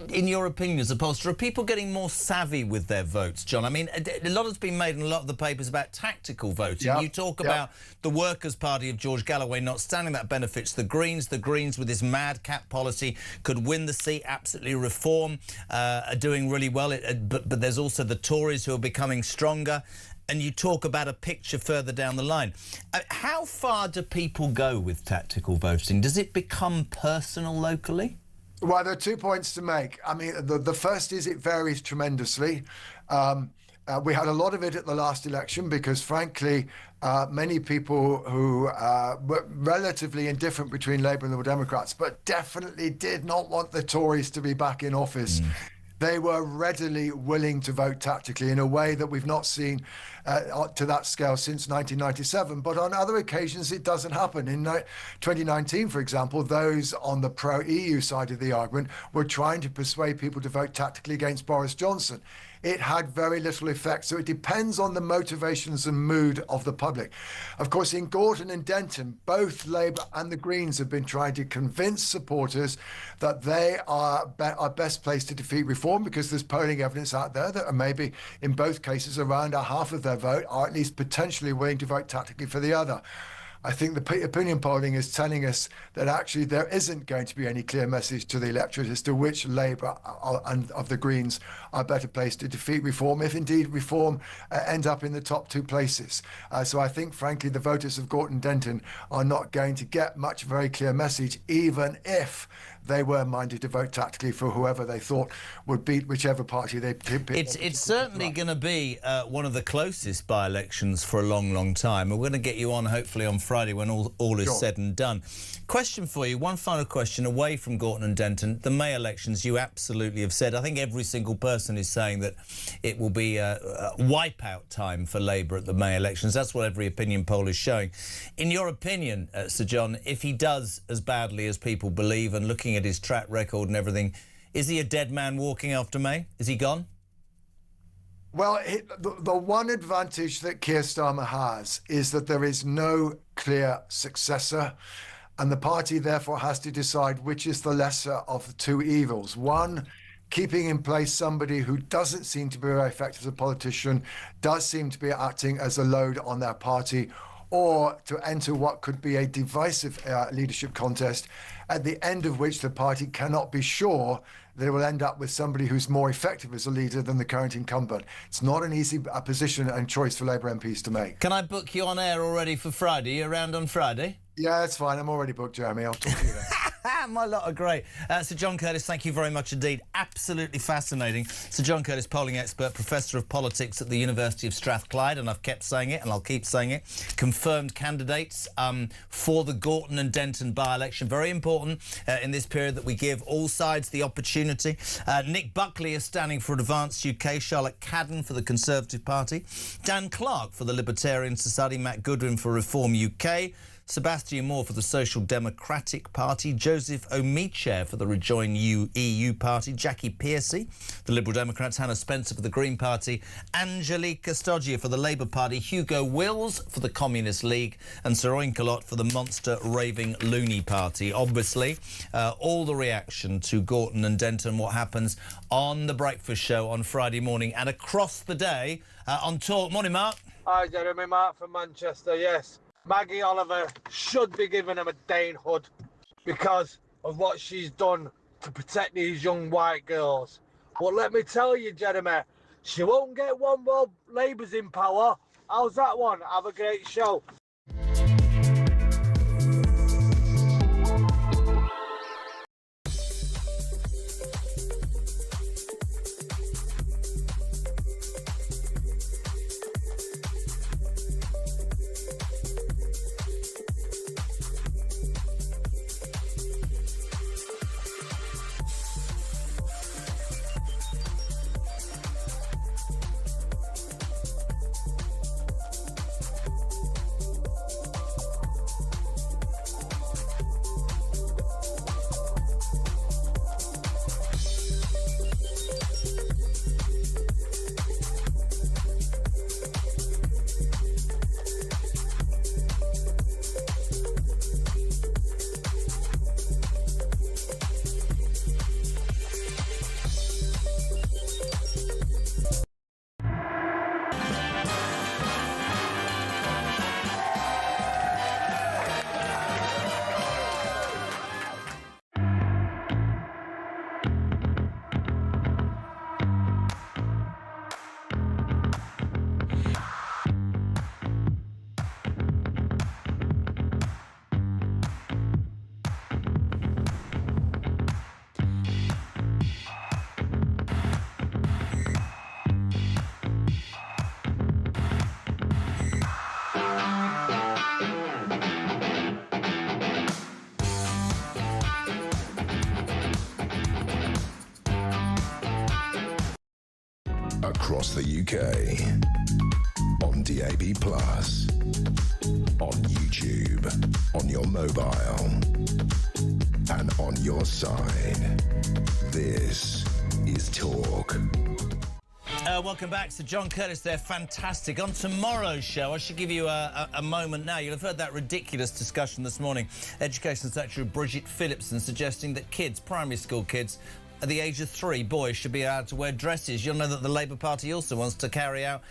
Speaker 3: in your opinion as a pollster, are people getting more savvy with their votes, John? I mean, a lot has been made in a lot of the papers about tactical voting. You talk about the Workers' Party of George Galloway not standing. That benefits the Greens. The Greens, with this mad cap policy, could win the seat. Absolutely. Reform are doing really well, but there's also the Tories who are becoming stronger. And you talk about a picture further down the line. How far do people go with tactical voting? Does it become personal locally?
Speaker 18: Well, there are 2 points to make. I mean, the first is it varies tremendously. We had a lot of it at the last election because, frankly, many people who were relatively indifferent between Labour and the Democrats, but definitely did not want the Tories to be back in office, they were readily willing to vote tactically in a way that we've not seen to that scale since 1997. But on other occasions, it doesn't happen. In 2019, for example, those on the pro-EU side of the argument were trying to persuade people to vote tactically against Boris Johnson. It had very little effect. So it depends on the motivations and mood of the public. Of course, in Gorton and Denton, both Labour and the Greens have been trying to convince supporters that they are best placed to defeat reform, because there's polling evidence out there that maybe in both cases around a half of their vote are at least potentially willing to vote tactically for the other. I think the opinion polling is telling us that actually there isn't going to be any clear message to the electorate as to which Labour and of the Greens are better placed to defeat reform, if indeed reform ends up in the top two places. So I think, frankly, the voters of Gorton Denton are not going to get much very clear message, even if they were minded to vote tactically for whoever they thought would beat whichever party they picked.
Speaker 3: It's certainly going to be one of the closest by-elections for a long, long time. We're going to get you on, hopefully, on Friday when all is said and done. Question for you, one final question away from Gorton and Denton. The May elections, you absolutely have said, I think every single person is saying that it will be a wipeout time for Labour at the May elections. That's what every opinion poll is showing. In your opinion, Sir John, if he does as badly as people believe, and looking at his track record and everything, is he a dead man walking after May? Is he gone?
Speaker 18: Well, the one advantage that Keir Starmer has is that there is no clear successor, and the party therefore has to decide which is the lesser of the two evils. One, keeping in place somebody who doesn't seem to be very effective as a politician, does seem to be acting as a load on their party, or to enter what could be a divisive leadership contest, at the end of which the party cannot be sure that it will end up with somebody who's more effective as a leader than the current incumbent. It's not an easy position and choice for Labour MPs to make.
Speaker 3: Can I book you on air already for Friday? Are you around on Friday?
Speaker 18: Yeah, that's fine. I'm already booked, Jeremy. I'll talk to you then.
Speaker 3: My lot are great. Sir John Curtice, thank you very much indeed. Absolutely fascinating. Sir John Curtice, polling expert, Professor of Politics at the University of Strathclyde, and I've kept saying it and I'll keep saying it. Confirmed candidates for the Gorton and Denton by-election. Very important in this period that we give all sides the opportunity. Nick Buckley is standing for Advanced UK, Charlotte Cadden for the Conservative Party, Dan Clark for the Libertarian Society, Matt Goodwin for Reform UK, Sebastian Moore for the Social Democratic Party, Joseph Omiche for the Rejoin EU Party, Jackie Pearcey, the Liberal Democrats, Hannah Spencer for the Green Party, Angelique Custodier for the Labour Party, Hugo Wills for the Communist League, and Sir Oinkelot for the monster raving loony party. Obviously, all the reaction to Gorton and Denton, what happens on The Breakfast Show on Friday morning and across the day on Talk. Morning, Mark.
Speaker 8: Hi, Jeremy. Mark from Manchester, yes. Maggie Oliver should be given him a Danehood because of what she's done to protect these young white girls. But let me tell you, Jeremy, she won't get one while Labour's in power. How's that one? Have a great show.
Speaker 2: across the UK. On DAB+, on YouTube, on your mobile, and on your side. This is Talk.
Speaker 3: Welcome back. So John Curtis there, fantastic. On tomorrow's show, I should give you a moment now. You'll have heard that ridiculous discussion this morning. Education Secretary Bridget Phillipson suggesting that kids, primary school kids, at the age of 3, boys should be allowed to wear dresses. You'll know that the Labour Party also wants to carry out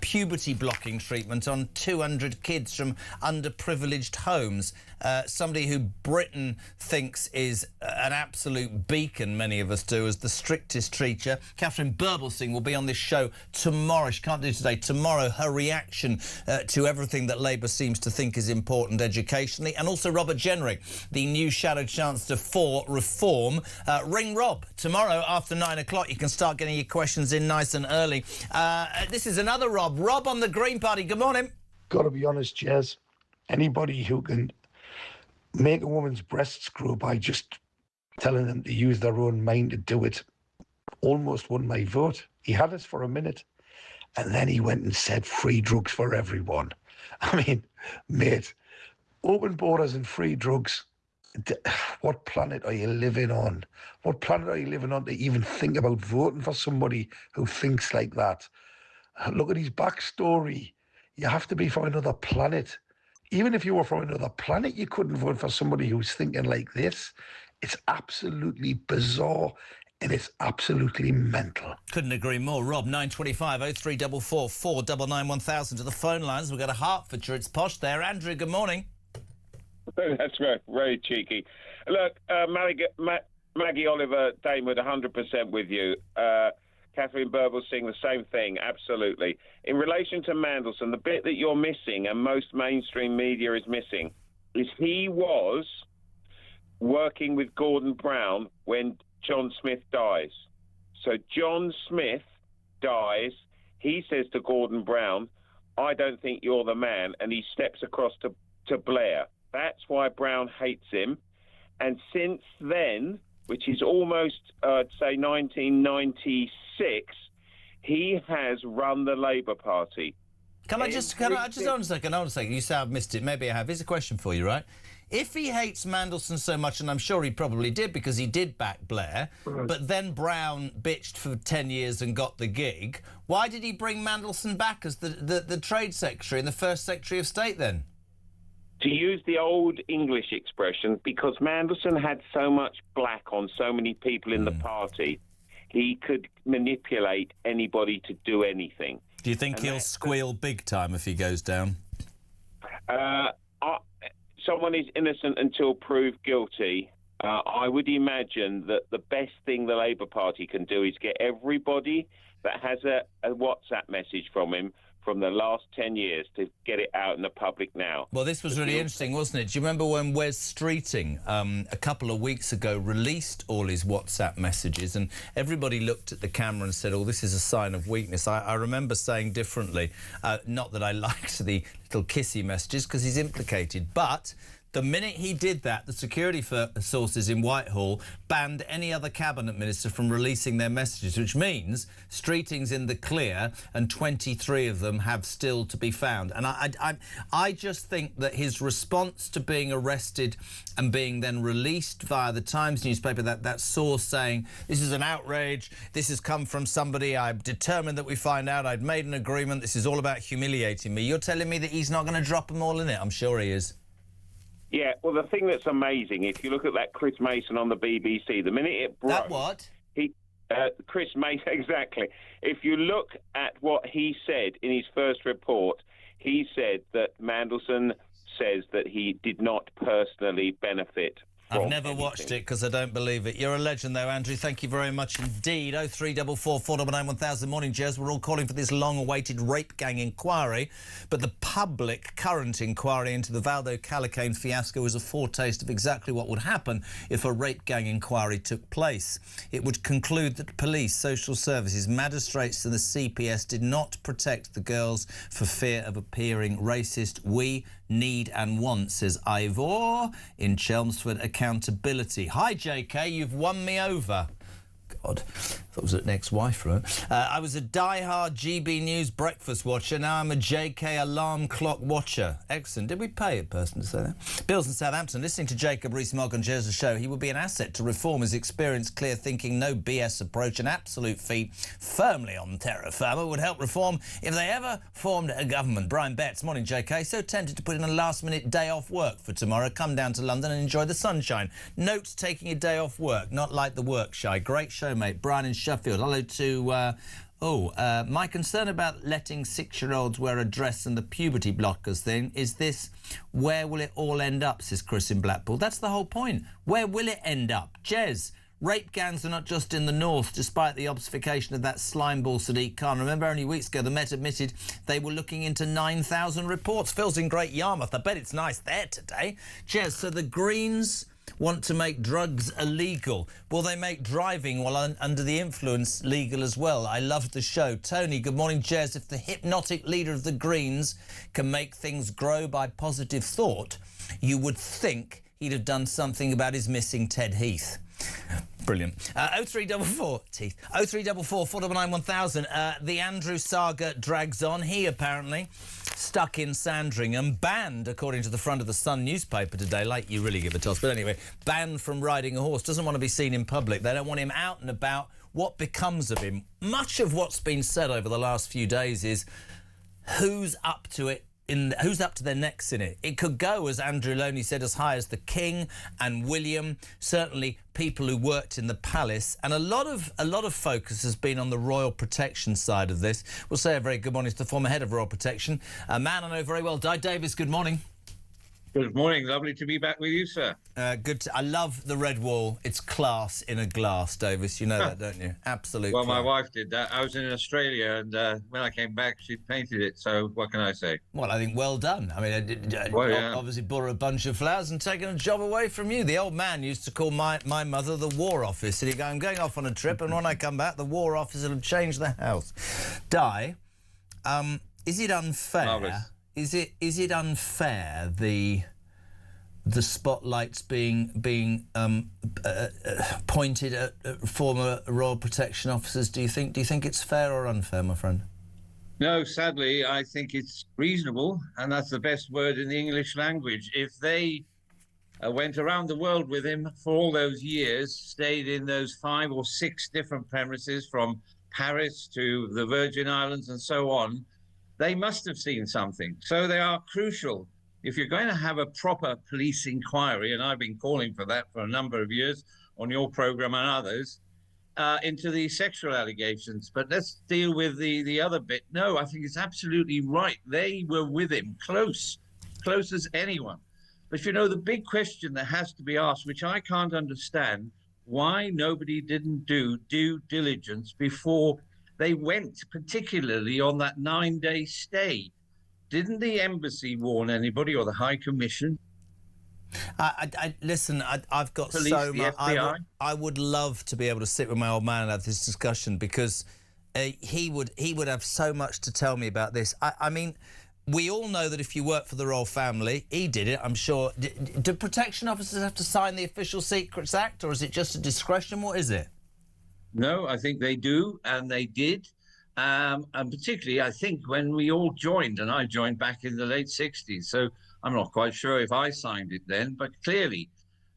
Speaker 3: puberty blocking treatment on 200 kids from underprivileged homes. Somebody who Britain thinks is an absolute beacon, many of us do, as the strictest teacher. Catherine Burblesing will be on this show tomorrow. She can't do today. Tomorrow, her reaction to everything that Labour seems to think is important educationally. And also Robert Jenrick, the new Shadow Chancellor for Reform. Ring Rob tomorrow after 9 o'clock. You can start getting your questions in nice and early. This is another Rob. Rob on the Green Party. Good morning.
Speaker 10: Got to be honest, Jez. Anybody who can make a woman's breasts grow by just telling them to use their own mind to do it almost won my vote. He had us for a minute, and then he went and said free drugs for everyone. I mean, mate, open borders and free drugs. What planet are you living on? What planet are you living on to even think about voting for somebody who thinks like that? Look at his backstory. You have to be from another planet. Even if you were from another planet, you couldn't vote for somebody who's thinking like this. It's absolutely bizarre and it's absolutely mental.
Speaker 3: Couldn't agree more. Rob, 925 0344 499 1000 to the phone lines. We've got a Hertfordshire. It's posh there. Andrew, good morning.
Speaker 11: That's very, very cheeky. Look, Maggie Oliver, Damewood, 100% with you. Catherine Burblesing, the same thing, absolutely. In relation to Mandelson, the bit that you're missing, and most mainstream media is missing, is he was working with Gordon Brown when John Smith dies. So John Smith dies, he says to Gordon Brown, I don't think you're the man, and he steps across to Blair. That's why Brown hates him. And since then, which is almost, I'd say, 1996, he has run the Labour Party.
Speaker 3: Can I just hold on a second? You say I've missed it. Maybe I have. Here's a question for you, right? If he hates Mandelson so much, and I'm sure he probably did because he did back Blair, but then Brown bitched for 10 years and got the gig, why did he bring Mandelson back as the Trade Secretary and the First Secretary of State then?
Speaker 11: To use the old English expression, because Mandelson had so much black on so many people in the party, he could manipulate anybody to do anything.
Speaker 3: Do you think he'll squeal big time if he goes down?
Speaker 11: Someone is innocent until proved guilty. I would imagine that the best thing the Labour Party can do is get everybody that has a WhatsApp message from him from the last 10 years to get it out in the public now.
Speaker 3: Well, this was really interesting, wasn't it? Do you remember when Wes Streeting, a couple of weeks ago, released all his WhatsApp messages and everybody looked at the camera and said, oh, this is a sign of weakness? I remember saying differently, not that I liked the little kissy messages because he's implicated, but the minute he did that, the security sources in Whitehall banned any other cabinet minister from releasing their messages, which means Streeting's in the clear and 23 of them have still to be found. And I just think that his response to being arrested and being then released via the Times newspaper, that source saying, this is an outrage, this has come from somebody, I'm determined that we find out, I'd made an agreement, this is all about humiliating me. You're telling me that he's not going to drop them all in it? I'm sure he is.
Speaker 11: Yeah, well, the thing that's amazing, if you look at that Chris Mason on the BBC, the minute it broke...
Speaker 3: That what?
Speaker 11: Chris Mason, exactly. If you look at what he said in his first report, he said that Mandelson says that he did not personally benefit
Speaker 3: I've never watched it because I don't believe it. You're a legend, though, Andrew. Thank you very much indeed. 0344 499 1000. Morning, Jez. We're all calling for this long-awaited rape gang inquiry, but the public current inquiry into the Valdo Calacane fiasco is a foretaste of exactly what would happen if a rape gang inquiry took place. It would conclude that police, social services, magistrates and the CPS did not protect the girls for fear of appearing racist. We need and want, says Ivor in Chelmsford, accountability. Hi, JK, you've won me over. odd. Thought it was an ex-wife, right? I was a die-hard GB News breakfast watcher. Now I'm a JK alarm clock watcher. Excellent. Did we pay a person to say that? Bill's in Southampton. Listening to Jacob Rees-Mogg on Jez's show, he would be an asset to reform. His experience, clear thinking, no BS approach, and absolute feet firmly on terra firma would help reform if they ever formed a government. Brian Betts, morning JK. So tempted to put in a last-minute day off work for tomorrow. Come down to London and enjoy the sunshine. Note taking a day off work, not like the work shy. Great show, mate. Brian in Sheffield. Hello to... my concern about letting 6-year-olds wear a dress and the puberty blockers thing is this: where will it all end up, says Chris in Blackpool. That's the whole point. Where will it end up? Jez, rape gangs are not just in the north, despite the obfuscation of that slimeball Sadiq Khan. Remember only weeks ago the Met admitted they were looking into 9,000 reports. Phil's in Great Yarmouth. I bet it's nice there today. Jez, so the Greens want to make drugs illegal. Will they make driving while under the influence legal as well? I loved the show. Tony, good morning, Jez. If the hypnotic leader of the Greens can make things grow by positive thought, you would think he'd have done something about his missing Ted Heath. Brilliant. 0344 teeth. 0344 499 1000. The Andrew saga drags on. He apparently stuck in Sandringham, banned, according to the front of the Sun newspaper today, like you really give a toss. But anyway, banned from riding a horse. Doesn't want to be seen in public. They don't want him out and about. What becomes of him? Much of what's been said over the last few days is who's up to it. Who's up to their necks in it? It could go, as Andrew Loney said, as high as the King and William. Certainly, people who worked in the palace, and a lot of focus has been on the royal protection side of this. We'll say a very good morning to the former head of royal protection, a man I know very well, Di Davis. Good morning.
Speaker 4: Good morning. Lovely to be back with you, sir.
Speaker 3: I love the red wall. It's class in a glass, Davis. You know that, don't you? Absolutely.
Speaker 4: Well, my wife did that. I was in Australia, and when I came back, she painted it. So what can I say?
Speaker 3: Well, I think well done. I mean, obviously bought her a bunch of flowers and taken a job away from you. The old man used to call my mother the War Office. And he'd go, I'm going off on a trip, and when I come back, the War Office will have changed the house. Di, is it unfair?
Speaker 4: Marvellous.
Speaker 3: Is it unfair the spotlights being pointed at former royal protection officers? Do you think it's fair or unfair, my friend?
Speaker 4: No, sadly, I think it's reasonable, and that's the best word in the English language. If they went around the world with him for all those years, stayed in those 5 or 6 different premises from Paris to the Virgin Islands and so on, they must have seen something. So they are crucial. If you're going to have a proper police inquiry, and I've been calling for that for a number of years on your programme and others, into the sexual allegations. But let's deal with the other bit. No, I think it's absolutely right. They were with him, close as anyone. But, you know, the big question that has to be asked, which I can't understand, why nobody didn't do due diligence before they went, particularly on that 9-day stay. Didn't the embassy warn anybody, or the High Commission?
Speaker 3: Listen, I've got
Speaker 4: Police,
Speaker 3: so
Speaker 4: the
Speaker 3: much.
Speaker 4: FBI?
Speaker 3: I would love to be able to sit with my old man and have this discussion, because he would have so much to tell me about this. I mean, we all know that if you work for the royal family, he did it, I'm sure. Do protection officers have to sign the Official Secrets Act, or is it just a discretion? What is it?
Speaker 4: No, I think they do, and they did. And particularly, I think, when we all joined, and I joined back in the late 60s, so I'm not quite sure if I signed it then, but clearly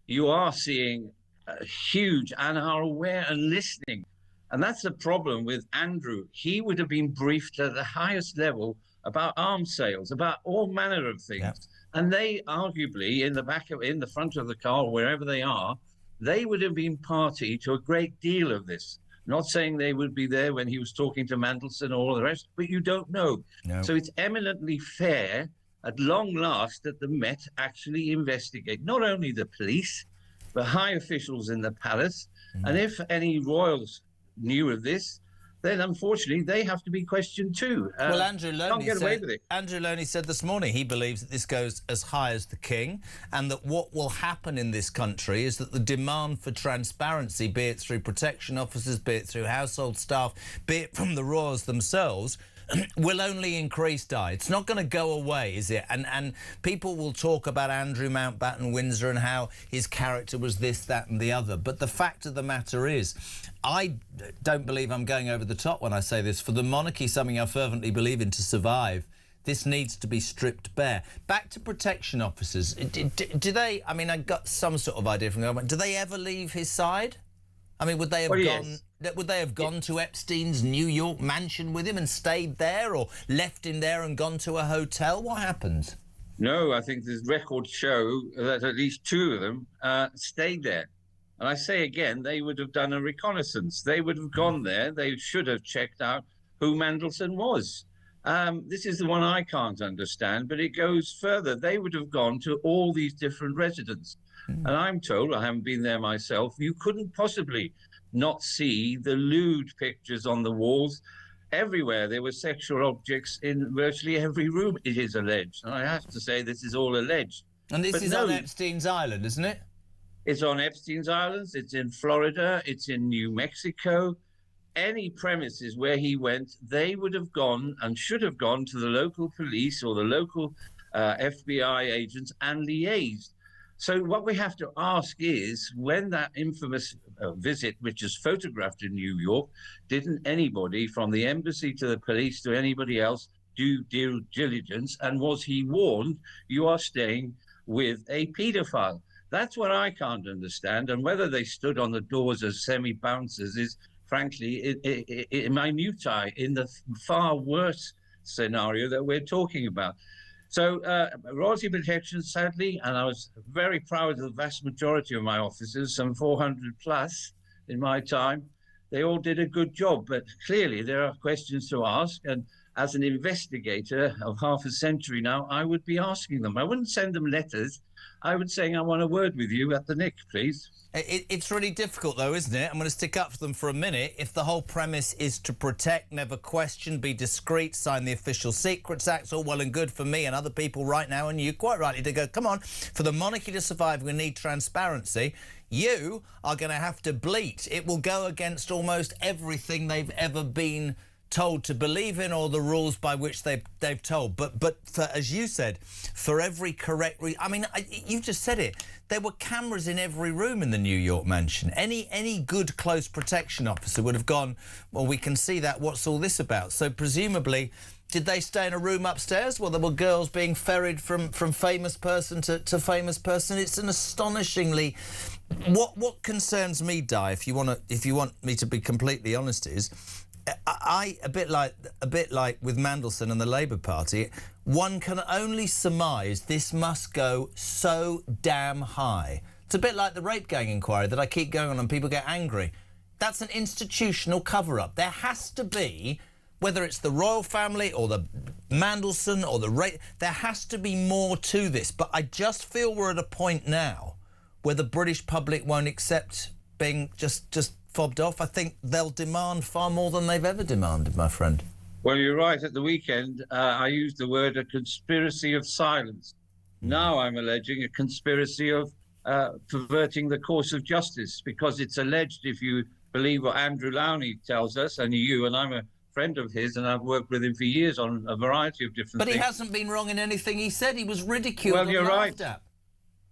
Speaker 4: you are seeing a huge and are aware and listening. And that's the problem with Andrew. He would have been briefed at the highest level about arms sales, about all manner of things. Yeah. And they arguably, in the front of the car, or wherever they are, they would have been party to a great deal of this. Not saying they would be there when he was talking to Mandelson or all the rest, but you don't know. No. So it's eminently fair, at long last, that the Met actually investigate not only the police, but high officials in the palace. And if any royals knew of this, then unfortunately they have to be questioned too.
Speaker 3: Well, Andrew
Speaker 4: Andrew
Speaker 3: Loney said this morning he believes that this goes as high as the King, and that what will happen in this country is that the demand for transparency, be it through protection officers, be it through household staff, be it from the royals themselves, will only increase, Di. It's not going to go away, is it? And people will talk about Andrew Mountbatten Windsor and how his character was this, that and the other. But the fact of the matter is, I don't believe I'm going over the top when I say this. For the monarchy, something I fervently believe in, to survive, this needs to be stripped bare. Back to protection officers. Do they, I mean, I got some sort of idea from the government, do they ever leave his side? I mean, would they have Would they have gone to Epstein's New York mansion with him and stayed there, or left him there and gone to a hotel? What happens?
Speaker 4: No, I think the records show that at least two of them stayed there. And I say again, they would have done a reconnaissance. They would have gone there. They should have checked out who Mandelson was. This is the one I can't understand, but it goes further. They would have gone to all these different residents. And I'm told, I haven't been there myself, you couldn't possibly not see the lewd pictures on the walls. Everywhere there were sexual objects in virtually every room, it is alleged. And I have to say, this is all alleged.
Speaker 3: And this is on Epstein's Island, isn't it?
Speaker 4: It's on Epstein's Islands, it's in Florida, it's in New Mexico. Any premises where he went, they would have gone and should have gone to the local police or the local FBI agents and liaised. So what we have to ask is, when that infamous visit, which is photographed in New York, didn't anybody from the embassy to the police to anybody else do due diligence? And was he warned, you are staying with a paedophile? That's what I can't understand. And whether they stood on the doors as semi-bouncers is, frankly, minutiae in the far worse scenario that we're talking about. So royalty protection, sadly, and I was very proud of the vast majority of my officers, some 400 plus in my time, they all did a good job. But clearly there are questions to ask. And as an investigator of half a century now, I would be asking them. I wouldn't send them letters. I would say, I want a word with you at the Nick, please.
Speaker 3: It's really difficult, though, isn't it? I'm going to stick up for them for a minute. If the whole premise is to protect, never question, be discreet, sign the Official Secrets Act, all well and good for me and other people right now, and you quite rightly to go, come on, for the monarchy to survive, we need transparency. You are going to have to bleat. It will go against almost everything they've ever been told to believe in, or the rules by which they've told. But for, as you said, for every correct I mean, you just said it. There were cameras in every room in the New York mansion. Any good close protection officer would have gone, well, we can see that. What's all this about? So presumably, did they stay in a room upstairs? Well, there were girls being ferried from famous person to famous person. It's an astonishingly... What concerns me, Di, if you want me to be completely honest, is a bit like with Mandelson and the Labour Party, one can only surmise this must go so damn high. It's a bit like the rape gang inquiry that I keep going on and people get angry. That's an institutional cover-up. There has to be, whether it's the royal family or the Mandelson or the rape, there has to be more to this. But I just feel we're at a point now where the British public won't accept being just fobbed off. I think they'll demand far more than they've ever demanded, my friend.
Speaker 4: Well, you're right. At the weekend, I used the word a conspiracy of silence. Now I'm alleging a conspiracy of perverting the course of justice, because it's alleged, if you believe what Andrew Lowney tells us, and you, and I'm a friend of his, and I've worked with him for years on a variety of different things.
Speaker 3: But he hasn't been wrong in anything he said. He was ridiculed
Speaker 4: and
Speaker 3: laughed at.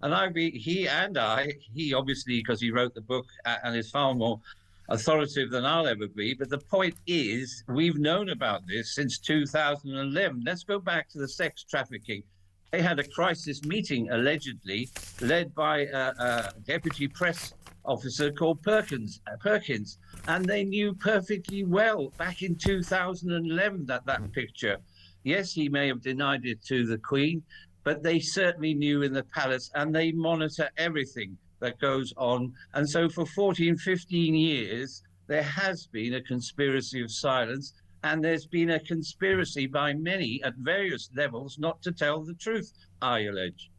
Speaker 4: And he obviously, because he wrote the book and is far more authoritative than I'll ever be. But the point is, we've known about this since 2011. Let's go back to the sex trafficking. They had a crisis meeting, allegedly, led by a deputy press officer called Perkins, and they knew perfectly well back in 2011 that picture. Yes, he may have denied it to the Queen, but they certainly knew in the palace, and they monitor everything that goes on. And so for 14, 15 years, there has been a conspiracy of silence, and there's been a conspiracy by many at various levels not to tell the truth, I allege.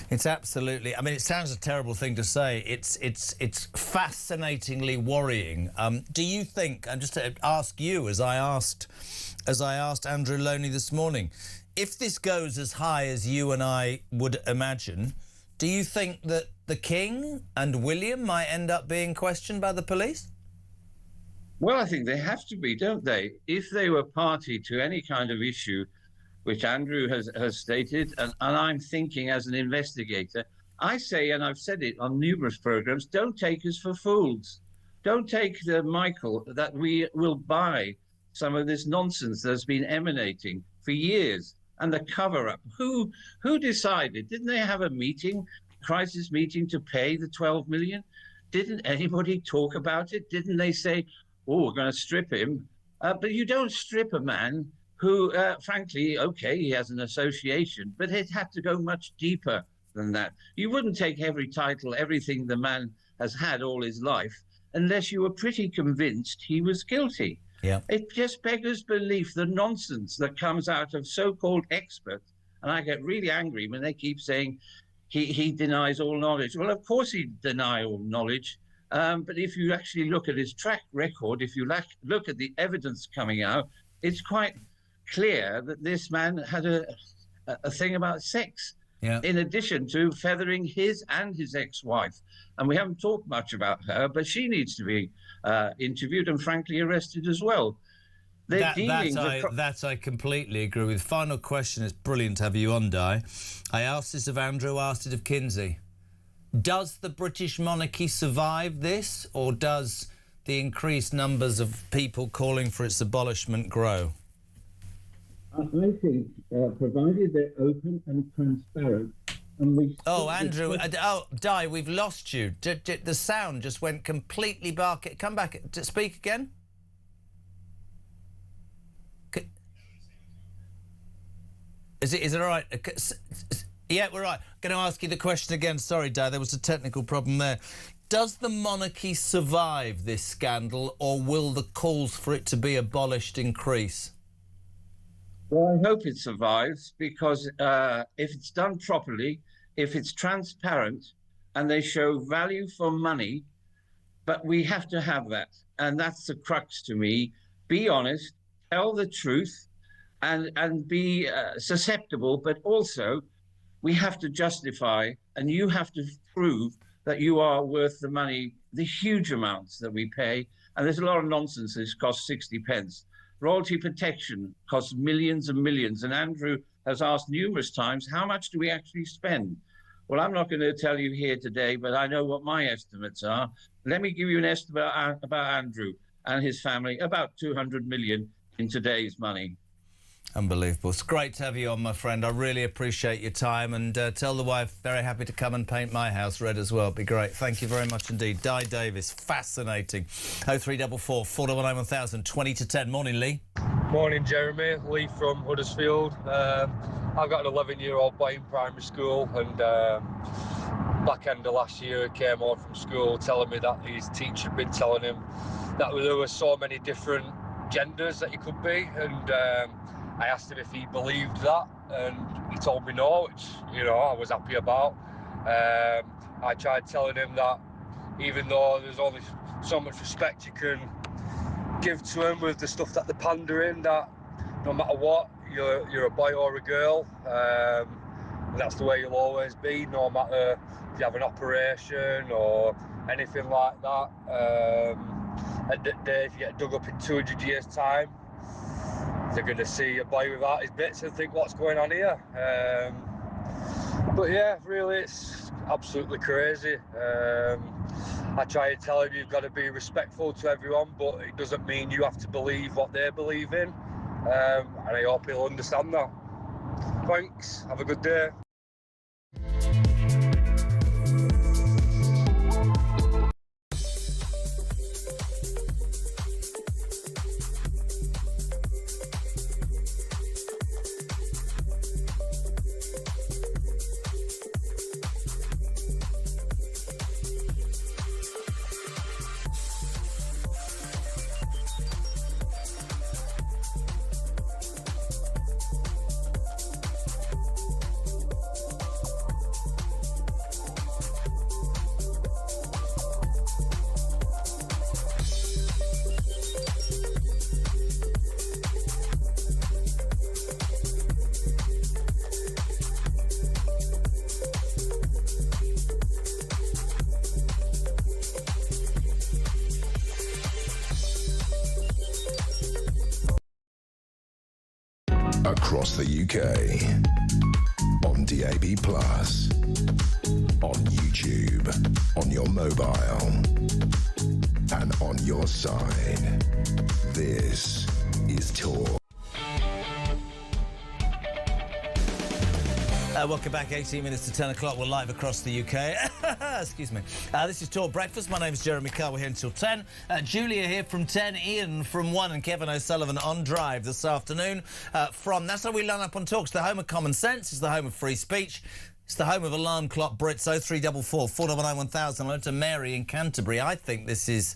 Speaker 3: It's absolutely... I mean, it sounds a terrible thing to say. It's fascinatingly worrying. Do you think, and just to ask you, as I asked Andrew Lowney this morning, if this goes as high as you and I would imagine, do you think that the King and William might end up being questioned by the police?
Speaker 4: Well, I think they have to be, don't they? If they were party to any kind of issue, which Andrew has stated, and I'm thinking as an investigator, I say, and I've said it on numerous programs, don't take us for fools. Don't take the Michael that we will buy some of this nonsense that's been emanating for years and the cover-up. Who decided? Didn't they have a meeting, crisis meeting, to pay the 12 million? Didn't anybody talk about it? Didn't they say, oh, we're going to strip him? But you don't strip a man who, frankly, okay, he has an association, but it had to go much deeper than that. You wouldn't take every title, everything the man has had all his life, unless you were pretty convinced he was guilty.
Speaker 3: Yeah.
Speaker 4: It just beggars belief, the nonsense that comes out of so-called experts. And I get really angry when they keep saying he denies all knowledge. Well, of course he'd deny all knowledge. But if you actually look at his track record, if you look at the evidence coming out, it's quite clear that this man had a thing about sex, in addition to feathering his and his ex-wife. And we haven't talked much about her, but she needs to be interviewed and frankly arrested as well.
Speaker 3: That I completely agree with. Final question. It's brilliant to have you on, Di. I asked this of Andrew, asked it of Kinsey. Does the British monarchy survive this, or does the increased numbers of people calling for its abolishment grow?
Speaker 4: I think, provided they're open and transparent, and we...
Speaker 3: Oh, Andrew, Di, we've lost you. The sound just went completely bark. Come back. Speak again. Is it all right? Yeah, we're right. Going to ask you the question again. Sorry, Di, there was a technical problem there. Does the monarchy survive this scandal, or will the calls for it to be abolished increase?
Speaker 4: Well, I hope it survives, because if it's done properly, if it's transparent, and they show value for money, but we have to have that. And that's the crux to me. Be honest, tell the truth, and be susceptible, but also we have to justify, and you have to prove that you are worth the money, the huge amounts that we pay. And there's a lot of nonsense. This costs 60 pence. Royalty protection costs millions and millions. And Andrew has asked numerous times, how much do we actually spend? Well, I'm not going to tell you here today, but I know what my estimates are. Let me give you an estimate about Andrew and his family, about 200 million in today's money.
Speaker 3: Unbelievable. It's great to have you on, my friend. I really appreciate your time, and tell the wife very happy to come and paint my house red as well. It'd be great. Thank you very much indeed. Di Davis, fascinating. 0344 419 1000, 20 to 10. Morning, Lee.
Speaker 12: Morning, Jeremy. Lee from Huddersfield. I've got an 11-year-old boy in primary school, and back end of last year he came home from school telling me that his teacher had been telling him that there were so many different genders that he could be, and I asked him if he believed that, and he told me no, which, you know, I was happy about. I tried telling him that even though there's only so much respect you can give to him with the stuff that they're pandering, that no matter what, you're a boy or a girl, and that's the way you'll always be, no matter if you have an operation or anything like that. At the day, if you get dug up in 200 years' time, they're going to see a boy without his bits and think, what's going on here? But yeah, really, it's absolutely crazy. I try to tell him you've got to be respectful to everyone, but it doesn't mean you have to believe what they believe in. And I hope he'll understand that. Thanks, have a good day.
Speaker 2: across the UK. On DAB+, on YouTube, on your mobile, and on your side. This is Talk.
Speaker 3: Welcome back, 18 minutes to 10 o'clock. We're live across the UK. Excuse me. This is Talk Breakfast. My name's Jeremy Carr. We're here until 10. Julia here from 10, Ian from 1, and Kevin O'Sullivan on Drive this afternoon. That's how we line up on Talk. It's the home of common sense. It's the home of free speech. It's the home of alarm clock Brits. 0344 499 1000. Hello to Mary in Canterbury. I think this is...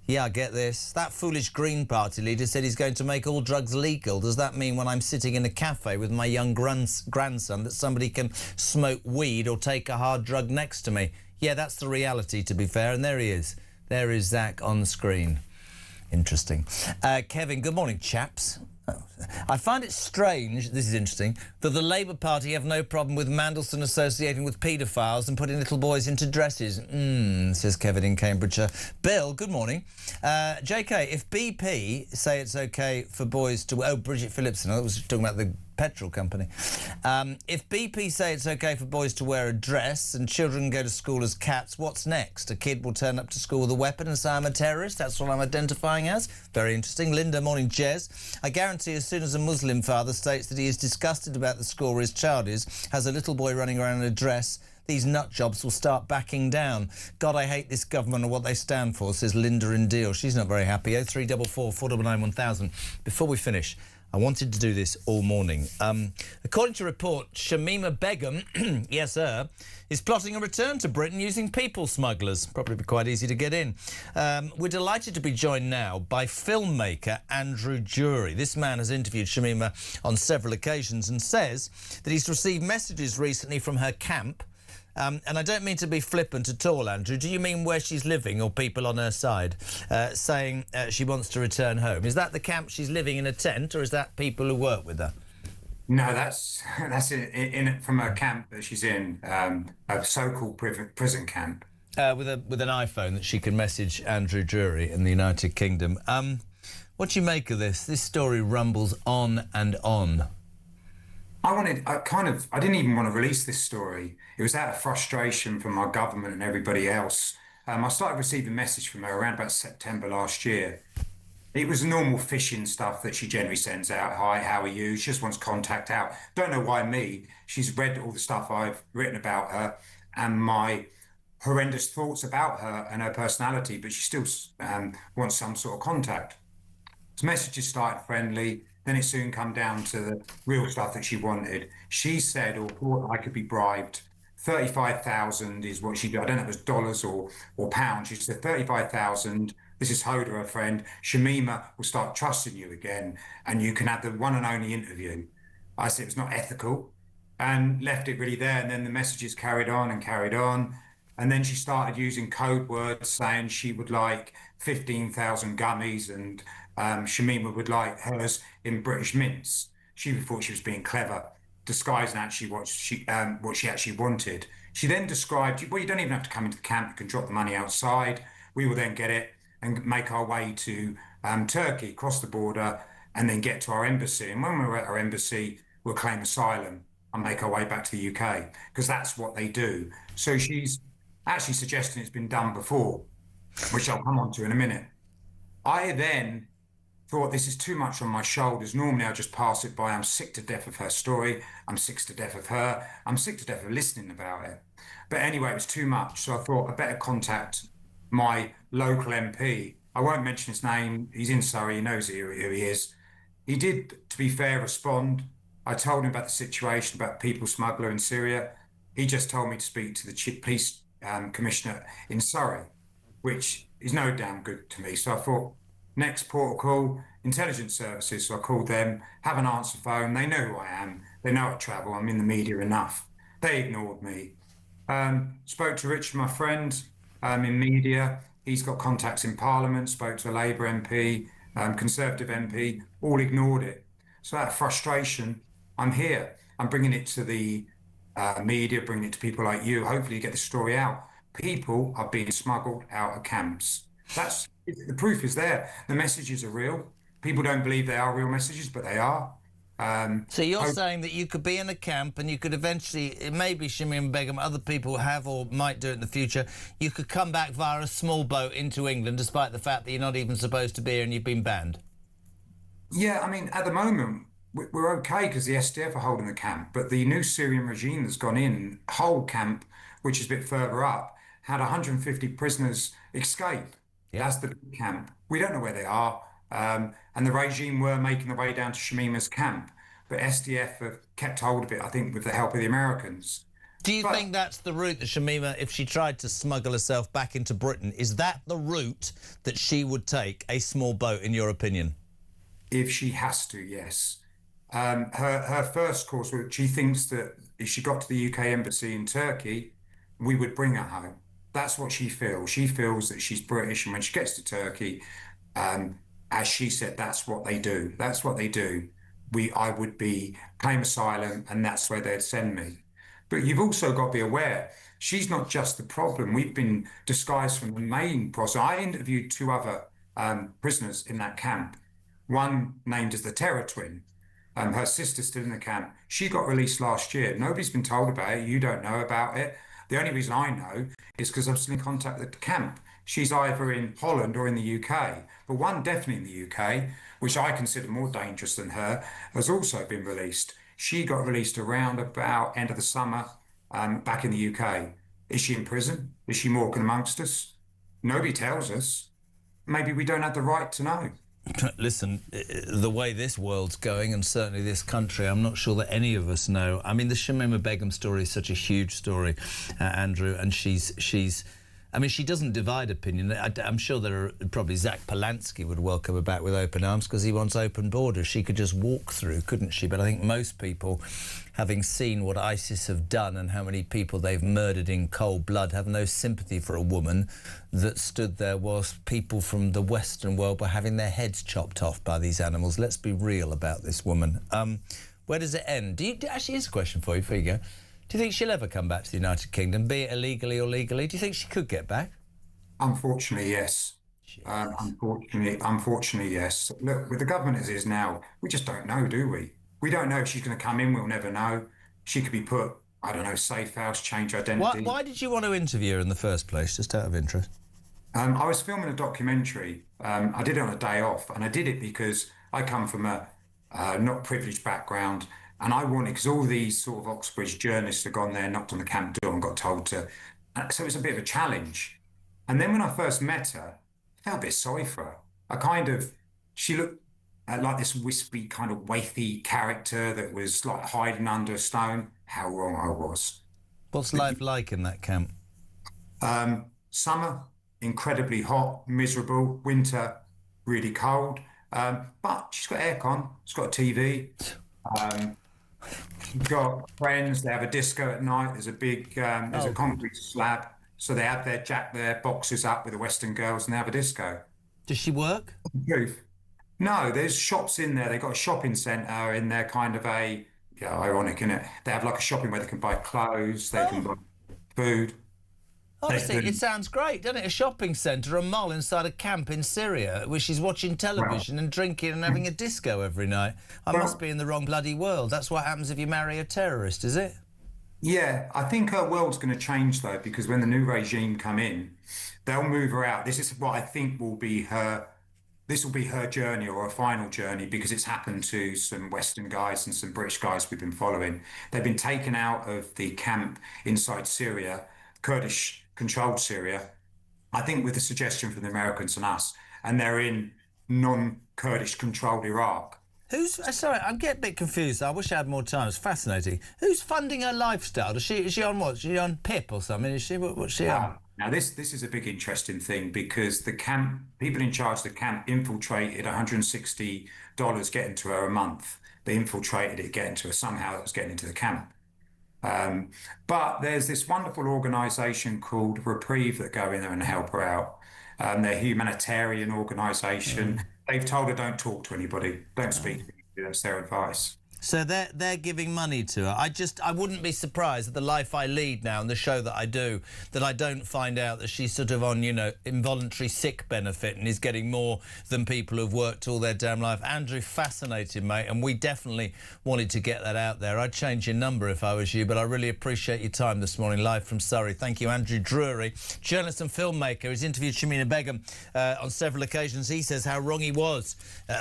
Speaker 3: Yeah, I get this. That foolish Green Party leader said he's going to make all drugs legal. Does that mean when I'm sitting in a cafe with my young grandson that somebody can smoke weed or take a hard drug next to me? Yeah, that's the reality, to be fair. And there he is. There is Zach on the screen. Interesting. Kevin, good morning, chaps. I find it strange, this is interesting, that the Labour Party have no problem with Mandelson associating with paedophiles and putting little boys into dresses. Says Kevin in Cambridgeshire. Bill, good morning. JK, if BP say it's OK for boys to... Oh, Bridget Phillipson, I was talking about the petrol company. If BP say it's OK for boys to wear a dress and children go to school as cats, what's next? A kid will turn up to school with a weapon and say I'm a terrorist? That's what I'm identifying as? Very interesting. Linda, morning, Jez. I guarantee as soon as a Muslim father states that he is disgusted about the school where his child has a little boy running around in a dress, these nut jobs will start backing down. God, I hate this government and what they stand for, says Linda in Deal. She's not very happy. 0344 499 1000. Before we finish, I wanted to do this all morning. According to report, Shamima Begum, yes sir, is plotting a return to Britain using people smugglers. Probably be quite easy to get in. We're delighted to be joined now by filmmaker Andrew Jury. This man has interviewed Shamima on several occasions and says that he's received messages recently from her camp. And I don't mean to be flippant at all, Andrew. Do you mean where she's living or people on her side saying she wants to return home? Is that the camp she's living in a tent, or is that people who work with her?
Speaker 13: No, that's from a camp that she's in, a so-called prison camp.
Speaker 3: With an iPhone that she can message Andrew Jury in the United Kingdom. What do you make of this? This story rumbles on and on.
Speaker 13: I didn't even want to release this story. It was out of frustration from my government and everybody else. I started receiving message from her around about September last year. It was normal phishing stuff that she generally sends out. Hi, how are you? She just wants contact out. Don't know why me. She's read all the stuff I've written about her and my horrendous thoughts about her and her personality, but she still wants some sort of contact. So messages started friendly. Then it soon come down to the real stuff that she wanted. She said, or thought I could be bribed. 35,000 is what she did. I don't know if it was dollars or pounds. She said 35,000. This is Hoda, her friend. Shamima will start trusting you again, and you can have the one and only interview. I said it was not ethical, and left it really there. And then the messages carried on and carried on. And then she started using code words saying she would like 15,000 gummies and Shamima would like hers in British mints. She thought she was being clever, disguising actually what she actually wanted. She then described, well, you don't even have to come into the camp, you can drop the money outside. We will then get it and make our way to Turkey, cross the border, and then get to our embassy. And when we're at our embassy, we'll claim asylum and make our way back to the UK, because that's what they do. So she's actually suggesting it's been done before, which I'll come on to in a minute. I then thought this is too much on my shoulders. Normally I just pass it by. I'm sick to death of her story. I'm sick to death of her. I'm sick to death of listening about it. But anyway, it was too much. So I thought I better contact my local MP. I won't mention his name. He's in Surrey. He knows who he is. He did, to be fair, respond. I told him about the situation, about people smuggler in Syria. He just told me to speak to the police commissioner in Surrey, which is no damn good to me. So I thought, next port of call, intelligence services. So I called them, have an answer phone. They know who I am. They know I travel. I'm in the media enough. They ignored me. Spoke to Richard, my friend, in media. He's got contacts in Parliament. Spoke to a Labour MP, Conservative MP. All ignored it. So out of frustration, I'm here. I'm bringing it to the media, bringing it to people like you. Hopefully get the story out. People are being smuggled out of camps. The proof is there. The messages are real. People don't believe they are real messages, but they are.
Speaker 3: So you're saying that you could be in a camp and you could eventually, maybe Shamim Begum, other people have or might do it in the future, you could come back via a small boat into England despite the fact that you're not even supposed to be here and you've been banned?
Speaker 13: Yeah, I mean, at the moment, we're okay because the SDF are holding the camp, but the new Syrian regime that's gone in, whole camp, which is a bit further up, had 150 prisoners escape. That's the big camp. We don't know where they are. And the regime were making their way down to Shamima's camp, but SDF have kept hold of it, I think, with the help of the Americans.
Speaker 3: Do you think that's the route that Shamima, if she tried to smuggle herself back into Britain, is that the route that she would take, a small boat, in your opinion?
Speaker 13: If she has to, yes. Her first course, she thinks that if she got to the UK embassy in Turkey, we would bring her home. That's what she feels. She feels that she's British, and when she gets to Turkey, as she said, that's what they do. That's what they do. I would claim asylum, and that's where they'd send me. But you've also got to be aware, she's not just the problem. We've been disguised from the main problem. I interviewed 2 other prisoners in that camp. One named as the Terror Twin. Her sister's still in the camp. She got released last year. Nobody's been told about it. You don't know about it. The only reason I know is because I'm still in contact with the camp. She's either in Holland or in the UK. But one definitely in the UK, which I consider more dangerous than her, has also been released. She got released around about end of the summer back in the UK. Is she in prison? Is she walking amongst us? Nobody tells us. Maybe we don't have the right to know.
Speaker 3: Listen, the way this world's going, and certainly this country, I'm not sure that any of us know. I mean, the Shamima Begum story is such a huge story, Andrew, and she's I mean, she doesn't divide opinion. I'm sure there are probably Zach Polanski would welcome her back with open arms because he wants open borders. She could just walk through, couldn't she? But I think most people, having seen what ISIS have done and how many people they've murdered in cold blood, have no sympathy for a woman that stood there whilst people from the Western world were having their heads chopped off by these animals. Let's be real about this woman. Where does it end? Actually, here's a question for you. Before you go. Do you think she'll ever come back to the United Kingdom, be it illegally or legally? Do you think she could get back?
Speaker 13: Unfortunately, yes. Unfortunately, yes. Look, with the government as it is now, we just don't know, do we? We don't know if she's going to come in. We'll never know. She could be put, I don't know, safe house, change identity.
Speaker 3: Why did you want to interview her in the first place, just out of interest?
Speaker 13: I was filming a documentary. I did it on a day off, and I did it because I come from a not privileged background. And I wanted, because all these sort of Oxbridge journalists have gone there, knocked on the camp door and got told to. So it was a bit of a challenge. And then when I first met her, I felt a bit sorry for her. She looked like this wispy, kind of waithy character that was like hiding under a stone. How wrong I was.
Speaker 3: What's life like in that camp?
Speaker 13: Summer, incredibly hot, miserable. Winter, really cold. But she's got aircon, she's got a TV. Got friends, they have a disco at night. There's a big, there's a concrete slab. So they have their boxes up with the Western girls and they have a disco.
Speaker 3: Does she work?
Speaker 13: Truth. No, there's shops in there. They've got a shopping centre in there, kind of ironic, isn't it? They have like a shopping where they can buy clothes, they can buy food.
Speaker 3: Honestly, it sounds great, doesn't it? A shopping centre, a mall inside a camp in Syria where she's watching television and drinking and having a disco every night. I must be in the wrong bloody world. That's what happens if you marry a terrorist, is it?
Speaker 13: Yeah, I think her world's going to change, though, because when the new regime come in, they'll move her out. This is what I think will be her... This will be her journey or her final journey because it's happened to some Western guys and some British guys we've been following. They've been taken out of the camp inside Syria, Kurdish-controlled Syria, I think with the suggestion from the Americans and us, and they're in non-Kurdish-controlled Iraq.
Speaker 3: Sorry, I'm getting a bit confused. I wish I had more time. It's fascinating. Who's funding her lifestyle? Is she on what? Is she on PIP or something? Is she? What's she on?
Speaker 13: Now, this is a big interesting thing because the camp, people in charge of the camp infiltrated $160 getting to her a month. They infiltrated it, getting to her. Somehow it was getting into the camp. But there's this wonderful organisation called Reprieve that go in there and help her out. They're a humanitarian organisation. They've told her don't talk to anybody, don't speak to anybody. That's their advice.
Speaker 3: So they're giving money to her. I wouldn't be surprised at the life I lead now and the show that I do, that I don't find out that she's sort of on, you know, involuntary sick benefit and is getting more than people who've worked all their damn life. Andrew, fascinated, mate, and we definitely wanted to get that out there. I'd change your number if I was you, but I really appreciate your time this morning, live from Surrey. Thank you, Andrew Drury, journalist and filmmaker. He's interviewed Shamina Begum on several occasions. He says how wrong he was.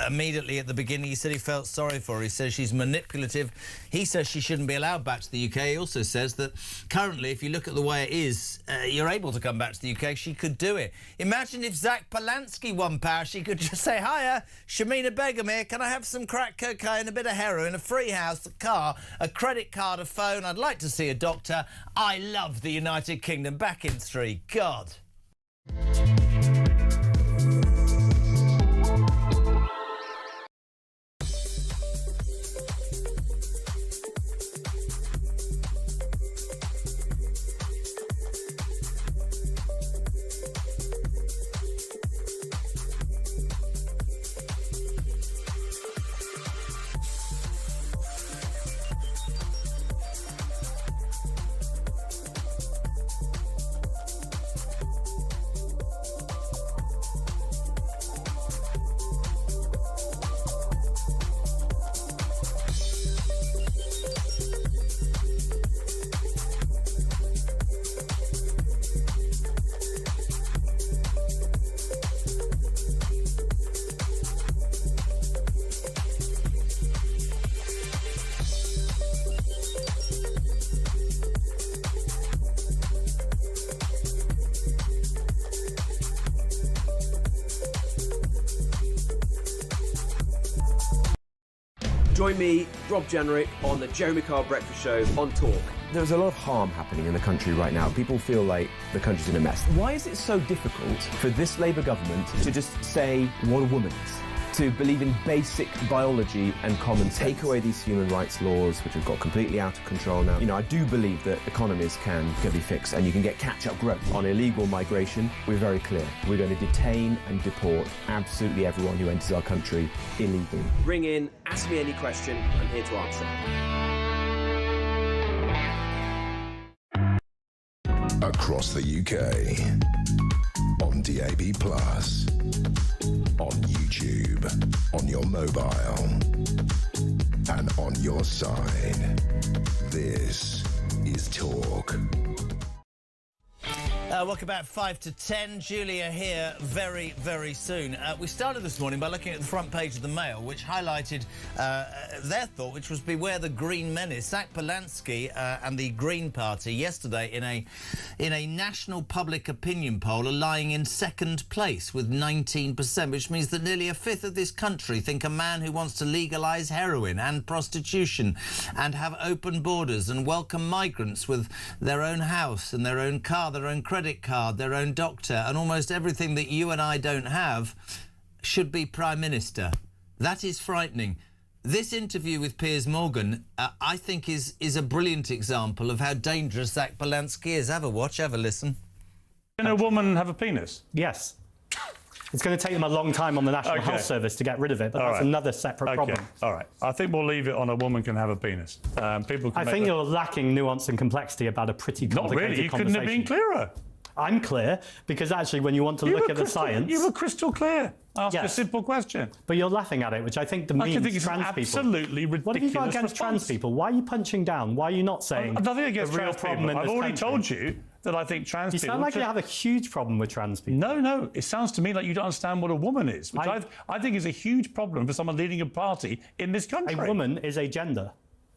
Speaker 3: Immediately at the beginning, he said he felt sorry for her. He says she's manipulative. He says she shouldn't be allowed back to the UK. He also says that currently, if you look at the way it is, you're able to come back to the UK. She could do it. Imagine if Zach Polanski won power. She could just say, hiya, Shamina Begum here. Can I have some crack cocaine, a bit of heroin, a free house, a car, a credit card, a phone? I'd like to see a doctor. I love the United Kingdom. Back in 3. God.
Speaker 5: Join me, Rob Jenrick, on the Jeremy Carl Breakfast Show on Talk.
Speaker 14: There's a lot of harm happening in the country right now. People feel like the country's in a mess. Why is it so difficult for this Labour government to just say what a woman is? To believe in basic biology and common sense? Take away these human rights laws, which have got completely out of control now. You know, I do believe that economies can be fixed and you can get catch-up growth. On illegal migration, we're very clear. We're going to detain and deport absolutely everyone who enters our country illegally.
Speaker 5: Ring in, ask me any question, I'm here to answer.
Speaker 2: Across the UK, on DAB+, on YouTube, on your mobile, and on your side. This is Talk.
Speaker 3: Welcome back, 5 to 10. Julia here very, very soon. We started this morning by looking at the front page of the Mail, which highlighted their thought, which was beware the Green Menace. Zach Polanski and the Green Party yesterday in a national public opinion poll are lying in second place with 19%, which means that nearly a fifth of this country think a man who wants to legalise heroin and prostitution and have open borders and welcome migrants with their own house and their own car, their own credit card, their own doctor, and almost everything that you and I don't have should be Prime Minister. That is frightening. This interview with Piers Morgan, I think, is a brilliant example of how dangerous Zach Polanski is. Have a watch, have a listen.
Speaker 19: Can a woman have a penis?
Speaker 20: Yes. It's going to take them a long time on the National Health Service to get rid of it, but that's another separate problem.
Speaker 19: All right. I think we'll leave it on a woman can have a penis. People can
Speaker 20: I think you're lacking nuance and complexity about a pretty complicated
Speaker 19: Not really. You couldn't have been clearer.
Speaker 20: I'm clear, because actually when you want to look at the science...
Speaker 19: You were crystal clear. Ask a simple question.
Speaker 20: But you're laughing at it, which I think demeans trans people.
Speaker 19: Absolutely ridiculous.
Speaker 20: What have you got against trans people? Why are you punching down? Why are you not saying
Speaker 19: nothing against
Speaker 20: the real
Speaker 19: trans
Speaker 20: problem
Speaker 19: people.
Speaker 20: in this
Speaker 19: I've already
Speaker 20: country?
Speaker 19: told you that I think trans people...
Speaker 20: You sound like you have a huge problem with trans people.
Speaker 19: No. It sounds to me like you don't understand what a woman is, which I think is a huge problem for someone leading a party in this country.
Speaker 20: A woman is a gender.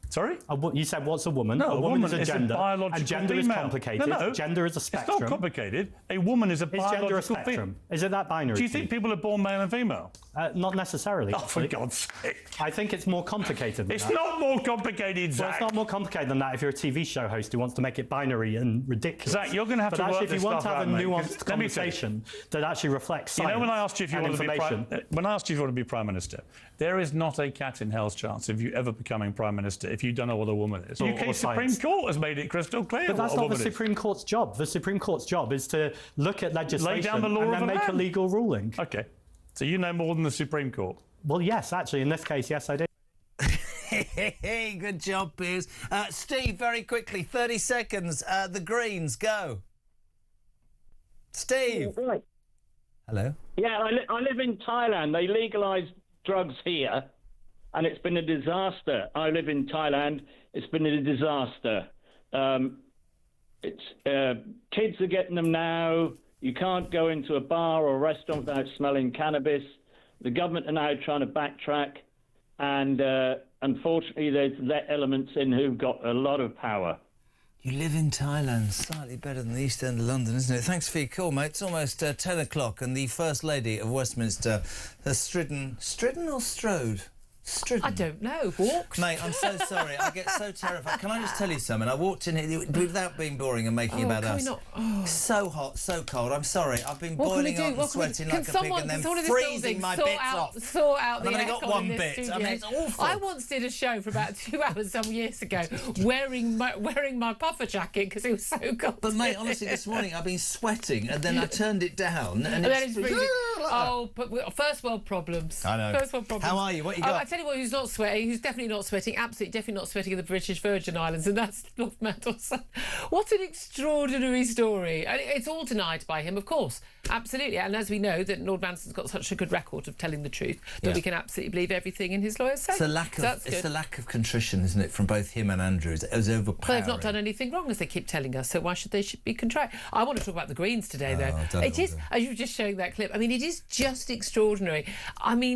Speaker 19: Sorry?
Speaker 20: You said, what's a woman?
Speaker 19: No,
Speaker 20: a woman is a gender.
Speaker 19: Biological
Speaker 20: and gender
Speaker 19: female.
Speaker 20: is complicated.
Speaker 19: No.
Speaker 20: Gender is a spectrum.
Speaker 19: It's not complicated. A woman is a biological
Speaker 20: gender a spectrum? Is it that binary?
Speaker 19: Do you think people are born male and female?
Speaker 20: Not necessarily.
Speaker 19: Oh, for God's sake.
Speaker 20: I think it's more complicated than
Speaker 19: It's
Speaker 20: that.
Speaker 19: not more complicated, Zach.
Speaker 20: Well, it's not more complicated than that if you're a TV show host who wants to make it binary and ridiculous.
Speaker 19: Zach, you're going to have to work
Speaker 20: if you
Speaker 19: this
Speaker 20: want to
Speaker 19: stuff
Speaker 20: have
Speaker 19: out,
Speaker 20: a
Speaker 19: mate,
Speaker 20: nuanced conversation that actually reflects science,
Speaker 19: you know, when I asked you if you
Speaker 20: and
Speaker 19: want to be
Speaker 20: information...
Speaker 19: when I asked you if you want to be Prime Minister, there is not a cat in hell's chance of you ever becoming Prime Minister if you don't know what a woman is. The UK Supreme Court has made it crystal clear.
Speaker 20: But that's not the Supreme Court's job. The Supreme Court's job is to look at legislation
Speaker 19: lay down the law
Speaker 20: and then
Speaker 19: of
Speaker 20: make a legal ruling.
Speaker 19: OK. So you know more than the Supreme Court?
Speaker 20: Well, yes, actually, in this case, yes, I do.
Speaker 3: Good job, Piers. Steve, very quickly, 30 seconds. The Greens, go. Steve.
Speaker 1: Right.
Speaker 3: Hello.
Speaker 1: Yeah, I live in Thailand. They legalised drugs here, and it's been a disaster. I live in Thailand. It's been a disaster. Kids are getting them now. You can't go into a bar or a restaurant without smelling cannabis. The government are now trying to backtrack, and unfortunately, there's elements in who've got a lot of power.
Speaker 3: You live in Thailand, slightly better than the East End of London, isn't it? Thanks for your call, mate. It's almost 10 o'clock, and the First Lady of Westminster has Stridden or Strode? Stridden.
Speaker 15: I don't know. Walked.
Speaker 3: Mate, I'm so sorry. I get so terrified. Can I just tell you something? I walked in here without being boring and making about us. So hot, so cold. I'm sorry. I've been boiling up and sweating like a pig and then freezing my bits off.
Speaker 15: Sort out
Speaker 3: and
Speaker 15: the
Speaker 3: I've only got one bit.
Speaker 15: Studio.
Speaker 3: I mean, it's awful.
Speaker 15: I once did a show for about 2 hours some years ago wearing my puffer jacket because it was so cold.
Speaker 3: But, mate, honestly, this morning I've been sweating and then I turned it down and it's
Speaker 15: freezing. First world problems.
Speaker 3: I know.
Speaker 15: First world problems.
Speaker 3: How are you? What you got?
Speaker 15: I tell you what, who's not sweating, who's definitely not sweating, absolutely definitely not sweating in the British Virgin Islands, and that's Lord Mandelson. What an extraordinary story. And it's all denied by him, of course. Absolutely. And as we know, that Lord Manson's got such a good record of telling the truth that we can absolutely believe everything in his lawyers say.
Speaker 3: It's the lack of contrition, isn't it, from both him and Andrew? It was overpowering.
Speaker 15: Well, they've not done anything wrong, as they keep telling us, so why should they be contrite? I want to talk about the Greens today, though. It is, as you were just showing that clip, I mean, it is just extraordinary. I mean,